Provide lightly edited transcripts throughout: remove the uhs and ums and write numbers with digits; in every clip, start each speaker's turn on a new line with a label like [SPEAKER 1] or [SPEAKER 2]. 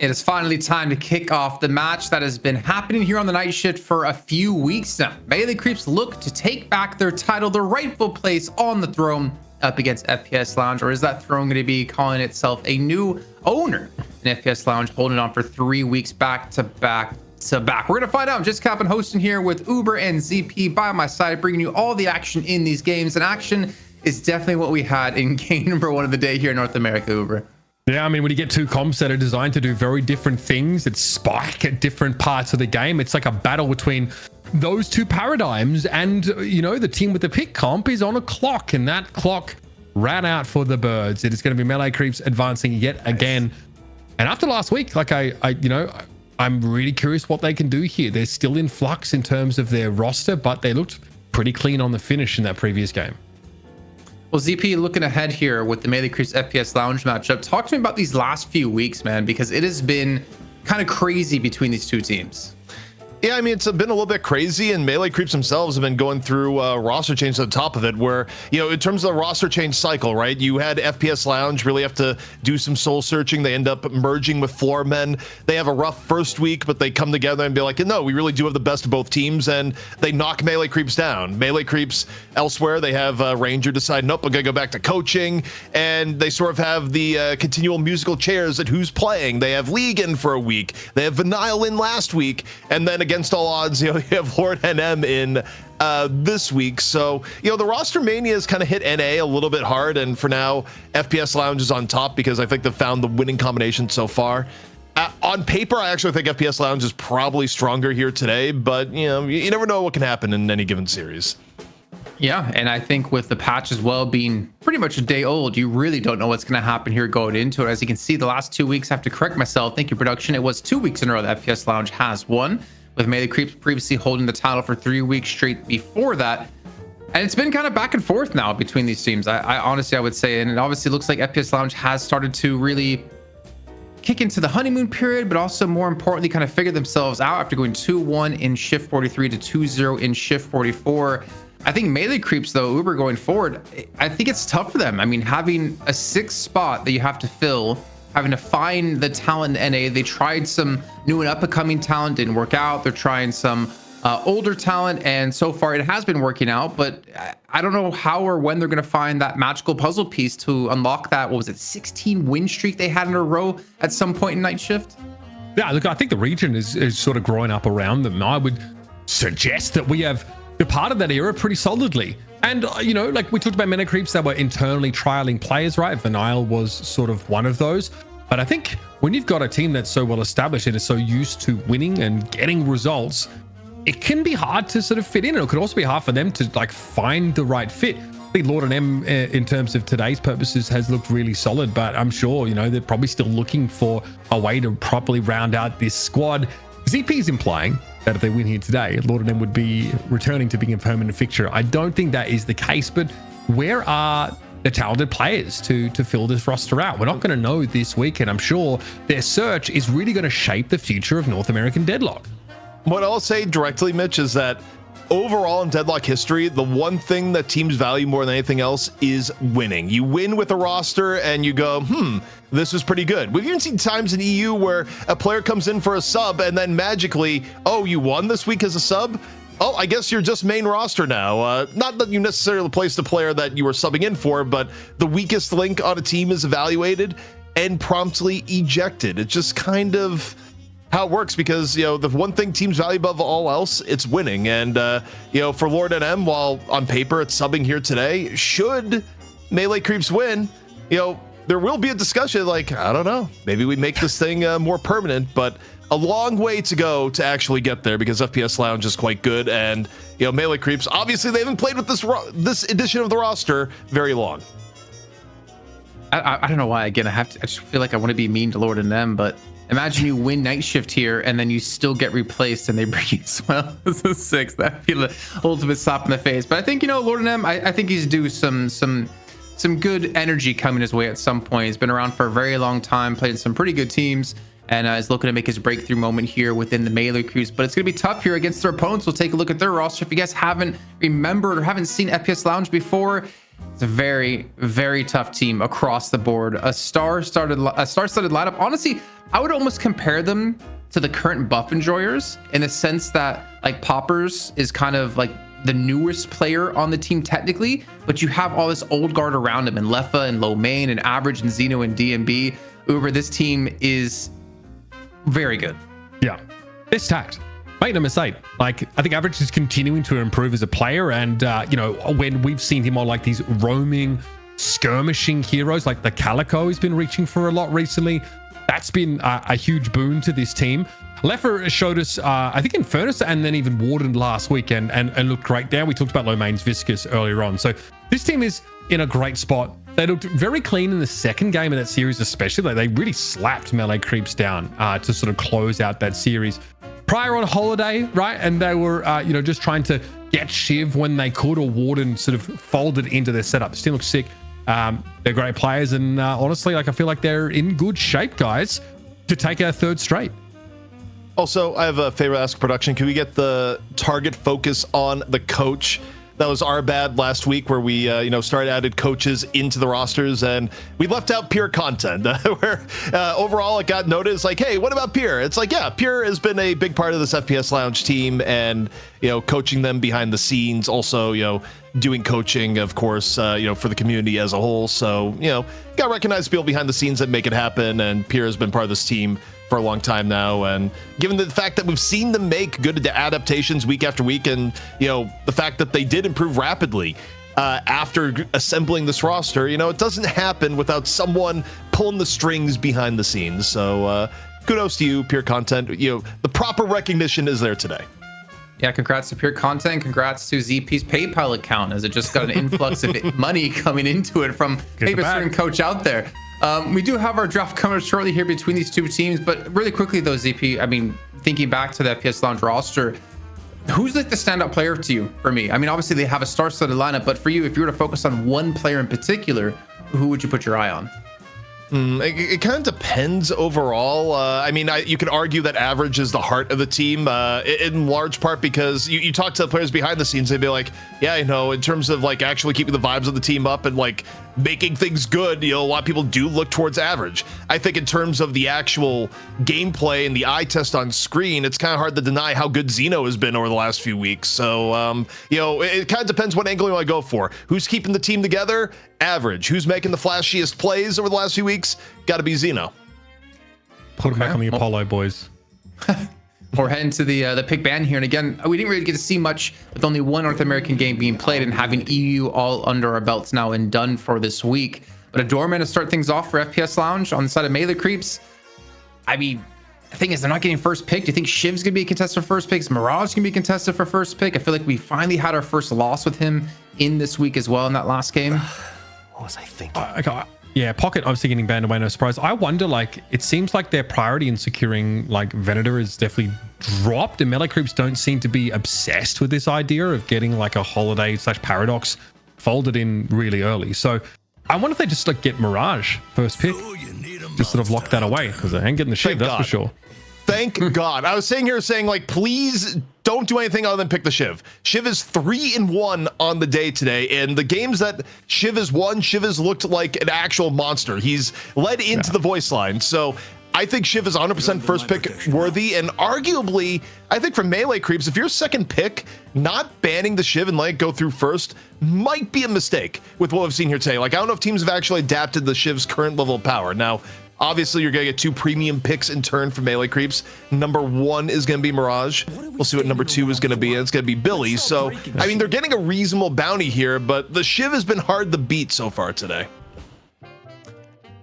[SPEAKER 1] It is finally time to kick off the match that has been happening here on the night shift for a few weeks now. Melee Creeps look to take back their title, their rightful place on the throne up against FPS Lounge, or is that throne going to be calling itself a new owner? And FPS Lounge holding on for 3 weeks back to back to back. We're going to find out. I'm just Cap and hosting here with Uber and ZP by my side, bringing you all the action in these games. And action is definitely what we had in game number 1 of the day here in North America, Uber.
[SPEAKER 2] Yeah, I mean, when you get two comps that are designed to do very different things, that spike at different parts of the game, it's like a battle between those two paradigms. And, you know, the team with the pick comp is on a clock, and that clock ran out for the birds. It is going to be Melee Creeps advancing yet again. And after last week, like I'm really curious what they can do here. They're still in flux in terms of their roster, but they looked pretty clean on the finish in that previous game.
[SPEAKER 1] Well, ZP, looking ahead here with the Melee Creeps FPS Lounge matchup, talk to me about these last few weeks, man, because it has been kind of crazy between these two teams.
[SPEAKER 3] Yeah, I mean, it's been a little bit crazy, and Melee Creeps themselves have been going through roster change at the top of it, where, you know, in terms of the roster change cycle, right, you had FPS Lounge really have to do some soul searching. They end up merging with Floormen. They have a rough first week, but they come together and be like, no, we really do have the best of both teams, and they knock Melee Creeps down. Melee Creeps elsewhere, they have Ranger decide, nope, I'm going to go back to coaching, and they sort of have the continual musical chairs at who's playing. They have Legan for a week. They have Vinyl in last week, and then against all odds, you know, you have Lord NM in this week. So, you know, the roster mania has kind of hit NA a little bit hard, and for now, FPS Lounge is on top because I think they've found the winning combination so far. On paper, I actually think FPS Lounge is probably stronger here today, but, you know, you never know what can happen in any given series.
[SPEAKER 1] Yeah, and I think with the patch as well being pretty much a day old, you really don't know what's going to happen here going into it. As you can see, the last 2 weeks, I have to correct myself. Thank you, production. It was 2 weeks in a row that FPS Lounge has won, with Melee Creeps previously holding the title for 3 weeks straight before that. And it's been kind of back and forth now between these teams. I honestly, I would say, and it obviously looks like FPS Lounge has started to really kick into the honeymoon period, but also more importantly, kind of figure themselves out after going 2-1 in Shift 43 to 2-0 in Shift 44. I think Melee Creeps, though, Uber going forward, I think it's tough for them. I mean, having a 6th spot that you have to fill, having to find the talent in NA. They tried some new and up-and-coming talent, didn't work out. They're trying some older talent, and so far it has been working out, but I don't know how or when they're going to find that magical puzzle piece to unlock that, what was it, 16 win streak they had in a row at some point in Night Shift?
[SPEAKER 2] Yeah, look, I think the region is sort of growing up around them. I would suggest that we have departed that era pretty solidly. And, you know, like we talked about Melee Creeps that were internally trialing players, right? Vinyl was sort of one of those. But I think when you've got a team that's so well established and is so used to winning and getting results, it can be hard to sort of fit in. And it could also be hard for them to like find the right fit. I think Lord and M, in terms of today's purposes, has looked really solid, but I'm sure, you know, they're probably still looking for a way to properly round out this squad. ZP's implying that if they win here today, Lord and M would be returning to being a permanent fixture. I don't think that is the case, but where are the talented players to fill this roster out? We're not going to know this week, and I'm sure their search is really going to shape the future of North American Deadlock.
[SPEAKER 3] What I'll say directly, Mitch, is that overall in Deadlock history, the one thing that teams value more than anything else is winning. You win with a roster and you go, this was pretty good. We've even seen times in EU where a player comes in for a sub and then magically, oh, you won this week as a sub? Oh, I guess you're just main roster now. Not that you necessarily replace the player that you were subbing in for, but the weakest link on a team is evaluated and promptly ejected. It's just kind of how it works, because, you know, the one thing teams value above all else, it's winning. And, you know, for Lord NM, while on paper it's subbing here today, should Melee Creeps win, you know, there will be a discussion like, I don't know, maybe we make this thing more permanent, but a long way to go to actually get there, because FPS Lounge is quite good. And, you know, Melee Creeps, obviously they haven't played with this edition of the roster very long.
[SPEAKER 1] I don't know why. Again, I just feel like I want to be mean to Lord and them, but imagine you win Night Shift here and then you still get replaced and they bring you as well as a 6th. That'd be the ultimate slap in the face. But I think, you know, Lord and them, I think he's due some good energy coming his way at some point. He's been around for a very long time, played in some pretty good teams, and is looking to make his breakthrough moment here within the Melee Crews. But it's going to be tough here against their opponents. We'll take a look at their roster. If you guys haven't remembered or haven't seen FPS Lounge before, It's a very, very tough team across the board. A star-studded lineup. Honestly, I would almost compare them to the current buff enjoyers in the sense that like Poppers is kind of like the newest player on the team technically, but you have all this old guard around him and Leffa and Lomain and Average and Xeno and DMB. Uber, this team is very good.
[SPEAKER 2] Yeah, they're stacked. Make no mistake. Like, I think Average is continuing to improve as a player, and you know, when we've seen him on like these roaming, skirmishing heroes, like the Calico, he's been reaching for a lot recently. That's been a huge boon to this team. Leffer showed us, I think, Infernus and then even Warden last week, and looked great there. We talked about Lomain's Viscous earlier on. So this team is in a great spot. They looked very clean in the second game of that series, especially. Like, they really slapped melee creeps down to sort of close out that series. Prior on holiday, right? And they were, you know, just trying to get Shiv when they could, or Warden sort of folded into their setup. Still looks sick. They're great players, and honestly, like, I feel like they're in good shape, guys, to take our third straight.
[SPEAKER 3] Also, I have a favor to ask production. Can we get the target focus on the coach? That was our bad last week, where we, started added coaches into the rosters, and we left out pure content. Where overall it got noticed, like, hey, what about Pure? It's like, yeah, Pure has been a big part of this FPS Lounge team, and coaching them behind the scenes. Also, doing coaching, of course, for the community as a whole. So, got to recognize people behind the scenes that make it happen, and Pure has been part of this team for a long time now, and given the fact that we've seen them make good adaptations week after week, and the fact that they did improve rapidly after assembling this roster, it doesn't happen without someone pulling the strings behind the scenes. So kudos to you, Pure Content. The proper recognition is there today.
[SPEAKER 1] Yeah, congrats to Pure Content. Congrats to ZP's PayPal account, as it just got an influx of money coming into it from a certain coach out there. We do have our draft coming up shortly here between these two teams, but really quickly though, ZP, I mean, thinking back to the FPS Lounge roster, who's like the standout player to you? For me, I mean, obviously they have a star-studded lineup, but for you, if you were to focus on one player in particular, who would you put your eye on?
[SPEAKER 3] It kind of depends overall. You could argue that Average is the heart of the team in large part because you talk to the players behind the scenes, they'd be like, yeah, in terms of like actually keeping the vibes of the team up and like making things good, a lot of people do look towards Average. I think in terms of the actual gameplay and the eye test on screen, it's kind of hard to deny how good Xeno has been over the last few weeks. So, it kind of depends what angle you want to go for. Who's keeping the team together? Average. Who's making the flashiest plays over the last few weeks? Got to be Xeno.
[SPEAKER 2] Put him back on the Apollo, boys.
[SPEAKER 1] We're heading to the pick ban here, and again, we didn't really get to see much with only one North American game being played and having EU all under our belts now and done for this week. But a doorman to start things off for FPS Lounge on the side of melee creeps. I mean, the thing is, they're not getting first pick. Do you think Shiv's gonna be a contested for first pick? Is Mirage gonna be contested for first pick? I feel like we finally had our first loss with him in this week as well in that last game.
[SPEAKER 3] What was I thinking?
[SPEAKER 2] Yeah, Pocket obviously getting banned away, no surprise. I wonder, like, it seems like their priority in securing like Venator is definitely dropped, and melee creeps don't seem to be obsessed with this idea of getting like a holiday / paradox folded in really early. So I wonder if they just like get Mirage first pick, just sort of lock that away, because they ain't getting the shit, that's for sure.
[SPEAKER 3] Thank God. I was sitting here saying, like, please don't do anything other than pick the Shiv. Shiv is 3-1 on the day today, and the games that Shiv has won, Shiv has looked like an actual monster. He's led into the voice line. So I think Shiv is 100% first pick worthy, and arguably, I think for melee creeps, if you're second pick, not banning the Shiv and letting it go through first might be a mistake with what we've seen here today. Like, I don't know if teams have actually adapted the Shiv's current level of power. Now, obviously, you're going to get 2 premium picks in turn for melee creeps. Number 1 is going to be Mirage. We'll see what number 2 is going to be. It's going to be Billy. So, I mean, they're getting a reasonable bounty here, but the Shiv has been hard to beat so far today.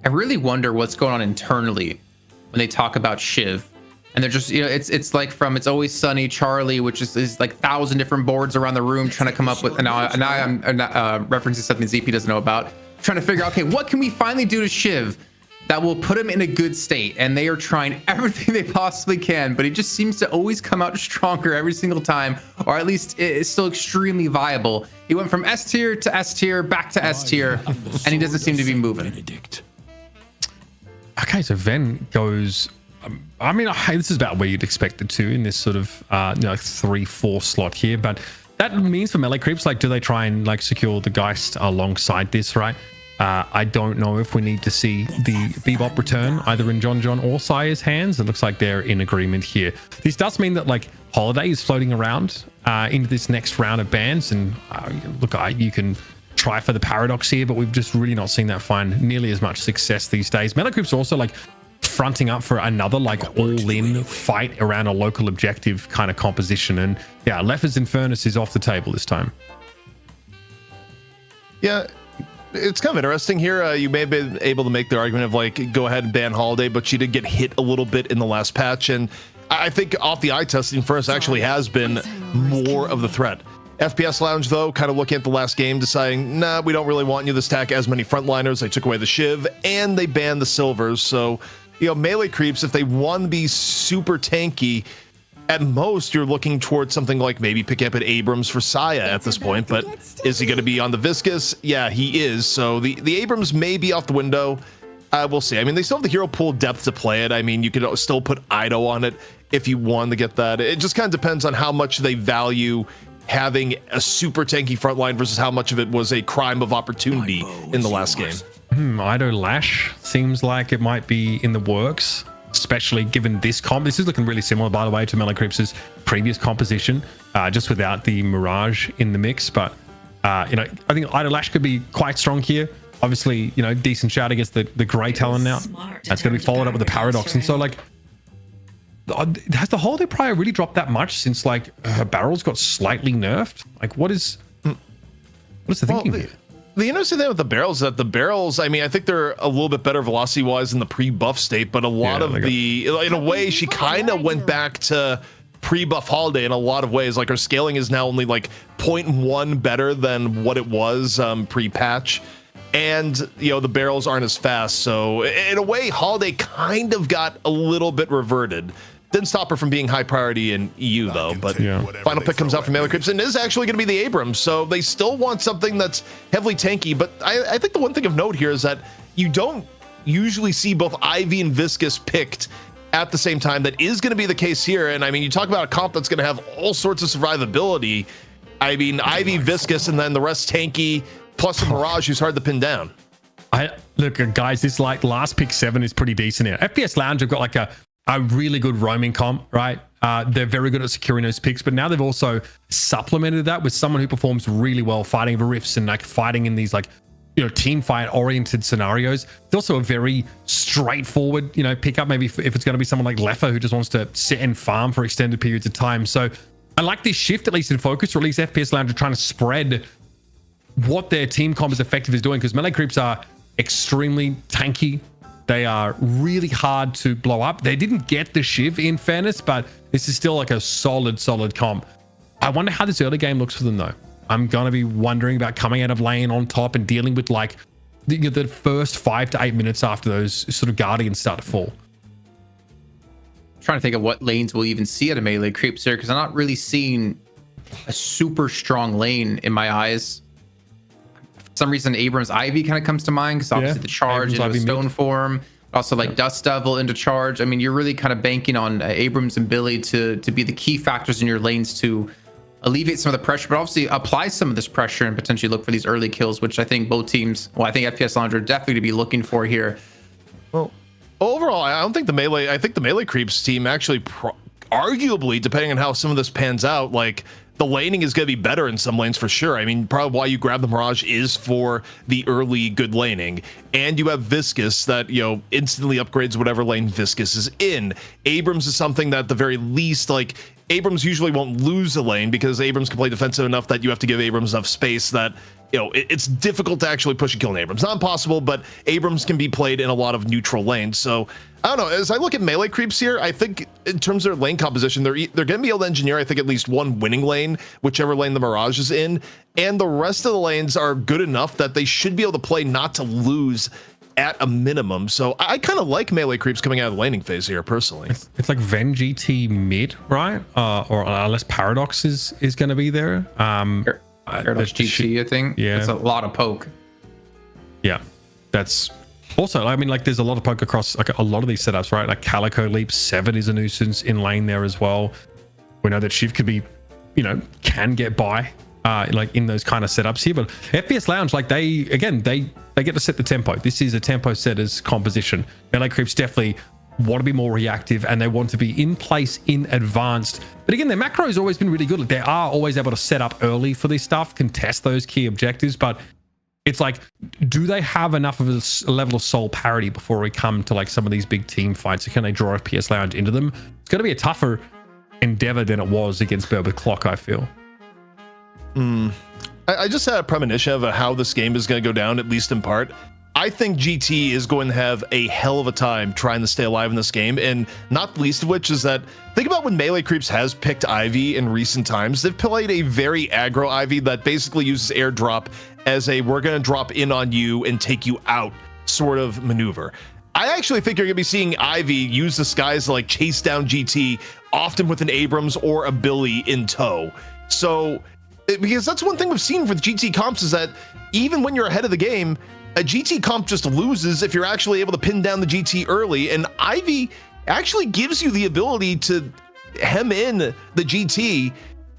[SPEAKER 1] I really wonder what's going on internally when they talk about Shiv. And they're just, it's like from It's Always Sunny, Charlie, which is like 1,000 different boards around the room trying to come up with, and now I'm referencing something ZP doesn't know about, trying to figure out, okay, what can we finally do to Shiv that will put him in a good state? And they are trying everything they possibly can, but he just seems to always come out stronger every single time, or at least it's still extremely viable. He went from S tier to S tier, back to S tier, and he doesn't seem to be moving.
[SPEAKER 2] Okay, so Ven goes, this is about where you'd expect it to in this sort of 3-4 slot here, but that means for melee creeps, like, do they try and like secure the Geist alongside this, right? I don't know if we need to see the Bebop return either in John or Sire's hands. It looks like they're in agreement here. This does mean that like Holiday is floating around into this next round of bans, and look, you can try for the Paradox here, but we've just really not seen that find nearly as much success these days. Melee creeps are also like fronting up for another like all-in fight around a local objective kind of composition, and yeah, Leffer's Infernus is off the table this time.
[SPEAKER 3] Yeah, it's kind of interesting here. You may have been able to make the argument of like, go ahead and ban Holiday, but she did get hit a little bit in the last patch, and I think off the eye testing, Infernus actually has been more of the threat. FPS Lounge, though, kind of looking at the last game, deciding, nah, we don't really want you to stack as many frontliners. They took away the Shiv, and they banned the Silvers. So, you know, melee creeps, if they want to be super tanky, at most, you're looking towards something like maybe pick up at Abrams for Saya at this point. But is he going to be on the Viscous? Yeah, he is. So the Abrams may be off the window. We'll see. I mean, they still have the hero pool depth to play it. I mean, you could still put Ido on it if you want to get that. It just kind of depends on how much they value having a super tanky frontline versus how much of it was a crime of opportunity in the last game.
[SPEAKER 2] Ido Lash seems like it might be in the works, especially given this comp. This is looking really similar, by the way, to Melee Creeps' previous composition, just without the Mirage in the mix. But, you know, I think Ido Lash could be quite strong here. Obviously, you know, decent shout against the Grey Talon now. That's going to be followed up with the Paradox. And so, like, has the Holiday Prior really dropped that much since like her barrels got slightly nerfed? Like, what is the thinking here?
[SPEAKER 3] The interesting thing with the barrels is that the barrels, I mean, I think they're a little bit better velocity wise in the pre-buff state, but a lot of in a way, she kind of went back to pre-buff Holiday in a lot of ways. Like her scaling is now only like 0.1 better than what it was pre-patch. And, you know, the barrels aren't as fast. So in a way, Holiday kind of got a little bit reverted. Didn't stop her from being high priority in EU, though. But yeah, final pick comes out from Melee Creeps, and it is actually going to be the Abrams. So they still want something that's heavily tanky. But I think the one thing of note here is that you don't usually see both Ivy and Viscous picked at the same time. That is going to be the case here. And I mean, you talk about a comp that's going to have all sorts of survivability. I mean, Ivy, Viscous, and then the rest tanky, plus a Mirage who's hard to pin down.
[SPEAKER 2] Look, guys, this like last pick 7 is pretty decent here. FPS Lounge have got like a really good roaming comp, right? They're very good at securing those picks, but now they've also supplemented that with someone who performs really well fighting over rifts and like fighting in these like, you know, team fight oriented scenarios. It's also a very straightforward, you know, pickup. Maybe if it's going to be someone like Leffer who just wants to sit and farm for extended periods of time. So I like this shift, at least in focus, or at least FPS Lounge are trying to spread what their team comp is effective is doing, because melee creeps are extremely tanky. They are really hard to blow up. They didn't get the Shiv in fairness, but this is still like a solid comp. I wonder how this early game looks for them though. I'm going to be wondering about coming out of lane on top and dealing with like the first 5 to 8 minutes after those sort of Guardians start to fall.
[SPEAKER 1] I'm trying to think of what lanes we'll even see at a melee creeps here, because I'm not really seeing a super strong lane in my eyes. For some reason, Abrams Ivy kind of comes to mind, because obviously the charge into a stone form, also like Dust Devil into charge. I mean, you're really kind of banking on Abrams and Billy to be the key factors in your lanes to alleviate some of the pressure, but obviously apply some of this pressure and potentially look for these early kills, which I think both teams, well, I think FPS Lounge are definitely to be looking for here.
[SPEAKER 3] Well, overall, I don't think the melee, I think the melee creeps team actually arguably, depending on how some of this pans out, like the laning is going to be better in some lanes for sure. I mean, probably why you grab the Mirage is for the early good laning. And you have Viscous that, you know, instantly upgrades whatever lane Viscous is in. Abrams is something that at the very least, like, Abrams usually won't lose a lane because Abrams can play defensive enough that you have to give Abrams enough space that, you know, it's difficult to actually push and kill an Abrams. Not impossible, but Abrams can be played in a lot of neutral lanes. So I don't know. As I look at melee creeps here, I think in terms of their lane composition, they're going to be able to engineer, I think, at least one winning lane, whichever lane the Mirage is in. And the rest of the lanes are good enough that they should be able to play not to lose at a minimum. So I kind of like melee creeps coming out of the laning phase here, personally.
[SPEAKER 2] It's like Ven GT mid, right? Or unless Paradox is going to be there.
[SPEAKER 1] Paradox GT, I think.
[SPEAKER 2] Yeah.
[SPEAKER 1] It's a lot of poke.
[SPEAKER 2] Yeah. That's also, I mean, like there's a lot of poke across like a lot of these setups, right? Like Calico Leap 7 is a nuisance in lane there as well. We know that Shiv could be can get by like in those kind of setups here. But FPS Lounge, like they get to set the tempo. This is a tempo setters composition. Melee Creeps definitely want to be more reactive, and they want to be in place in advanced. But again, their macro has always been really good. Like, they are always able to set up early for this stuff, contest those key objectives. But it's like, do they have enough of a level of soul parity before we come to like some of these big team fights? So can they draw FPS Lounge into them? It's going to be a tougher endeavor than it was against Burb with Clock, I feel.
[SPEAKER 3] I just had a premonition of how this game is going to go down, at least in part. I think GT is going to have a hell of a time trying to stay alive in this game, and not the least of which is that, think about when Melee Creeps has picked Ivy in recent times. They've played a very aggro Ivy that basically uses airdrop as a we're going to drop in on you and take you out sort of maneuver. I actually think you're going to be seeing Ivy use the skies to like chase down GT, often with an Abrams or a Billy in tow. So, because that's one thing we've seen with GT comps is that even when you're ahead of the game, a GT comp just loses if you're actually able to pin down the GT early, and Ivy actually gives you the ability to hem in the GT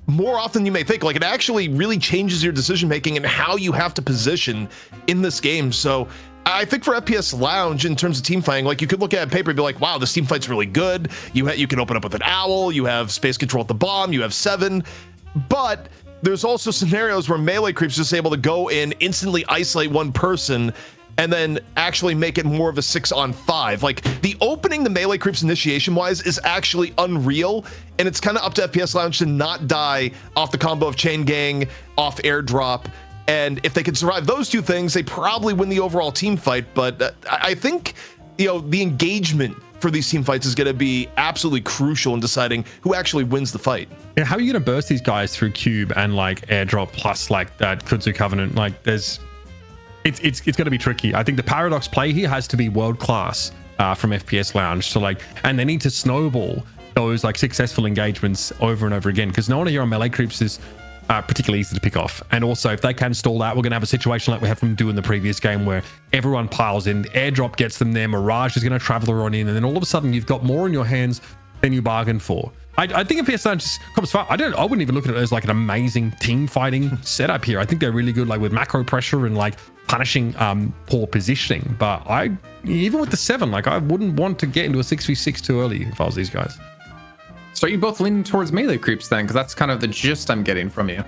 [SPEAKER 3] more often than you may think. Like, it actually really changes your decision making and how you have to position in this game. So I think for FPS Lounge, in terms of team fighting, like, you could look at paper and be like, wow, this team fight's really good. You can open up with an Owl, you have space control at the bomb, you have 7, but there's also scenarios where Melee Creeps just able to go in, instantly isolate one person, and then actually make it more of a 6-on-5. Like, the opening the Melee Creeps initiation wise is actually unreal, and it's kind of up to FPS Lounge to not die off the combo of Chain Gang, off airdrop. And if they can survive those two things, they probably win the overall team fight. But I think, the engagement for these team fights is going to be absolutely crucial in deciding who actually wins the fight.
[SPEAKER 2] Yeah, how are you going to burst these guys through Cube and like airdrop plus like that Kudzu Covenant? Like, it's going to be tricky. I think the Paradox play here has to be world class from FPS Lounge. So like, and they need to snowball those like successful engagements over and over again, because no one here on Melee Creeps is particularly easy to pick off. And also, if they can stall that, we're going to have a situation like we had from do in the previous game where everyone piles in, airdrop gets them there, Mirage is going to travel on in, and then all of a sudden you've got more in your hands than you bargained for. I think FPS Lounge comes far. I wouldn't even look at it as like an amazing team fighting setup here. I think they're really good, like with macro pressure and like punishing poor positioning. But even with the 7, like, I wouldn't want to get into a 6v6 too early if I was these guys.
[SPEAKER 1] So are you both leaning towards Melee Creeps then? Because that's kind of the gist I'm getting from you.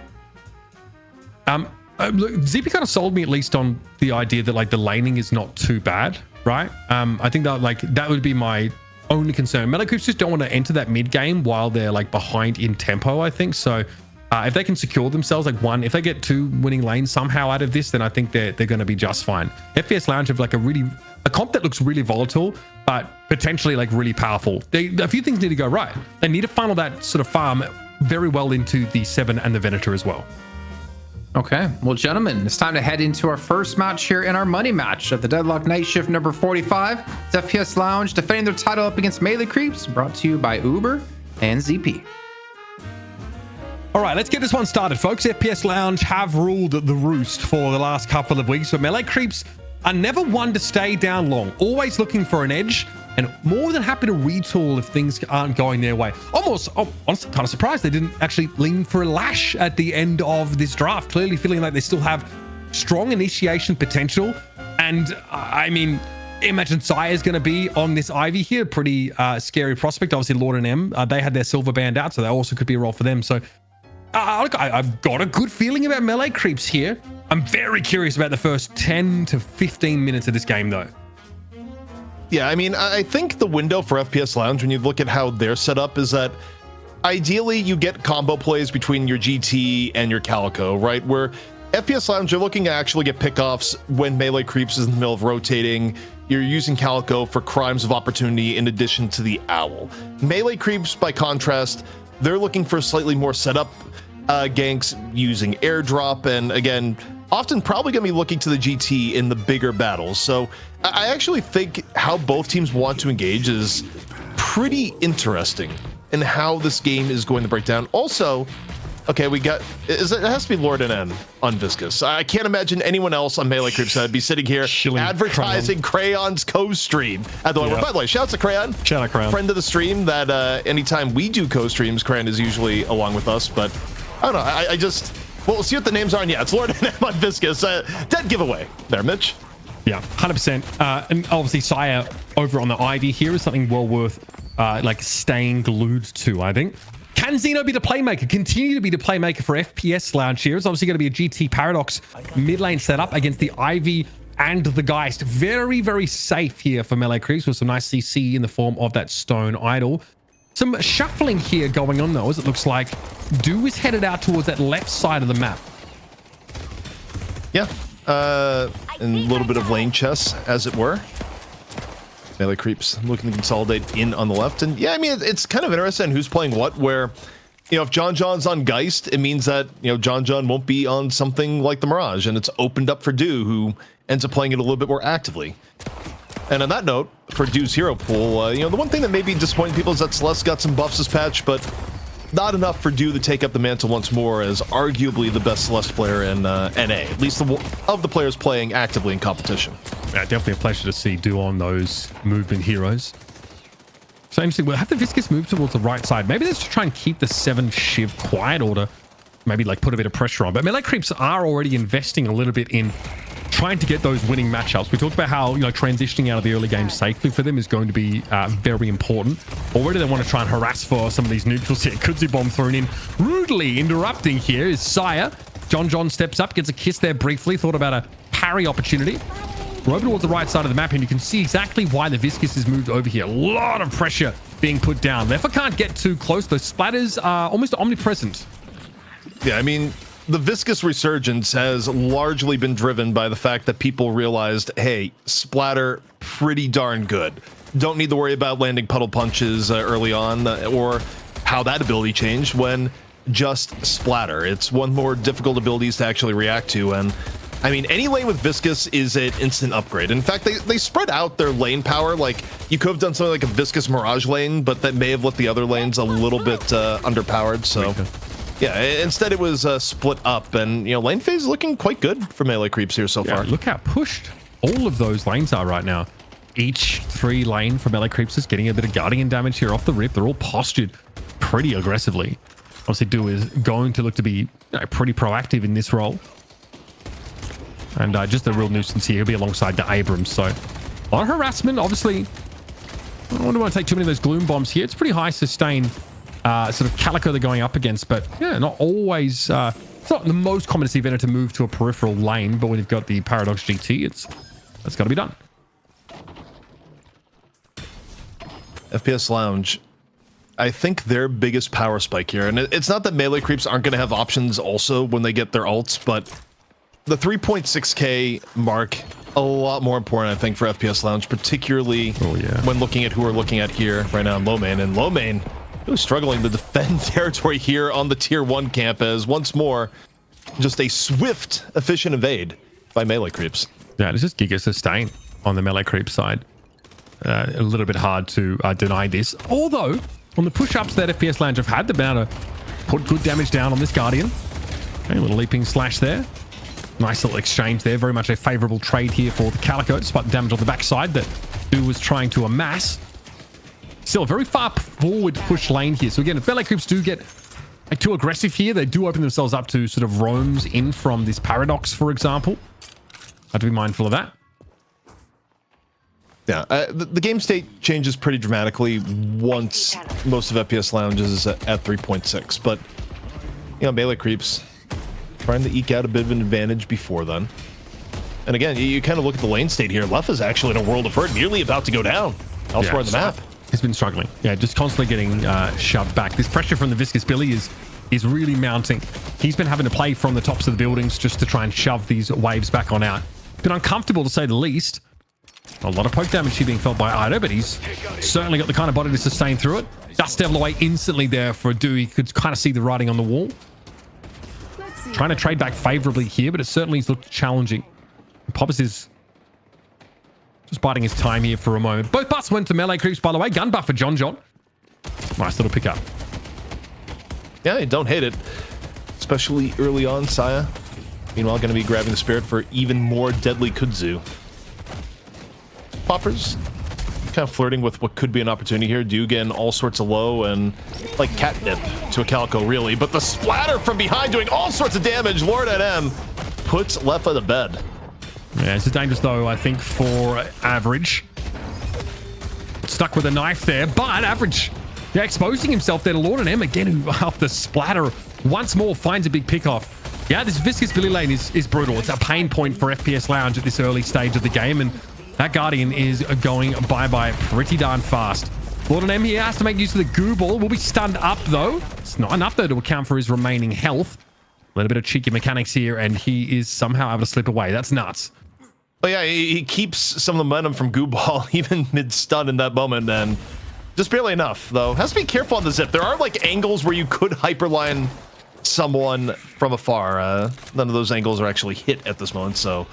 [SPEAKER 2] Look, ZP kind of sold me at least on the idea that like the laning is not too bad, right? I think that like that would be my only concern. Melee Creeps just don't want to enter that mid game while they're like behind in tempo, I think. So if they can secure themselves like if they get 2 winning lanes somehow out of this, then I think they're going to be just fine. FPS Lounge have like a comp that looks really volatile, but potentially like really powerful. A few things need to go right. They need to funnel that sort of farm very well into the 7 and the Venator as well.
[SPEAKER 1] Okay, well, gentlemen, it's time to head into our first match here in our money match of the Deadlock Night Shift number 45. It's FPS Lounge defending their title up against Melee Creeps, brought to you by Uber and ZP.
[SPEAKER 2] All right, let's get this one started, folks. FPS Lounge have ruled the roost for the last couple of weeks, but Melee Creeps are never one to stay down long, always looking for an edge, and more than happy to retool if things aren't going their way. Honestly, kind of surprised they didn't actually lean for a lash at the end of this draft, clearly feeling like they still have strong initiation potential. And I mean, imagine Sire's going to be on this Ivy here, pretty scary prospect. Obviously, Lord and M, they had their silver band out, so that also could be a role for them. So look, I've got a good feeling about Melee Creeps here. I'm very curious about the first 10 to 15 minutes of this game, though.
[SPEAKER 3] Yeah, I mean, I think the window for FPS Lounge, when you look at how they're set up, is that ideally you get combo plays between your GT and your Calico, right? Where FPS Lounge, you're looking to actually get pickoffs when Melee Creeps is in the middle of rotating. You're using Calico for crimes of opportunity in addition to the Owl. Melee Creeps, by contrast, they're looking for slightly more setup ganks using airdrop, and again, often probably going to be looking to the GT in the bigger battles. So I actually think how both teams want to engage is pretty interesting in how this game is going to break down. Also, okay, it has to be Lord and M on Viscous. I can't imagine anyone else on Melee Creeps that would be sitting here advertising Crayon's co-stream at the By the way, shout out to Crayon.
[SPEAKER 2] Shout out Crayon.
[SPEAKER 3] Friend of the stream that anytime we do co-streams, Crayon is usually along with us, but I don't know. I just, well, we'll see what the names are. And yeah, it's Lord and Amon Viscous. Dead giveaway there, Mitch.
[SPEAKER 2] Yeah, 100%. And obviously, Saya over on the Ivy here is something well worth like staying glued to, I think. Can Xeno be the playmaker? Continue to be the playmaker for FPS Lounge here. It's obviously going to be a GT Paradox mid lane setup against the Ivy and the Geist. Very, very safe here for Melee Creeps with some nice CC in the form of that Stone Idol. Some shuffling here going on, though, as it looks like Do is headed out towards that left side of the map.
[SPEAKER 3] Yeah. And a little bit of lane chess, as it were. Melee Creeps looking to consolidate in on the left. And yeah, I mean, it's kind of interesting who's playing what, where, you know, if John's on Geist, it means that, you know, John won't be on something like the Mirage, and it's opened up for Do, who ends up playing it a little bit more actively. And on that note, for Do's hero pool, you know, the one thing that may be disappointing people is that Celeste got some buffs this patch, but not enough for Do to take up the mantle once more as arguably the best Celeste player in NA, at least of the players playing actively in competition.
[SPEAKER 2] Yeah, definitely a pleasure to see Do on those movement heroes. Same thing, we'll have the Viscous move towards the right side. Maybe let's try and keep the 7 Shiv quiet, or to maybe like put a bit of pressure on. But Melee Creeps are already investing a little bit in trying to get those winning matchups. We talked about how, you know, transitioning out of the early game safely for them is going to be very important. Already they want to try and harass for some of these neutrals here. Kudzu bomb thrown in, rudely interrupting here is Saya. John steps up, gets a kiss there briefly, thought about a parry opportunity. We're over towards the right side of the map, and you can see exactly why the Viscous is moved over here. A lot of pressure being put down. Lefa can't get too close. Those splatters are almost omnipresent.
[SPEAKER 3] Yeah, I mean, the Viscous resurgence has largely been driven by the fact that people realized, hey, splatter, pretty darn good. Don't need to worry about landing puddle punches early on, or how that ability changed when just splatter. It's one more difficult abilities to actually react to, and I mean, any lane with Viscous is an instant upgrade. In fact, they spread out their lane power. Like, you could have done something like a Viscous Mirage lane, but that may have left the other lanes a little bit underpowered, so yeah, instead it was split up, and, you know, lane phase is looking quite good for Melee Creeps here so far.
[SPEAKER 2] Look how pushed all of those lanes are right now. Each 3 lane for Melee Creeps is getting a bit of Guardian damage here off the rip. They're all postured pretty aggressively. Obviously, Do is going to look to be, you know, pretty proactive in this role. And just a real nuisance here. He'll be alongside the Abrams, so a lot of harassment. Obviously, I don't want to take too many of those Gloom Bombs here. It's pretty high sustain sort of Calico they're going up against, but yeah, not always. It's not the most common to see Venom to move to a peripheral lane, but when you've got the Paradox GT, that's got to be done.
[SPEAKER 3] FPS Lounge, I think their biggest power spike here, and it's not that Melee Creeps aren't going to have options also when they get their ults, but the 3.6k mark, a lot more important, I think, for FPS Lounge, particularly when looking at who we're looking at here right now in low main. And low main really struggling to defend territory here on the tier 1 camp, as once more, just a swift, efficient evade by Melee Creeps.
[SPEAKER 2] Yeah, it's just Giga sustain on the Melee Creep side. A little bit hard to deny this. Although, on the push-ups that FPS Lounge have had, they've been able to put good damage down on this Guardian. Okay, a little leaping slash there. Nice little exchange there. Very much a favorable trade here for the Calico, despite the damage on the backside that Do was trying to amass. Still a very far forward push lane here. So again, if Melee Creeps do get like too aggressive here, they do open themselves up to sort of roams in from this Paradox, for example. Have to be mindful of that.
[SPEAKER 3] Yeah, the game state changes pretty dramatically once most of FPS Lounge is at 3.6, but, you know, Melee Creeps trying to eke out a bit of an advantage before then. And again, you kind of look at the lane state here. Left is actually in a world of hurt, nearly about to go down elsewhere in the map.
[SPEAKER 2] He's been struggling. Yeah, just constantly getting shoved back. This pressure from the Viscous Billy is really mounting. He's been having to play from the tops of the buildings just to try and shove these waves back on out. Been uncomfortable, to say the least. A lot of poke damage here being felt by Ido, but he's certainly got the kind of body to sustain through it. Dust Devil away instantly there for Do. He could kind of see the writing on the wall. Trying to trade back favorably here, but it certainly looked challenging. Poppers is just biding his time here for a moment. Both butts went to Melee Creeps, by the way. Gun buff for John. Nice little pickup.
[SPEAKER 3] Yeah, you don't hate it. Especially early on, Saya. Meanwhile, going to be grabbing the spirit for even more deadly kudzu. Poppers kind kind of flirting with what could be an opportunity here. Dugan all sorts of low and like catnip to a Calico, really. But the splatter from behind doing all sorts of damage. Lord NM puts Leffa to bed.
[SPEAKER 2] Yeah, it's dangerous though, I think, for Average. Stuck with a knife there, but Average, yeah, exposing himself there to Lord NM again, who after splatter once more finds a big pick off. Yeah, this Viscous Billy lane is brutal. It's a pain point for FPS Lounge at this early stage of the game, and that Guardian is going bye-bye pretty darn fast. Lord NM here has to make use of the goo ball. Will be stunned up, though. It's not enough, though, to account for his remaining health. A little bit of cheeky mechanics here, and he is somehow able to slip away. That's nuts.
[SPEAKER 3] Oh, yeah, he keeps some of the momentum from goo ball, even mid-stun in that moment, and just barely enough, though. Has to be careful on the zip. There are, like, angles where you could hyperline someone from afar. None of those angles are actually hit at this moment, so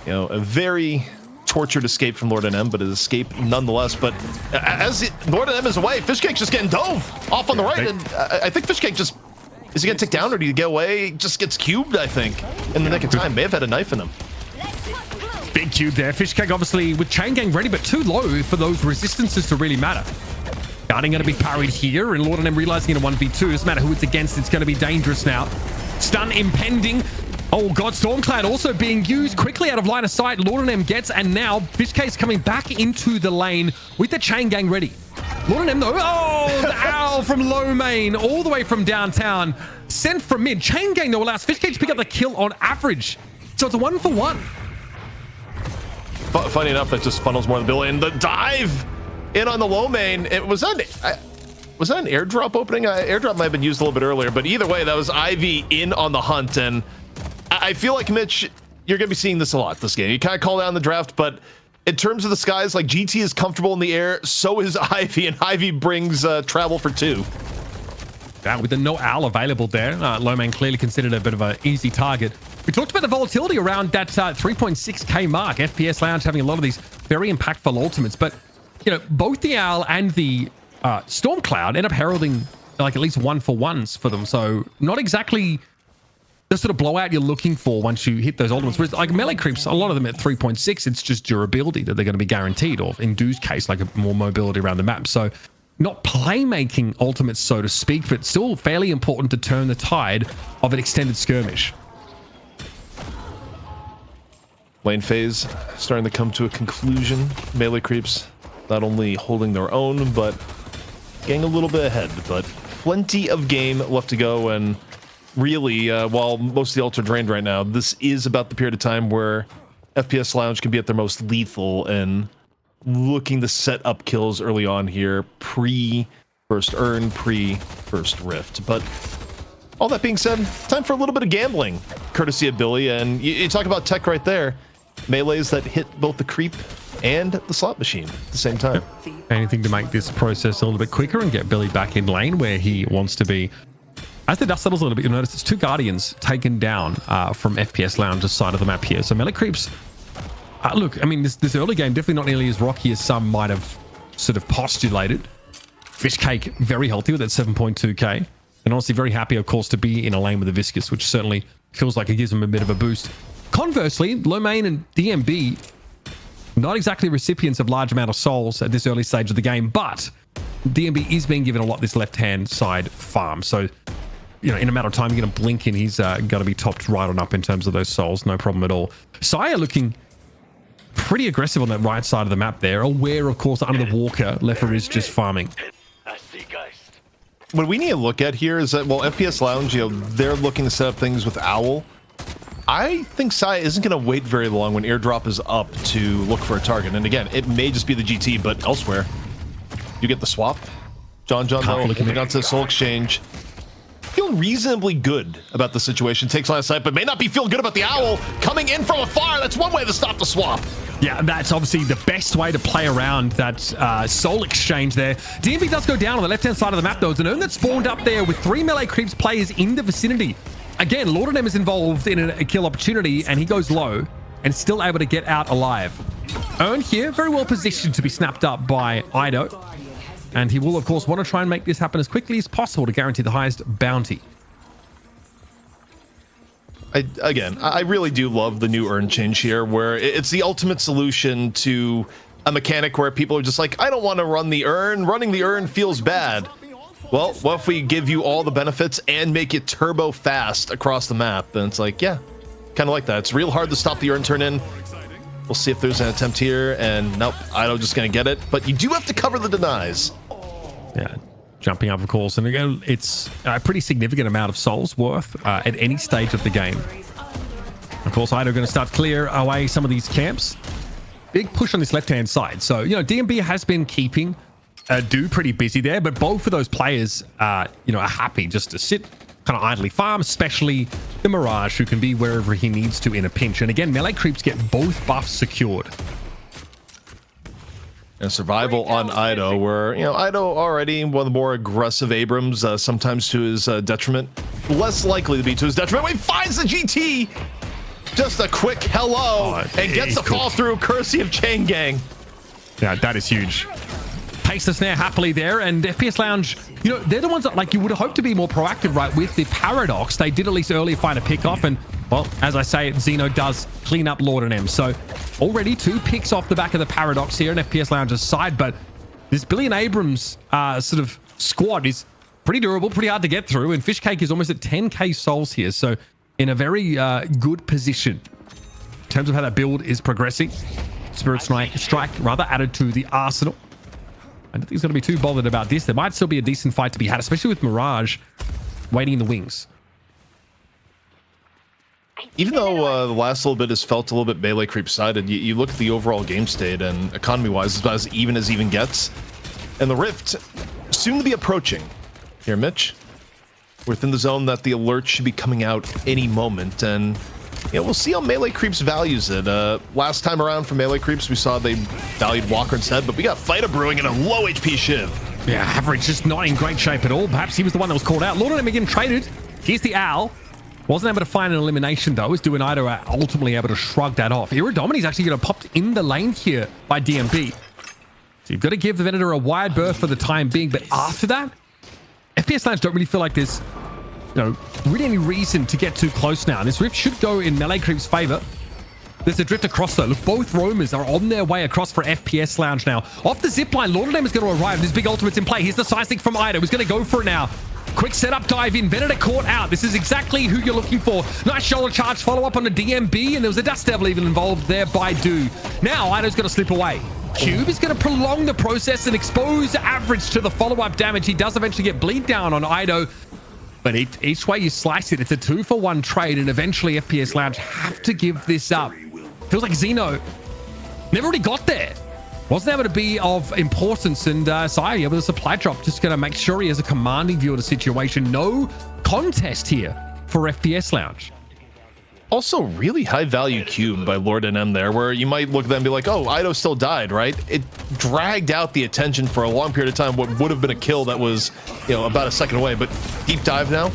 [SPEAKER 3] you know, a very tortured escape from Lord NM, but an escape nonetheless. But as Lord NM is away, Fishcake's just getting dove off on the right, and I think Fishcake just is he gonna tick down or do you get away? Just gets cubed, I think, in the nick of time. May have had a knife in him.
[SPEAKER 2] Big cube there. Fishcake obviously with chain gang ready, but too low for those resistances to really matter. Guarding going to be parried here, and Lord NM realizing in a 1v2, doesn't matter who it's against, it's going to be dangerous now. Stun impending. Oh god, Stormcloud also being used quickly out of line of sight. Lord NM gets, and now Fishcake's coming back into the lane with the chain gang ready. Lord NM though, oh, the owl from low main, all the way from downtown, sent from mid. Chain gang though allows Fishcake to pick up the kill on Average. So it's a 1-for-1.
[SPEAKER 3] Funny enough, that just funnels more than Billy. And the dive in on the low main, was that an airdrop opening? Airdrop might have been used a little bit earlier, but either way, that was Ivy in on the hunt. And I feel like, Mitch, you're going to be seeing this a lot this game. You kind of call down the draft, but in terms of the skies, like GT is comfortable in the air, so is Ivy, and Ivy brings travel for 2.
[SPEAKER 2] Yeah, with the no owl available there, low main clearly considered a bit of an easy target. We talked about the volatility around that 3.6k mark. FPS Lounge having a lot of these very impactful ultimates, but you know, both the owl and the Stormcloud end up heralding like at least 1-for-1s for them. So not exactly the sort of blowout you're looking for once you hit those ultimates. Whereas like melee creeps, a lot of them at 3.6, it's just durability that they're going to be guaranteed, or in Doo's case, like a more mobility around the map. So not playmaking ultimates, so to speak, but still fairly important to turn the tide of an extended skirmish.
[SPEAKER 3] Lane phase starting to come to a conclusion. Melee creeps not only holding their own, but getting a little bit ahead. But plenty of game left to go, and really, while most of the ults are drained right now, this is about the period of time where FPS Lounge can be at their most lethal and looking to set up kills early on here, pre-first earn, pre-first rift. But all that being said, time for a little bit of gambling, courtesy of Billy. And you talk about tech right there. Melees that hit both the creep and the slot machine at the same time.
[SPEAKER 2] Anything to make this process a little bit quicker and get Billy back in lane where he wants to be. As the dust settles a little bit, you'll notice it's 2 Guardians taken down from FPS Lounge's side of the map here. So melee creeps, look, I mean, this early game definitely not nearly as rocky as some might have sort of postulated. Fishcake very healthy with that 7.2k. And honestly very happy, of course, to be in a lane with the Viscous, which certainly feels like it gives him a bit of a boost. Conversely, low main and DMB, not exactly recipients of large amount of souls at this early stage of the game, but DMB is being given a lot this left-hand side farm. So, you know, in a matter of time, you're going to blink and he's going to be topped right on up in terms of those souls. No problem at all. Sire looking pretty aggressive on that right side of the map there. Aware, of course, under the Walker, Leffa is just farming.
[SPEAKER 3] What we need to look at here is that, well, FPS Lounge, you know, they're looking to set up things with Owl. I think Sai isn't going to wait very long when airdrop is up to look for a target. And again, it may just be the GT, but elsewhere, you get the swap. John, though, moving on to the Soul Exchange. Feeling reasonably good about the situation. Takes line of sight, but may not be feeling good about the Owl coming in from afar. That's one way to stop the swap.
[SPEAKER 2] Yeah, that's obviously the best way to play around that soul exchange there. DMB does go down on the left-hand side of the map, though. It's an urn that spawned up there with 3 melee creeps players in the vicinity. Again, Lord NM is involved in a kill opportunity, and he goes low and still able to get out alive. Urn here, very well positioned to be snapped up by Ido. And he will, of course, want to try and make this happen as quickly as possible to guarantee the highest bounty. I really do love the new urn change here, where it's the ultimate solution to
[SPEAKER 3] a mechanic where people are just like, I don't want to run the urn. Running the urn feels bad. Well, what if we give you all the benefits and make it turbo fast across the map? And it's like, yeah, kind of like that. It's real hard to stop the urn turn in. We'll see if there's an attempt here. And nope, Ido just going to get it. But you do have to cover the denies.
[SPEAKER 2] Yeah, jumping up, of course. And again, it's a pretty significant amount of souls worth at any stage of the game. Of course, Ido going to start clear away some of these camps. Big push on this left-hand side. So, you know, DMB has been keeping Do pretty busy there, but both of those players, are happy just to sit, kind of idly farm, especially the Mirage, who can be wherever he needs to in a pinch. And again, melee creeps get both buffs secured.
[SPEAKER 3] And survival on Ido, where, Ido already one of the more aggressive Abrams, sometimes to his detriment. Less likely to be to his detriment. When he finds the GT! Just a quick hello, and gets a fall through, courtesy of Chain Gang.
[SPEAKER 2] Yeah, that is huge. Takes the snare happily there, and FPS Lounge, they're the ones that, like, you would hope to be more proactive, right? With the Paradox, they did at least earlier find a pick off, and, well, as I say, Xeno does clean up Lord and M. So already 2 picks off the back of the Paradox here on FPS Lounge's side, but this Billy and Abrams sort of squad is pretty durable, pretty hard to get through, and Fishcake is almost at 10k souls here, so in a very good position in terms of how that build is progressing. Spirit Strike rather added to the arsenal. I don't think he's going to be too bothered about this. There might still be a decent fight to be had, especially with Mirage waiting in the wings.
[SPEAKER 3] Even though the last little bit has felt a little bit melee creep sided, you look at the overall game state, and economy-wise, it's about as even gets. And the Rift soon to be approaching. Here, Mitch. We're within the zone that the alert should be coming out any moment, and we'll see how melee creeps values it. Last time around for melee creeps, we saw they valued Walker instead, but we got Fighter brewing in a low HP Shiv.
[SPEAKER 2] Yeah, Average just not in great shape at all. Perhaps he was the one that was called out. Lord and M again traded. Here's the Owl. Wasn't able to find an elimination, though. Was doing Ido ultimately able to shrug that off. Iridomini's actually going to pop in the lane here by DMB. So you've got to give the Venator a wide berth for the time being, but after that, FPS Lounge don't really feel like there's really any reason to get too close now. And this Rift should go in melee creep's favor. There's a drift across, though. Look, both roamers are on their way across for FPS Lounge now. Off the zipline, Lord of Them is going to arrive. This big ultimate's in play. Here's the Seismic from Ido. He's going to go for it now. Quick setup dive in. Venator caught out. This is exactly who you're looking for. Nice shoulder charge follow up on the DMB, and there was a Dust Devil even involved there by Do. Now Ido's going to slip away. Cube is going to prolong the process and expose Average to the follow-up damage. He does eventually get bleed down on Ido. But each way you slice it, it's a 2-for-1 trade, and eventually FPS Lounge have to give this up. Feels like Xeno never really got there. Wasn't able to be of importance, and Sai with a supply drop, just going to make sure he has a commanding view of the situation. No contest here for FPS Lounge.
[SPEAKER 3] Also, really high value cube by Lord NM there, where you might look at them and be like, oh, Ido still died, right? It dragged out the attention for a long period of time, what would have been a kill that was, about a second away. But deep dive now,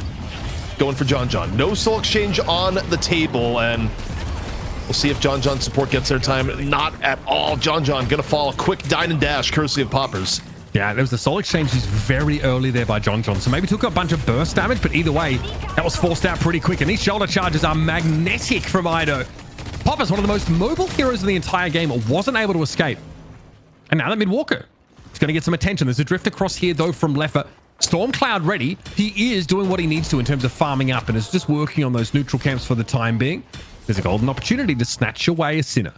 [SPEAKER 3] going for John. No soul exchange on the table, and we'll see if John support gets their time. Not at all. John gonna fall. A quick dine and dash, courtesy of Poppers.
[SPEAKER 2] Yeah, there was the soul exchange just very early there by John. So maybe took a bunch of burst damage, but either way, that was forced out pretty quick. And these shoulder charges are magnetic from Ido. Popper's one of the most mobile heroes in the entire game, wasn't able to escape. And now that Midwalker is going to get some attention. There's a drift across here, though, from Leffer. Stormcloud ready. He is doing what he needs to in terms of farming up, and is just working on those neutral camps for the time being. There's a golden opportunity to snatch away a Sinner.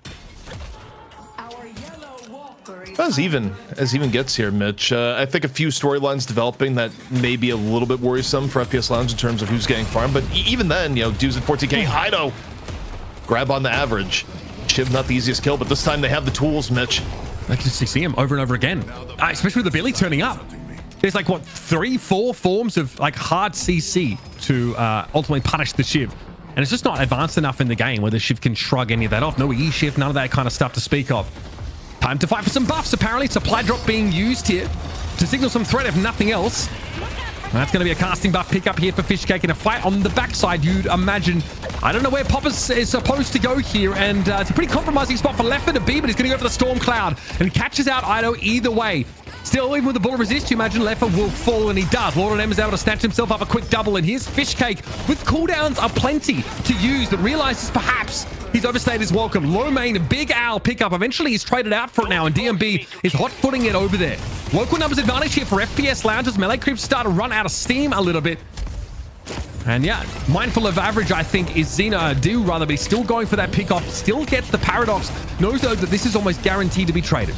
[SPEAKER 3] As even gets here, Mitch. I think a few storylines developing that may be a little bit worrisome for FPS Lounge in terms of who's getting farmed. But even then, dudes at 14k, Ido grab on the Average. Shiv not the easiest kill, but this time they have the tools, Mitch.
[SPEAKER 2] I can just see him over and over again, especially with the Billy turning up. There's like, what, 3-4 forms of like hard CC to ultimately punish the Shiv. And it's just not advanced enough in the game where the Shiv can shrug any of that off. No E-Shift, none of that kind of stuff to speak of. Time to fight for some buffs, apparently. Supply drop being used here to signal some threat, if nothing else. And that's going to be a casting buff pickup here for Fishcake in a fight on the backside, you'd imagine. I don't know where Poppers is supposed to go here, and it's a pretty compromising spot for Leffer to be, but he's going to go for the Storm Cloud and catches out Ido either way. Still, even with the bullet resist, you imagine Leffa will fall, and he does. Lord M is able to snatch himself up a quick double, and here's Fishcake with cooldowns are plenty to use, but realizes perhaps he's overstayed his welcome. Low main, Big Owl pickup. Eventually, he's traded out for it now, and DMB is hot-footing it over there. Local numbers advantage here for FPS Lounge as melee creeps start to run out of steam a little bit. And yeah, mindful of average, I think, is Xena do rather, but he's still going for that pick-off. Still gets the paradox. Knows, though, that this is almost guaranteed to be traded.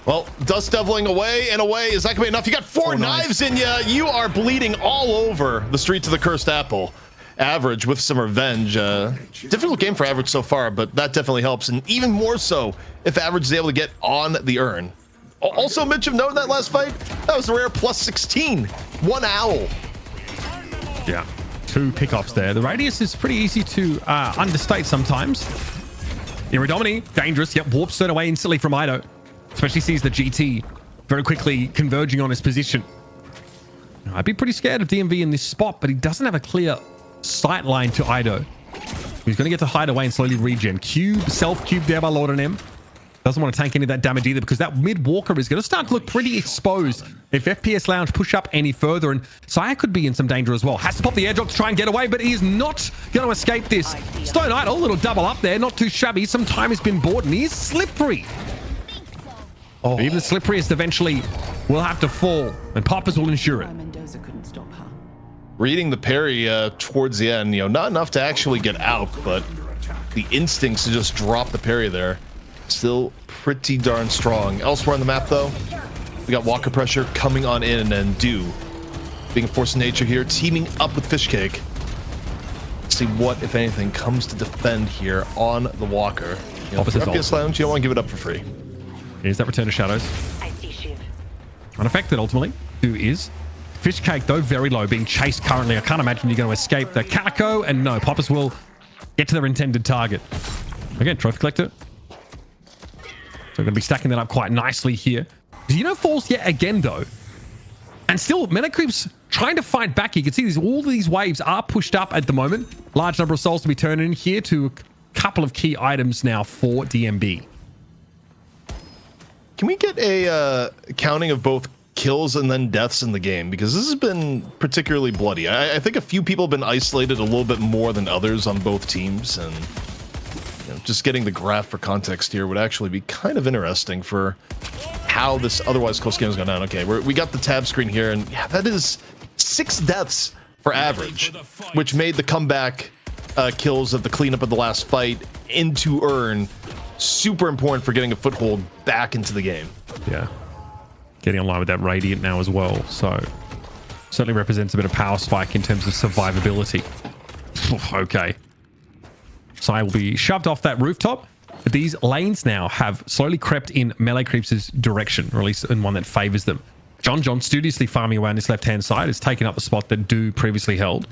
[SPEAKER 3] Well, dust deviling away and away. Is that gonna be enough? You got four knives in you. You are bleeding all over the streets of the Cursed Apple. Average with some revenge. Difficult game for Average so far, but that definitely helps, and even more so if Average is able to get on the urn. Also, Mitch, have noted that last fight? That was a rare plus 16. One owl.
[SPEAKER 2] Yeah, 2 pickoffs there. The radius is pretty easy to understate sometimes. Iridomini, dangerous. Yep, warp stone away instantly from Ido. Especially sees the GT very quickly converging on his position. I'd be pretty scared of DMV in this spot, but he doesn't have a clear sight line to Ido. He's going to get to hide away and slowly regen. Cube, self-cube there by Lord and M. Doesn't want to tank any of that damage either, because that mid-walker is going to start to look pretty exposed if FPS Lounge push up any further, and Saya could be in some danger as well. Has to pop the airdrop to try and get away, but he is not going to escape this. Stone Idol, a little double up there, not too shabby. Some time has been bought, and he's slippery. Oh. Even the slipperiest eventually will have to fall, and Poppers will ensure it.
[SPEAKER 3] Reading the parry towards the end, not enough to actually get out, but the instincts to just drop the parry there, still pretty darn strong. Elsewhere on the map, though, we got Walker Pressure coming on in, and Do, being a force of nature here, teaming up with Fishcake. Let's see what, if anything, comes to defend here on the Walker. For FPS Lounge, you don't want to give it up for free.
[SPEAKER 2] Here's that Return of Shadows. Unaffected, ultimately. Do is. Fishcake, though, very low, being chased currently. I can't imagine you're going to escape the Calico, and no, Poppers will get to their intended target. Again, Trophy Collector. So we're going to be stacking that up quite nicely here. Xeno falls yet again, though. And still, Meta Creeps trying to fight back. You can see all these waves are pushed up at the moment. Large number of souls to be turned in here to a couple of key items now for DMB.
[SPEAKER 3] Can we get a counting of both kills and then deaths in the game? Because this has been particularly bloody. I think a few people have been isolated a little bit more than others on both teams, and just getting the graph for context here would actually be kind of interesting for how this otherwise close game is going down. Okay, we got the tab screen here, and yeah, that is 6 deaths for Average, which made the comeback kills of the cleanup of the last fight into urn super important for getting a foothold back into the game.
[SPEAKER 2] Yeah. Getting online with that Radiant now as well. So certainly represents a bit of power spike in terms of survivability. Okay. Sai will be shoved off that rooftop. But these lanes now have slowly crept in Melee Creeps' direction, or at least in one that favors them. John studiously farming away on this left-hand side is taking up the spot that Do previously held.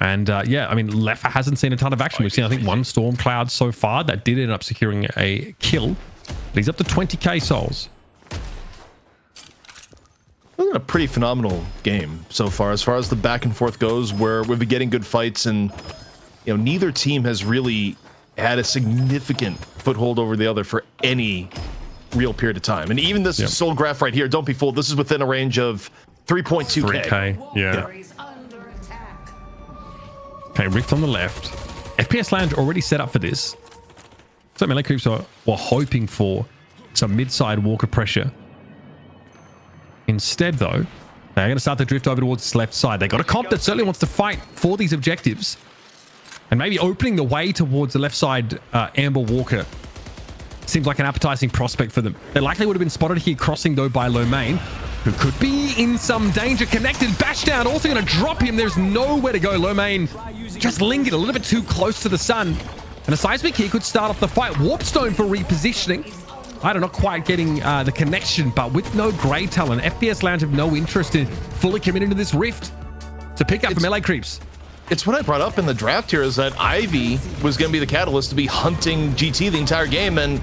[SPEAKER 2] And yeah, I mean, Leffa hasn't seen a ton of action. We've seen, I think, 1 Storm Cloud so far that did end up securing a kill. But he's up to 20k souls.
[SPEAKER 3] A pretty phenomenal game so far as the back and forth goes, where we've been getting good fights, and neither team has really had a significant foothold over the other for any real period of time. And even this soul graph right here, don't be fooled, this is within a range of 3.2k.
[SPEAKER 2] 3k, yeah. Okay, Rift on the left. FPS Lounge already set up for this. So Melee Creeps were hoping for some mid-side Walker pressure. Instead, though, they're going to start to drift over towards this left side. They got a comp that certainly wants to fight for these objectives. And maybe opening the way towards the left side Amber Walker seems like an appetizing prospect for them. They likely would have been spotted here crossing, though, by Lomain, who could be in some danger. Connected, bash down, also going to drop him. There's nowhere to go. Lomain just lingered a little bit too close to the sun. And a seismic here could start off the fight. Warpstone for repositioning. I don't know, quite getting the connection, but with no Grey Talon, FPS Lounge have no interest in fully committing to this rift to pick up the Melee Creeps.
[SPEAKER 3] It's what I brought up in the draft here, is that Ivy was going to be the catalyst to be hunting GT the entire game, and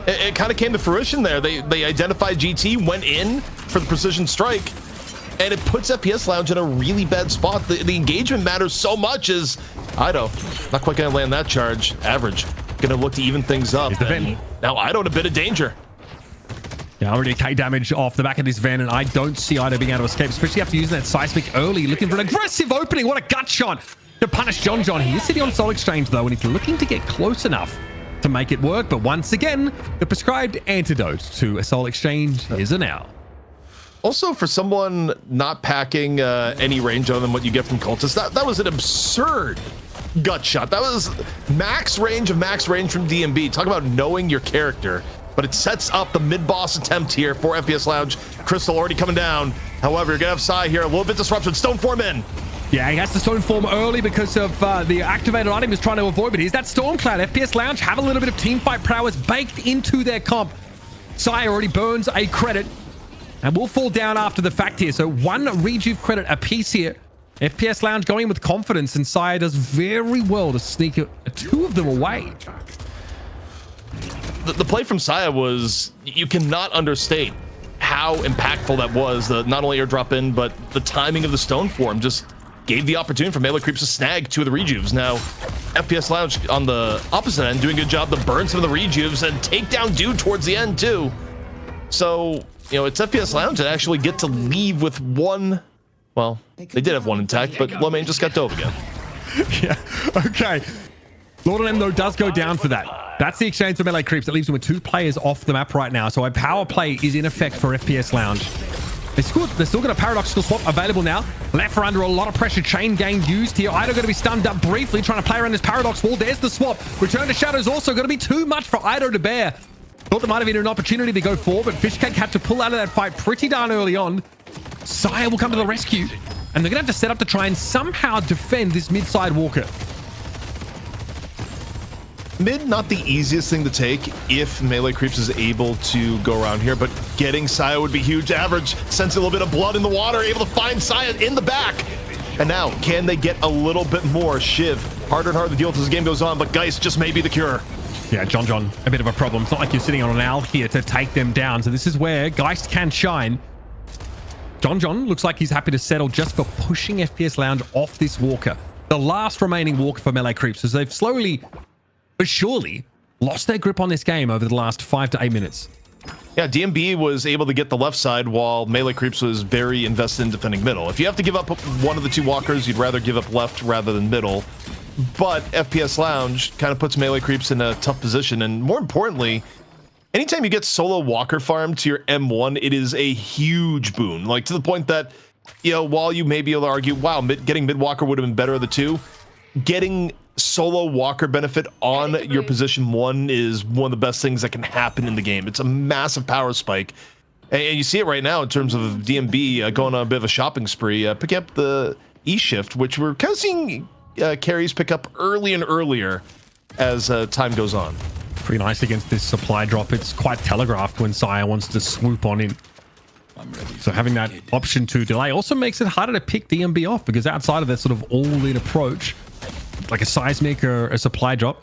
[SPEAKER 3] it kind of came to fruition there. They identified GT, went in for the precision strike, and it puts FPS Lounge in a really bad spot. The engagement matters so much, as Ido not quite going to land that charge. Average going to look to even things up.
[SPEAKER 2] Now
[SPEAKER 3] Ido in a bit of danger.
[SPEAKER 2] Yeah, already a K damage off the back of this van, and I don't see Ido being able to escape, especially after using that seismic early, looking for an aggressive opening. What a gut shot to punish John John. He is sitting on Soul Exchange, though, and he's looking to get close enough to make it work. But once again, the prescribed antidote to a Soul Exchange is a now.
[SPEAKER 3] Also, for someone not packing any range on them, what you get from Cultist, that was an absurd gut shot. That was max range from DMB. Talk about knowing your character. But it sets up the mid-boss attempt here for FPS Lounge. Crystal already coming down. However, you're going to have Sai here. A little bit disruption. Stoneform in.
[SPEAKER 2] Yeah, he has to Stoneform early because of the activated item he's trying to avoid. But here's that Stormcloud. FPS Lounge have a little bit of teamfight prowess baked into their comp. Sai already burns a credit and will fall down after the fact here. So one rejuve credit apiece here. FPS Lounge going in with confidence, and Sai does very well to sneak two of them away.
[SPEAKER 3] The play from Saya was, you cannot understate how impactful that was. The not only airdrop in, but the timing of the stone form just gave the opportunity for melee creeps to snag two of the rejuves. Now, FPS Lounge on the opposite end doing a good job to burn some of the rejuves and take down dude towards the end too. So, you know, it's FPS Lounge that actually get to leave with one. Well, they did have one intact, but Lomain just got dove again.
[SPEAKER 2] Yeah, okay. Lord of M, though, does go down for that. That's the exchange for melee creeps. That leaves them with two players off the map right now. So a power play is in effect for FPS Lounge. They're still got a paradoxical swap available now. Left for under a lot of pressure. Chain gang used here. Ido going to be stunned up briefly, trying to play around this paradox wall. There's the swap. Return to Shadows also going to be too much for Ido to bear. Thought there might have been an opportunity to go forward, but Fishcake had to pull out of that fight pretty darn early on. Sire will come to the rescue, and they're going to have to set up to try and somehow defend this mid-side walker.
[SPEAKER 3] Mid, not the easiest thing to take if melee creeps is able to go around here, but getting Saya would be huge. Average, sense a little bit of blood in the water, able to find Saya in the back. And now, can they get a little bit more? Shiv, harder and harder to deal with as the game goes on, but Geist just may be the cure.
[SPEAKER 2] Yeah, John, a bit of a problem. It's not like you're sitting on an owl here to take them down. So this is where Geist can shine. John looks like he's happy to settle just for pushing FPS Lounge off this walker. The last remaining walker for melee creeps, as they've slowly but surely lost their grip on this game over the last 5 to 8 minutes.
[SPEAKER 3] Yeah, DMB was able to get the left side while melee creeps was very invested in defending middle. If you have to give up one of the two walkers, you'd rather give up left rather than middle. But FPS Lounge kind of puts melee creeps in a tough position. And more importantly, anytime you get solo walker farm to your M1, it is a huge boon. Like, to the point that, you know, while you may be able to argue, wow, getting mid walker would have been better of the two, getting solo walker benefit on your position 1 is one of the best things that can happen in the game. It's a massive power spike, and you see it right now in terms of DMB going on a bit of a shopping spree, picking up the E shift, which we're kind of seeing carries pick up early and earlier as time goes on.
[SPEAKER 2] Pretty nice against this supply drop. It's quite telegraphed when Sire wants to swoop on in. So having that option to delay also makes it harder to pick DMB off, because outside of that sort of all-in approach, like a seismic or a supply drop,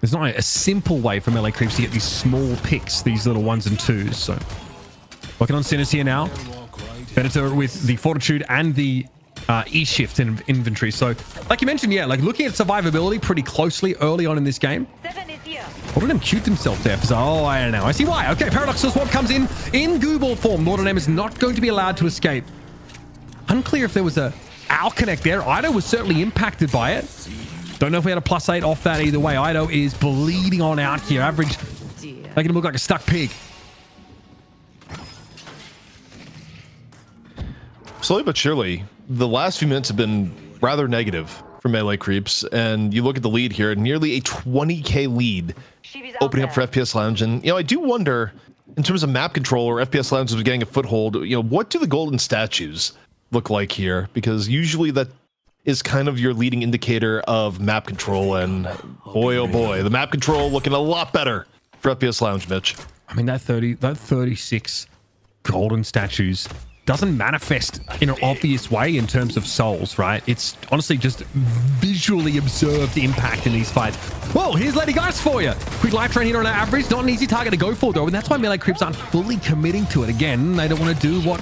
[SPEAKER 2] there's not a simple way for melee creeps to get these small picks, these little 1s and 2s. So working on Sinners here now. Venator with the Fortitude and the E-shift in inventory. So like you mentioned, yeah, like looking at survivability pretty closely early on in this game. Lord of M cute himself there. So, oh, I don't know. I see why. Okay, Paradoxal Swap comes in Gooball form. Lord of M is not going to be allowed to escape. Unclear if there was a Owl Connect there. Ido was certainly impacted by it. Don't know if we had a +8 off that either way. Ido is bleeding on out here. Average, making him look like a stuck pig.
[SPEAKER 3] Slowly but surely, the last few minutes have been rather negative for melee creeps, and you look at the lead here, nearly a 20k lead opening up for FPS Lounge. And, you know, I do wonder, in terms of map control, or FPS Lounge was getting a foothold, you know, what do the golden statues look like here? Because usually that is kind of your leading indicator of map control, and boy oh boy, the map control looking a lot better for FPS Lounge, Mitch.
[SPEAKER 2] I mean, that 36 golden statues doesn't manifest in an obvious way in terms of souls, right? It's honestly just visually observed impact in these fights. Whoa, here's Lady Geist for you. Quick life train here on average. Not an easy target to go for, though, and that's why melee creeps aren't fully committing to it. Again, they don't want to do what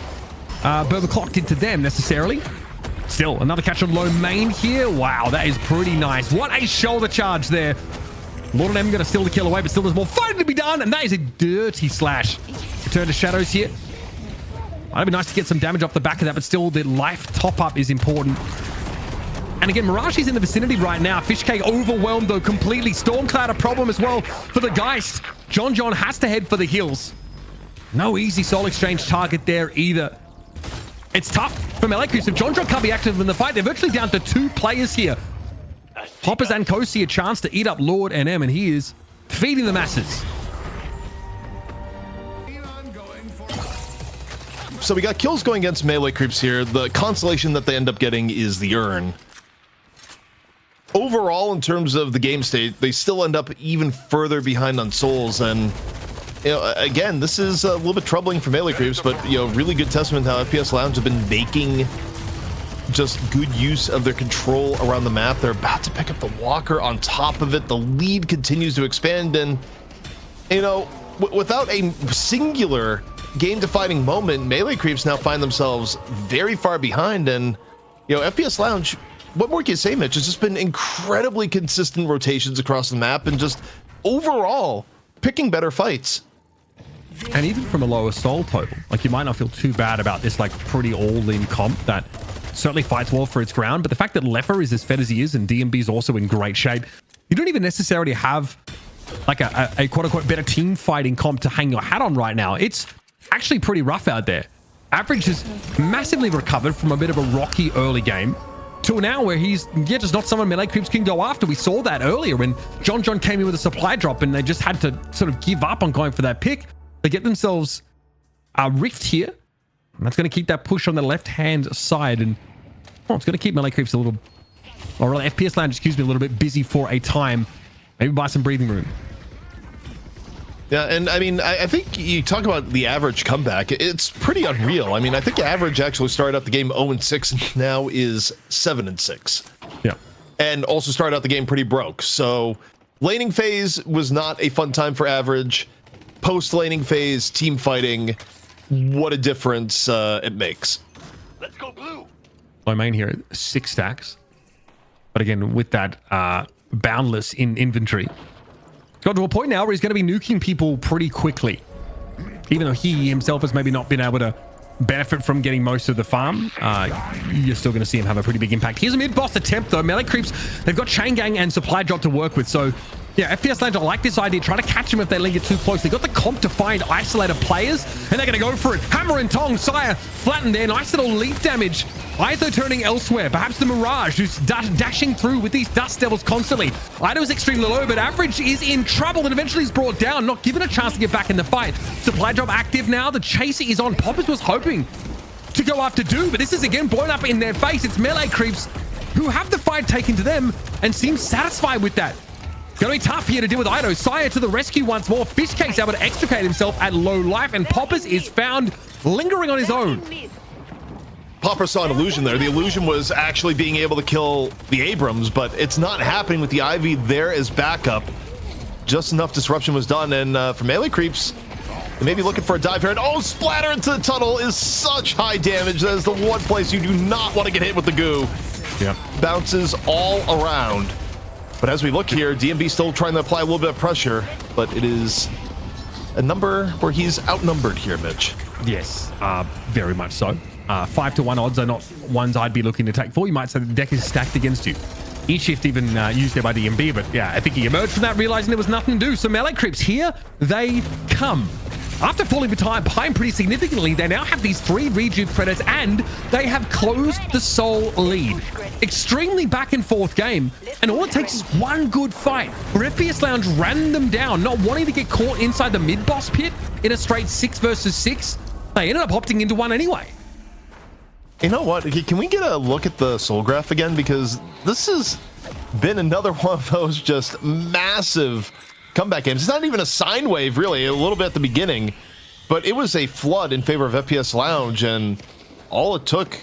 [SPEAKER 2] Berber Clock did to them necessarily. Still, another catch on low main here. Wow, that is pretty nice. What a shoulder charge there. Lord of M going to steal the kill away, but still there's more fighting to be done, and that is a dirty slash. Return to shadows here. Might be nice to get some damage off the back of that, but still the life top up is important. And again, Mirage is in the vicinity right now. Fishcake overwhelmed though completely. Stormcloud a problem as well for the Geist. John has to head for the hills. No easy soul exchange target there either. It's tough for Melee Creeps. If John can't be active in the fight, they're virtually down to 2 players here. Poppers and Kosi a chance to eat up Lord and M, and he is feeding the masses.
[SPEAKER 3] So we got kills going against Melee Creeps here. The consolation that they end up getting is the urn. Overall, in terms of the game state, they still end up even further behind on souls. And, you know, again, this is a little bit troubling for Melee Creeps, but, you know, really good testament to how FPS Lounge have been making just good use of their control around the map. They're about to pick up the Walker on top of it. The lead continues to expand, and, you know, without a singular game-defining moment, Melee Creeps now find themselves very far behind. And, you know, FPS Lounge, what more can you say, Mitch? It's just been incredibly consistent rotations across the map and just overall picking better fights.
[SPEAKER 2] And even from a lower soul total, like, you might not feel too bad about this, like, pretty all-in comp that certainly fights well for its ground. But the fact that Leffer is as fed as he is and DMB is also in great shape, you don't even necessarily have like a quote-unquote better team fighting comp to hang your hat on right now. It's actually pretty rough out there. Average has massively recovered from a bit of a rocky early game to now where he's just not someone Melee Creeps can go after. We saw that earlier when John came in with a supply drop and they just had to sort of give up on going for that pick. They get themselves a rift here. And that's going to keep that push on the left-hand side. And it's going to keep Melee Creeps a little, or really FPS Lounge, excuse me, a little bit busy for a time. Maybe buy some breathing room.
[SPEAKER 3] Yeah, and I mean, I think you talk about the average comeback. It's pretty unreal. I mean, I think average actually started out the game 0-6 and now is 7-6.
[SPEAKER 2] Yeah.
[SPEAKER 3] And also started out the game pretty broke. So laning phase was not a fun time for average. Post-laning phase, team fighting, what a difference it makes.
[SPEAKER 4] Let's go blue.
[SPEAKER 2] My main here, 6 stacks. But again, with that boundless in inventory, got to a point now where he's going to be nuking people pretty quickly. Even though he himself has maybe not been able to benefit from getting most of the farm, you're still going to see him have a pretty big impact. Here's a mid-boss attempt, though. Melee Creeps, they've got Chain Gang and Supply Drop to work with, so yeah, FPS Lounge, I like this idea. Try to catch them if they linger too close. They got the comp to find isolated players, and they're going to go for it. Hammer and Tong, Sire flattened there. Nice little leap damage. Ido turning elsewhere. Perhaps the Mirage, who's dashing through with these Dust Devils constantly. Ido's extremely low, but Average is in trouble and eventually is brought down, not given a chance to get back in the fight. Supply Drop active now. The chase is on. Poppers was hoping to go after Do, but this is again blown up in their face. It's Melee Creeps who have the fight taken to them and seem satisfied with that. Gonna be tough here to deal with Ido. Sire to the rescue once more. Fishcake's able to extricate himself at low life, and Poppers is found lingering on his own.
[SPEAKER 3] Popper saw an illusion there. The illusion was actually being able to kill the Abrams, but it's not happening with the Ivy there as backup. Just enough disruption was done, and for Melee Creeps, they may be looking for a dive here. And oh, splatter into the tunnel is such high damage. That is the one place you do not want to get hit with the goo.
[SPEAKER 2] Yeah.
[SPEAKER 3] Bounces all around. But as we look here, DMB still trying to apply a little bit of pressure, but it is a number where he's outnumbered here, Mitch.
[SPEAKER 2] Yes, very much so. 5-1 odds are not ones I'd be looking to take for. You might say the deck is stacked against you. E-shift even used there by DMB, but yeah, I think he emerged from that realizing there was nothing to do. So Melee Creeps, here they come. After falling behind pretty significantly, they now have these 3 rejuve credits and they have closed the soul lead. Extremely back and forth game, and all it takes is one good fight where FPS Lounge ran them down, not wanting to get caught inside the mid-boss pit in a straight 6 versus 6. They ended up opting into one anyway.
[SPEAKER 3] You know what? Can we get a look at the soul graph again? Because this has been another one of those just massive comeback games. It's not even a sine wave, really, a little bit at the beginning, but it was a flood in favor of FPS Lounge, and all it took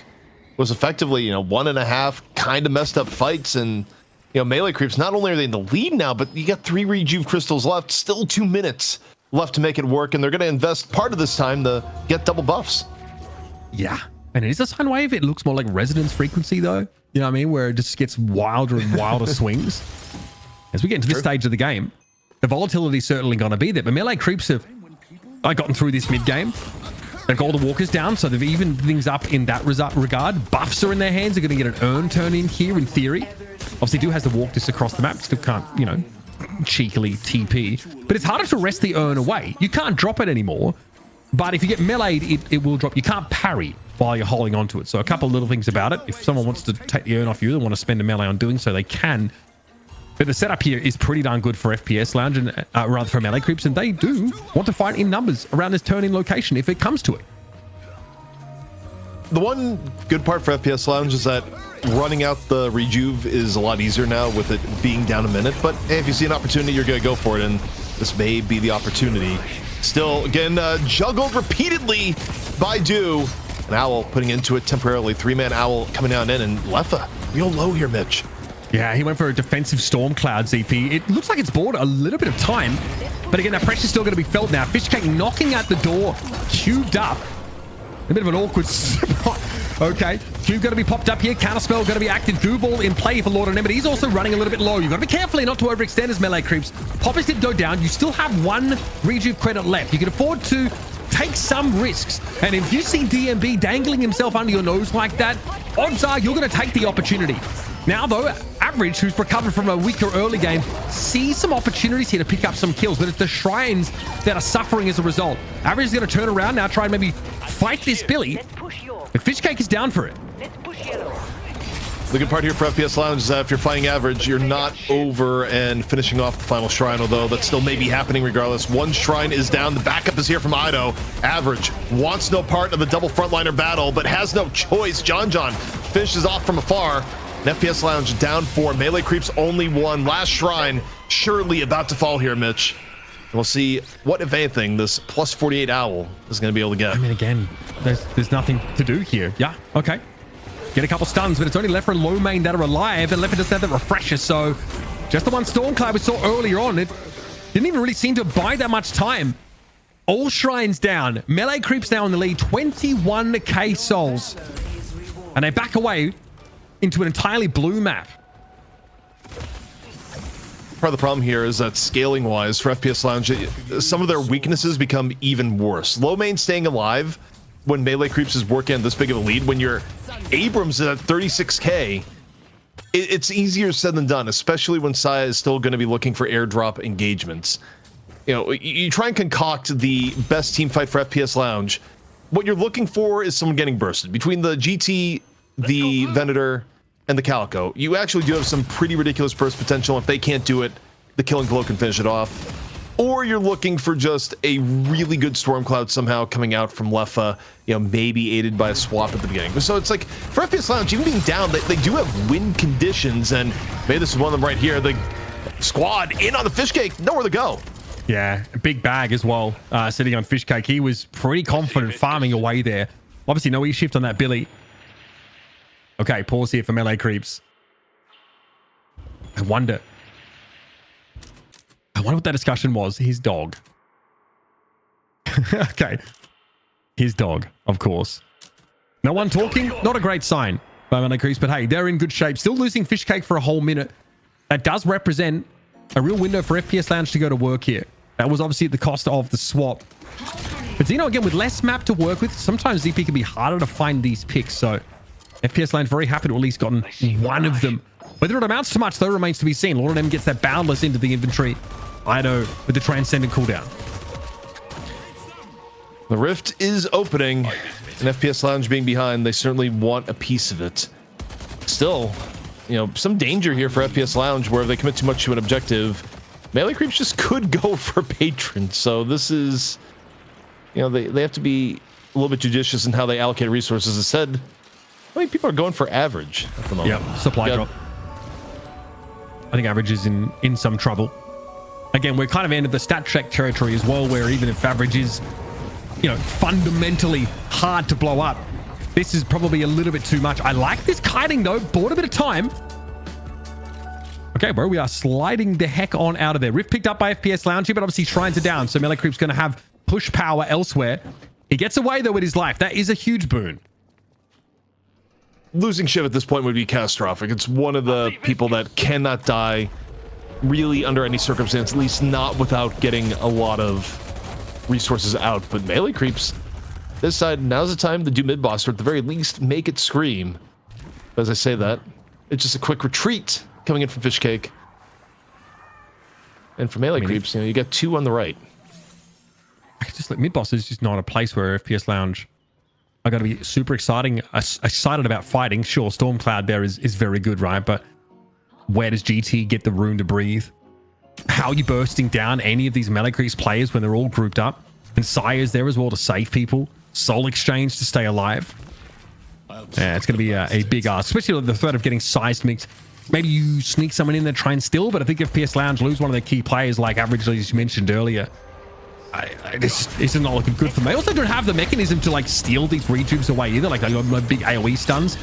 [SPEAKER 3] was effectively, 1.5 kind of messed up fights, and, Melee Creeps, not only are they in the lead now, but you got 3 rejuve crystals left, still 2 minutes left to make it work, and they're going to invest part of this time to get double buffs.
[SPEAKER 2] Yeah, and it is a sine wave. It looks more like resonance frequency, though. You know what I mean? Where it just gets wilder and wilder swings. As we get into this stage of the game, the volatility is certainly going to be there, but Melee Creeps have gotten through this mid game. They've got all the walkers down, so they've evened things up in that regard. Buffs are in their hands. They're going to get an urn turn in here in theory. Obviously, do has the walk just across the map. Still can't, you know, cheekily TP. But it's harder to wrest the urn away. You can't drop it anymore. But if you get meleeed, it will drop. You can't parry while you're holding onto it. So a couple of little things about it. If someone wants to take the urn off you, they want to spend a melee on doing so, they can. But the setup here is pretty darn good for FPS Lounge and rather for melee creeps, and they do want to fight in numbers around this turn-in location if it comes to it.
[SPEAKER 3] The one good part for FPS Lounge is that running out the rejuve is a lot easier now with it being down a minute. But hey, if you see an opportunity, you're going to go for it, and this may be the opportunity. Still, again, juggled repeatedly by Do. An Owl putting into it temporarily. 3-man Owl coming down in, and Leffa real low here, Mitch.
[SPEAKER 2] Yeah, he went for a defensive Storm Cloud, ZP. It looks like it's bought a little bit of time. But again, that pressure's still going to be felt now. Fishcake knocking at the door, cubed up. A bit of an awkward spot. Okay, Cube going to be popped up here. Counterspell going to be active. Goo Ball in play for Lord of but he's also running a little bit low. You've got to be careful not to overextend as melee creeps. Poppers did go down. You still have 1 rejuve credit left. You can afford to take some risks. And if you see DMB dangling himself under your nose like that, odds are you're going to take the opportunity. Now, though, Average, who's recovered from a weaker early game, sees some opportunities here to pick up some kills, but it's the Shrines that are suffering as a result. Average is going to turn around now, try and maybe fight this Billy. But Fishcake is down for it.
[SPEAKER 3] The good part here for FPS Lounge is that if you're fighting Average, you're not over and finishing off the final Shrine, although that still may be happening regardless. 1 Shrine is down. The backup is here from Ido. Average wants no part of the double frontliner battle, but has no choice. John finishes off from afar. And FPS Lounge down 4. Melee creeps only 1. Last Shrine surely about to fall here, Mitch. And we'll see what, if anything, this plus 48 Owl is going to be able to get.
[SPEAKER 2] I mean, again, there's nothing to do here. Yeah, okay. Get a couple stuns, but it's only Leffa and Low Main that are alive, and Leffa doesn't have the refresher, so just the 1 Stormcloud we saw earlier on. It didn't even really seem to buy that much time. All Shrines down. Melee creeps now in the lead. 21k souls. And they back away into an entirely blue map.
[SPEAKER 3] Part of the problem here is that scaling wise for FPS Lounge, some of their weaknesses become even worse. Low main staying alive when melee creeps is working at this big of a lead. When your Abrams is at 36k, it's easier said than done, especially when Saya is still going to be looking for airdrop engagements. You know, you try and concoct the best team fight for FPS Lounge. What you're looking for is someone getting bursted. Between the GT, the Venator, and the Calico, you actually do have some pretty ridiculous burst potential. If they can't do it, the Killing Blow can finish it off. Or you're looking for just a really good Stormcloud somehow coming out from Leffa, you know, maybe aided by a swap at the beginning. So it's like, for FPS Lounge, even being down, they do have win conditions, and maybe this is one of them right here. The squad in on the Fishcake, nowhere to go.
[SPEAKER 2] Yeah, a big bag as well, sitting on Fishcake. He was pretty confident farming away there. Obviously, no E-shift on that Billy. Okay, pause here for melee creeps. I wonder what that discussion was. His dog. Okay. His dog, of course. No one talking. Not a great sign by melee creeps, but hey, they're in good shape. Still losing Fishcake for a whole minute. That does represent a real window for FPS Lounge to go to work here. That was obviously at the cost of the swap. But Zeno, again, with less map to work with, sometimes ZP can be harder to find these picks, so FPS Lounge very happy to at least gotten one of them. Whether it amounts to much, though, remains to be seen. Lord of M gets that Boundless into the inventory. Ido with the Transcendent cooldown.
[SPEAKER 3] The rift is opening, and FPS Lounge being behind, they certainly want a piece of it. Still, you know, some danger here for FPS Lounge where if they commit too much to an objective, melee creeps just could go for Patron. So this is, you know, they have to be a little bit judicious in how they allocate resources. As said, I mean, people are going for Average at the moment.
[SPEAKER 2] Yep, supply drop. I think Average is in some trouble. Again, we're kind of into the stat check territory as well, where even if Average is, you know, fundamentally hard to blow up, this is probably a little bit too much. I like this kiting, though. Bought a bit of time. Okay, bro, we are sliding the heck on out of there. Rift picked up by FPS Lounge here, but obviously Shrines are down, so Melee Creep's going to have push power elsewhere. He gets away, though, with his life. That is a huge boon.
[SPEAKER 3] Losing Shiv at this point would be catastrophic. It's one of the people that cannot die really under any circumstance, at least not without getting a lot of resources out. But melee creeps, this side, now's the time to do mid boss, or at the very least, make it scream. As I say that, it's just a quick retreat coming in from Fishcake. And for melee creeps, you get 2 on the right.
[SPEAKER 2] I just like mid boss is just not a place where FPS Lounge are going to be super excited about fighting. Sure, Stormcloud there is very good, right? But where does GT get the room to breathe? How are you bursting down any of these melee creeps players when they're all grouped up? And Sire's there as well to save people. Soul Exchange to stay alive. Yeah, it's going to be a big ask, especially with the threat of getting seismic. Maybe you sneak someone in there, try and steal, but I think if FPS Lounge lose one of their key players, like Average, as you mentioned earlier, this is not looking good for me. I also don't have the mechanism to like steal these rejuves away either, like I got my big AoE stuns.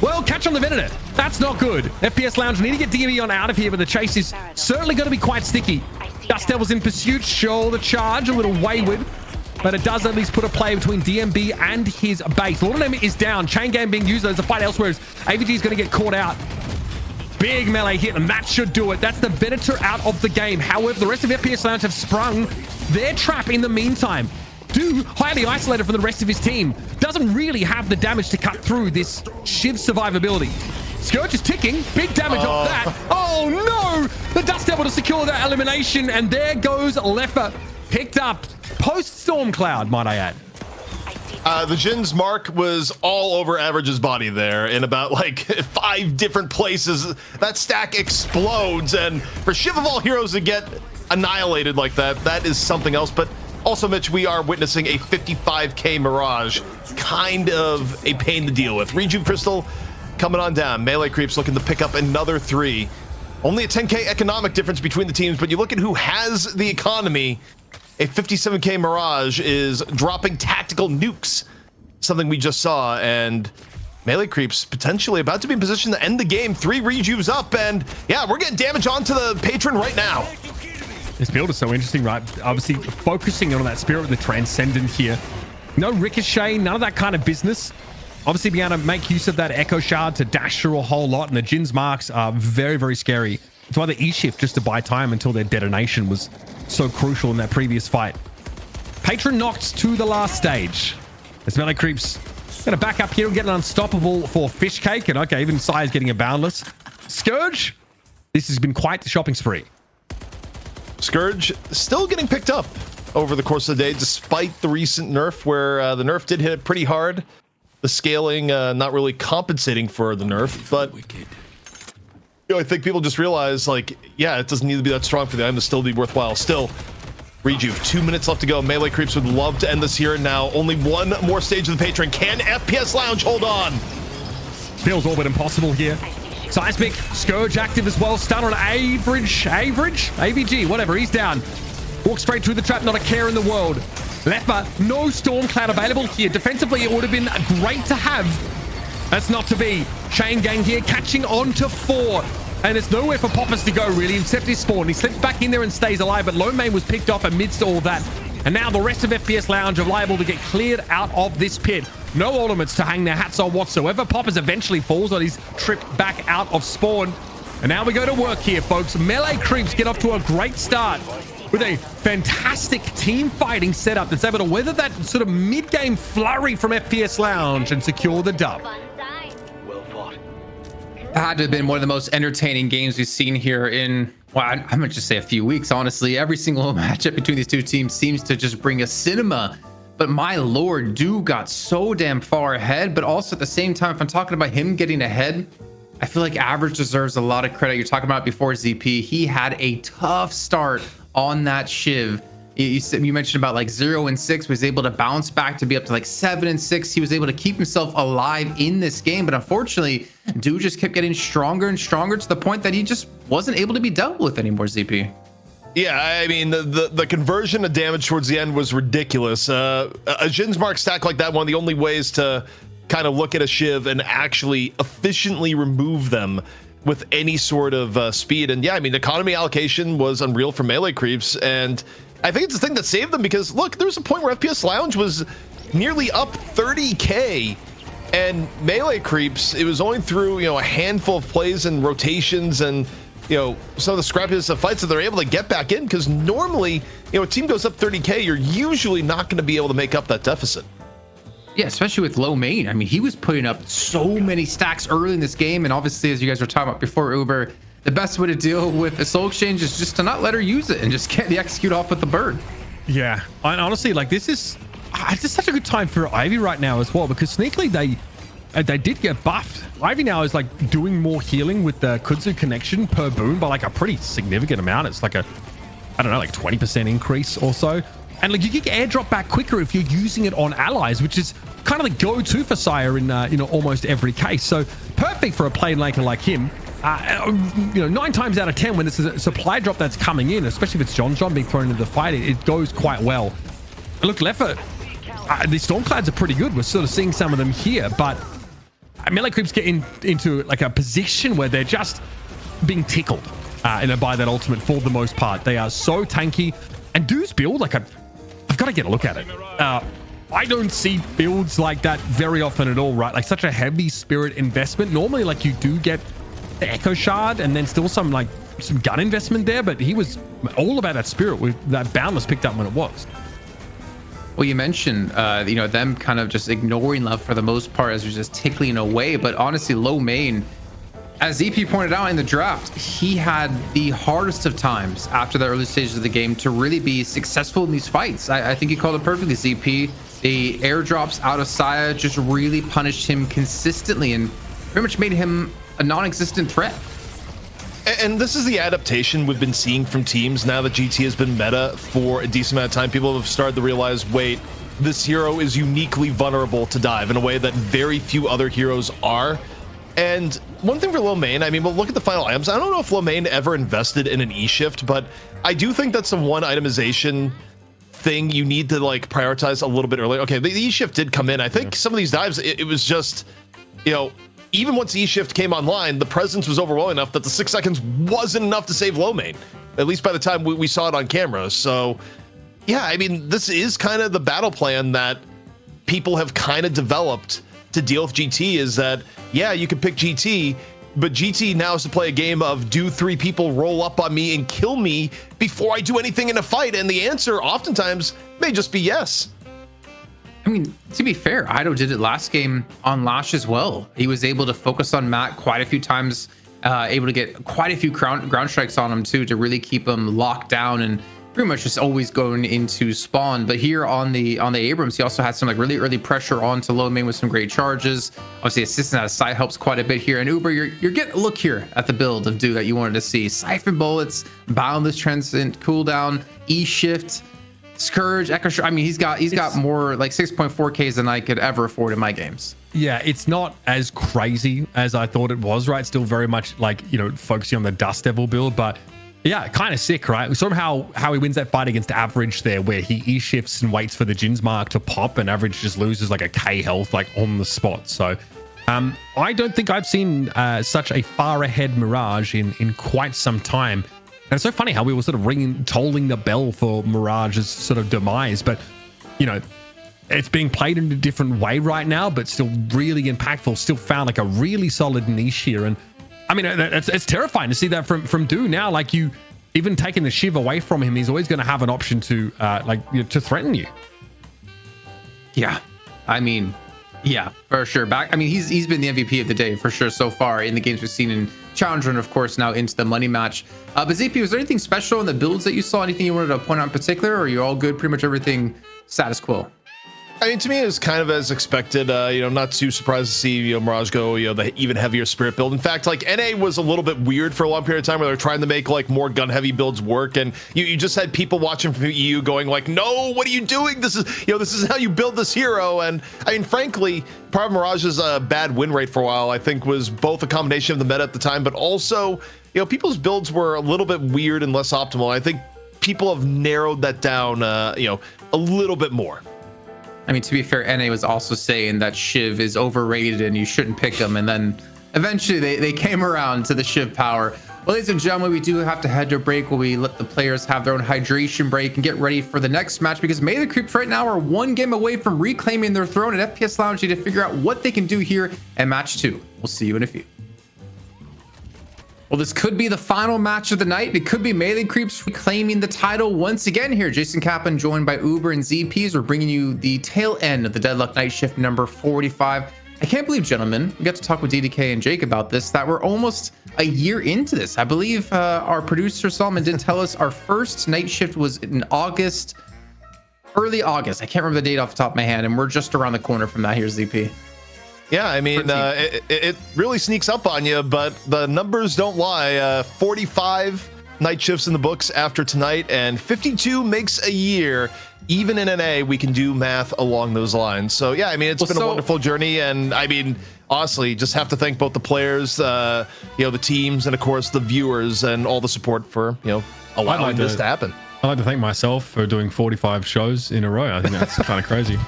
[SPEAKER 2] Well, catch on the Venator. That's not good. FPS Lounge need to get DB on out of here, but the chase is certainly going to be quite sticky. Dust Devil's in pursuit. Sure, the charge a little wayward, but it does at least put a play between DMB and his base. Lord of Name is down. Chain Gang being used as a fight elsewhere. AVG is going to get caught out. Big melee hit, and that should do it. That's the Venator out of the game. However, the rest of FPS Lounge have sprung their trap in the meantime. Do highly isolated from the rest of his team. Doesn't really have the damage to cut through this Shiv survivability. Scourge is ticking. Big damage off that. Oh no! The Dust Devil to secure that elimination, and there goes Leffa. Picked up post Stormcloud, might I add.
[SPEAKER 3] The Jin's mark was all over Average's body there in about like 5 different places. That stack explodes, and for Shiv of all heroes to get annihilated like that, that is something else. But also, Mitch, we are witnessing a 55k Mirage, kind of a pain to deal with. Rejuve Crystal coming on down. Melee Creeps looking to pick up another 3. Only a 10k economic difference between the teams, but you look at who has the economy. A 57k Mirage is dropping tactical nukes, something we just saw, and Melee Creeps potentially about to be in position to end the game. 3 rejuves up, and yeah, we're getting damage onto the patron right now.
[SPEAKER 2] This build is so interesting, right? Obviously focusing on that spirit of the transcendent here. No ricochet, none of that kind of business. Obviously being able to make use of that echo shard to dash through a whole lot, and the Jin's marks are very, very scary. It's why the E-shift just to buy time until their detonation was so crucial in that previous fight. Patron knocked to the last stage. As Melee Creeps gonna back up here and get an unstoppable for Fishcake, and okay, even Sire's getting a boundless. Scourge, this has been quite the shopping spree.
[SPEAKER 3] Scourge still getting picked up over the course of the day, despite the recent nerf, where the nerf did hit it pretty hard. The scaling not really compensating for the nerf, but I think people just realize, like, yeah, it doesn't need to be that strong for the item to still be worthwhile. Still, Rejuve, 2 minutes left to go. Melee Creeps would love to end this here and now. Only one more stage of the patron. Can FPS Lounge hold on?
[SPEAKER 2] Feels all but impossible here. Seismic, Scourge active as well. Stun on Average, AVG, whatever, he's down. Walk straight through the trap, not a care in the world. Leffa, no Stormcloud available here. Defensively, it would have been great to have. That's not to be. Chain Gang here catching on to 4. And there's nowhere for Poppers to go, really, except his spawn. He slips back in there and stays alive, but Lone Main was picked off amidst all that. And now the rest of FPS Lounge are liable to get cleared out of this pit. No ultimates to hang their hats on whatsoever. Poppers eventually falls on his trip back out of spawn. And now we go to work here, folks. Melee Creeps get off to a great start with a fantastic team fighting setup that's able to weather that sort of mid-game flurry from FPS Lounge and secure the dub.
[SPEAKER 1] Had to have been one of the most entertaining games we've seen here in, well, I'm gonna just say a few weeks. Honestly, every single matchup between these two teams seems to just bring a cinema. But my lord, dude got so damn far ahead. But also at the same time, if I'm talking about him getting ahead, I feel like Average deserves a lot of credit. You're talking about before ZP, he had a tough start on that Shiv. You mentioned about like 0 and 6, was able to bounce back to be up to like 7 and 6. He was able to keep himself alive in this game, but unfortunately, dude just kept getting stronger and stronger to the point that he just wasn't able to be dealt with anymore, ZP.
[SPEAKER 3] Yeah, I mean, the conversion of damage towards the end was ridiculous. A Jin's Mark stack like that, one of the only ways to kind of look at a Shiv and actually efficiently remove them with any sort of speed. And yeah, I mean, economy allocation was unreal for Melee Creeps, and I think it's the thing that saved them, because look, there was a point where FPS Lounge was nearly up 30k, and Melee Creeps, it was only through, you know, a handful of plays and rotations and some of the scrappiest of fights that they're able to get back in, because normally, a team goes up 30K, you're usually not going to be able to make up that deficit.
[SPEAKER 1] Yeah, especially with low main. I mean, he was putting up so many stacks early in this game, and obviously, as you guys were talking about before, Uber, the best way to deal with a soul exchange is just to not let her use it and just get the execute off with the bird.
[SPEAKER 2] Yeah, and honestly, like this is just such a good time for Ivy right now as well, because sneakily they did get buffed. Ivy now is like doing more healing with the Kudzu connection per boon by like a pretty significant amount. It's like I don't know, like 20% increase or so. And like you can airdrop back quicker if you're using it on allies, which is kind of the go-to for Sire in almost every case. So perfect for a play laner like him. 9 times out of 10 when it's a supply drop that's coming in, especially if it's John being thrown into the fight, it goes quite well. Look, Leffa, the Stormclads are pretty good. We're sort of seeing some of them here, but melee creeps get into like a position where they're just being tickled by that ultimate for the most part. They are so tanky, and Do's build, like I've got to get a look at it. I don't see builds like that very often at all, right? Like such a heavy spirit investment. Normally, like you do get the Echo Shard and then still some gun investment there, but he was all about that spirit with that Boundless picked up when it was.
[SPEAKER 1] Well, you mentioned, them kind of just ignoring love for the most part as they're just tickling away. But honestly, low main, as EP pointed out in the draft, he had the hardest of times after the early stages of the game to really be successful in these fights. I think he called it perfectly, ZP. The airdrops out of Saya just really punished him consistently and pretty much made him a non-existent threat.
[SPEAKER 3] And this is the adaptation we've been seeing from teams now that GT has been meta for a decent amount of time. People have started to realize, wait, this hero is uniquely vulnerable to dive in a way that very few other heroes are. And one thing for low main, I mean, we'll look at the final items. I don't know if low main ever invested in an E-shift, but I do think that's the one itemization thing you need to like prioritize a little bit earlier. Okay, the E-shift did come in. I think some of these dives, it was just, even once E-shift came online, the presence was overwhelming enough that the 6 seconds wasn't enough to save low main, at least by the time we saw it on camera. So yeah, I mean, this is kind of the battle plan that people have kind of developed to deal with GT, is that, yeah, you can pick GT, but GT now is to play a game of, do 3 people roll up on me and kill me before I do anything in a fight? And the answer oftentimes may just be yes.
[SPEAKER 1] I mean, to be fair, Ido did it last game on Lash as well. He was able to focus on Matt quite a few times, able to get quite a few ground strikes on him too, to really keep him locked down and pretty much just always going into spawn. But here on the Abrams, he also had some like really early pressure onto low main with some great charges. Obviously, assisting out of side helps quite a bit here. And Uber, you're getting a look here at the build of Do that you wanted to see. Siphon Bullets, Boundless Transcendent cooldown, E-shift, Scourge, Echo Shard. I mean, he's got more like 6.4Ks than I could ever afford in my games.
[SPEAKER 2] Yeah, it's not as crazy as I thought it was, right? Still very much like, focusing on the Dust Devil build, but yeah, kind of sick, right? Sort of how he wins that fight against Average there, where he E-shifts and waits for the Jin's mark to pop, and Average just loses like a K health like on the spot. So I don't think I've seen such a far ahead Mirage in quite some time. And it's so funny how we were sort of tolling the bell for Mirage's sort of demise, but it's being played in a different way right now, but still really impactful. Still found like a really solid niche here, and I mean it's terrifying to see that from Do now. Like, you even taking the Shiv away from him, he's always going to have an option to to threaten you.
[SPEAKER 1] Yeah, I mean, yeah, for sure. I mean, he's been the MVP of the day for sure so far in the games we've seen in Challenger, and of course now into the money match. But ZP, was there anything special in the builds that you saw? Anything you wanted to point out in particular, or are you all good? Pretty much everything status quo?
[SPEAKER 3] I mean, to me, it was kind of as expected. Not too surprised to see Mirage go the even heavier spirit build. In fact, like, NA was a little bit weird for a long period of time where they're trying to make like more gun heavy builds work, and you just had people watching from EU going like, no, what are you doing? This is how you build this hero. And I mean, frankly, part of Mirage's bad win rate for a while, I think, was both a combination of the meta at the time, but also people's builds were a little bit weird and less optimal. I think people have narrowed that down a little bit more.
[SPEAKER 1] I mean, to be fair, NA was also saying that Shiv is overrated and you shouldn't pick him. And then eventually they came around to the Shiv power. Well, ladies and gentlemen, we do have to head to break where we let the players have their own hydration break and get ready for the next match, because May the Creeps right now are one game away from reclaiming their throne at FPS Lounge to figure out what they can do here in match 2. We'll see you in a few. Well, this could be the final match of the night. It could be Melee Creeps reclaiming the title once again here. Jason Kaplan joined by Uber and ZPs. We're bringing you the tail end of the Deadlock Night Shift number 45. I can't believe, gentlemen, we got to talk with DDK and Jake about this, that we're almost a year into this. I believe our producer Solomon did tell us our first night shift was in August, early August. I can't remember the date off the top of my head, and we're just around the corner from that. Here's ZP.
[SPEAKER 3] Yeah, I mean, it really sneaks up on you, but the numbers don't lie. 45 night shifts in the books after tonight, and 52 makes a year. Even in NA, we can do math along those lines. So, yeah, I mean, it's been a wonderful journey, and I mean, honestly, just have to thank both the players, the teams, and of course the viewers and all the support for allowing this to happen.
[SPEAKER 2] I'd like to thank myself for doing 45 shows in a row. I think that's kind of crazy.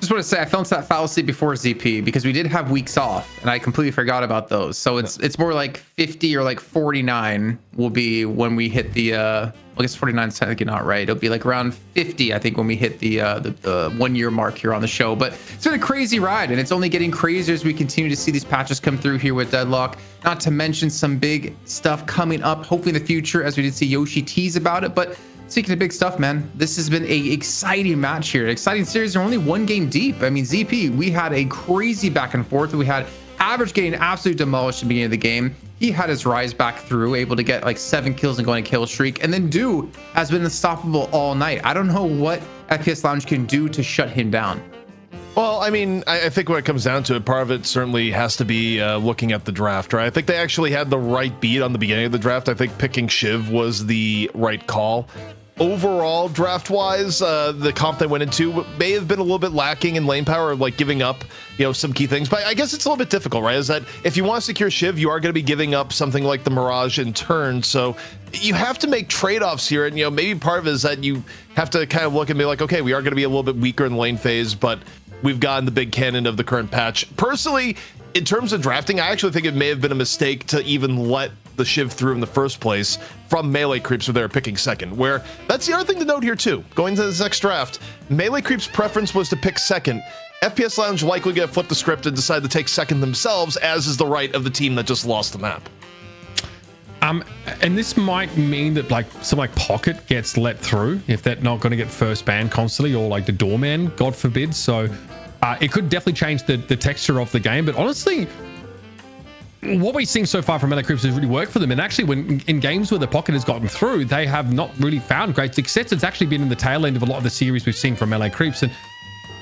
[SPEAKER 1] Just want to say I fell into that fallacy before ZP because we did have weeks off and I completely forgot about those. So it's more like 50 or like 49 will be when we hit the I guess 49 is technically not right. It'll be like around 50, I think, when we hit the 1 year mark here on the show. But it's been a crazy ride, and it's only getting crazier as we continue to see these patches come through here with Deadlock. Not to mention some big stuff coming up, hopefully in the future, as we did see Yoshi tease about it. But speaking of big stuff, man, this has been a exciting match here, an exciting series. We're only one game deep. I mean, ZP, we had a crazy back and forth. We had Average getting absolutely demolished at the beginning of the game. He had his rise back through, able to get like 7 kills and going a kill streak. And then Do has been unstoppable all night. I don't know what FPS Lounge can do to shut him down.
[SPEAKER 3] Well, I mean, I think when it comes down to it, part of it certainly has to be looking at the draft, right? I think they actually had the right beat on the beginning of the draft. I think picking Shiv was the right call. Overall, draft-wise, the comp they went into may have been a little bit lacking in lane power, like giving up, some key things. But I guess it's a little bit difficult, right? Is that if you want to secure Shiv, you are going to be giving up something like the Mirage in turn. So you have to make trade-offs here. And, maybe part of it is that you have to kind of look and be like, okay, we are going to be a little bit weaker in the lane phase, but we've gotten the big cannon of the current patch. Personally, in terms of drafting, I actually think it may have been a mistake to even let the Shiv through in the first place from Melee Creeps, where they're picking second. Where that's the other thing to note here too. Going to this next draft, Melee Creeps' preference was to pick second. FPS Lounge likely gonna flip the script and decide to take second themselves, as is the right of the team that just lost the map.
[SPEAKER 2] And this might mean that something like Pocket gets let through if they're not going to get first ban constantly, or like the Doorman, God forbid. So it could definitely change the texture of the game. But honestly, what we've seen so far from Melee Creeps has really worked for them. And actually, when in games where the Pocket has gotten through, they have not really found great success. It's actually been in the tail end of a lot of the series we've seen from Melee Creeps. And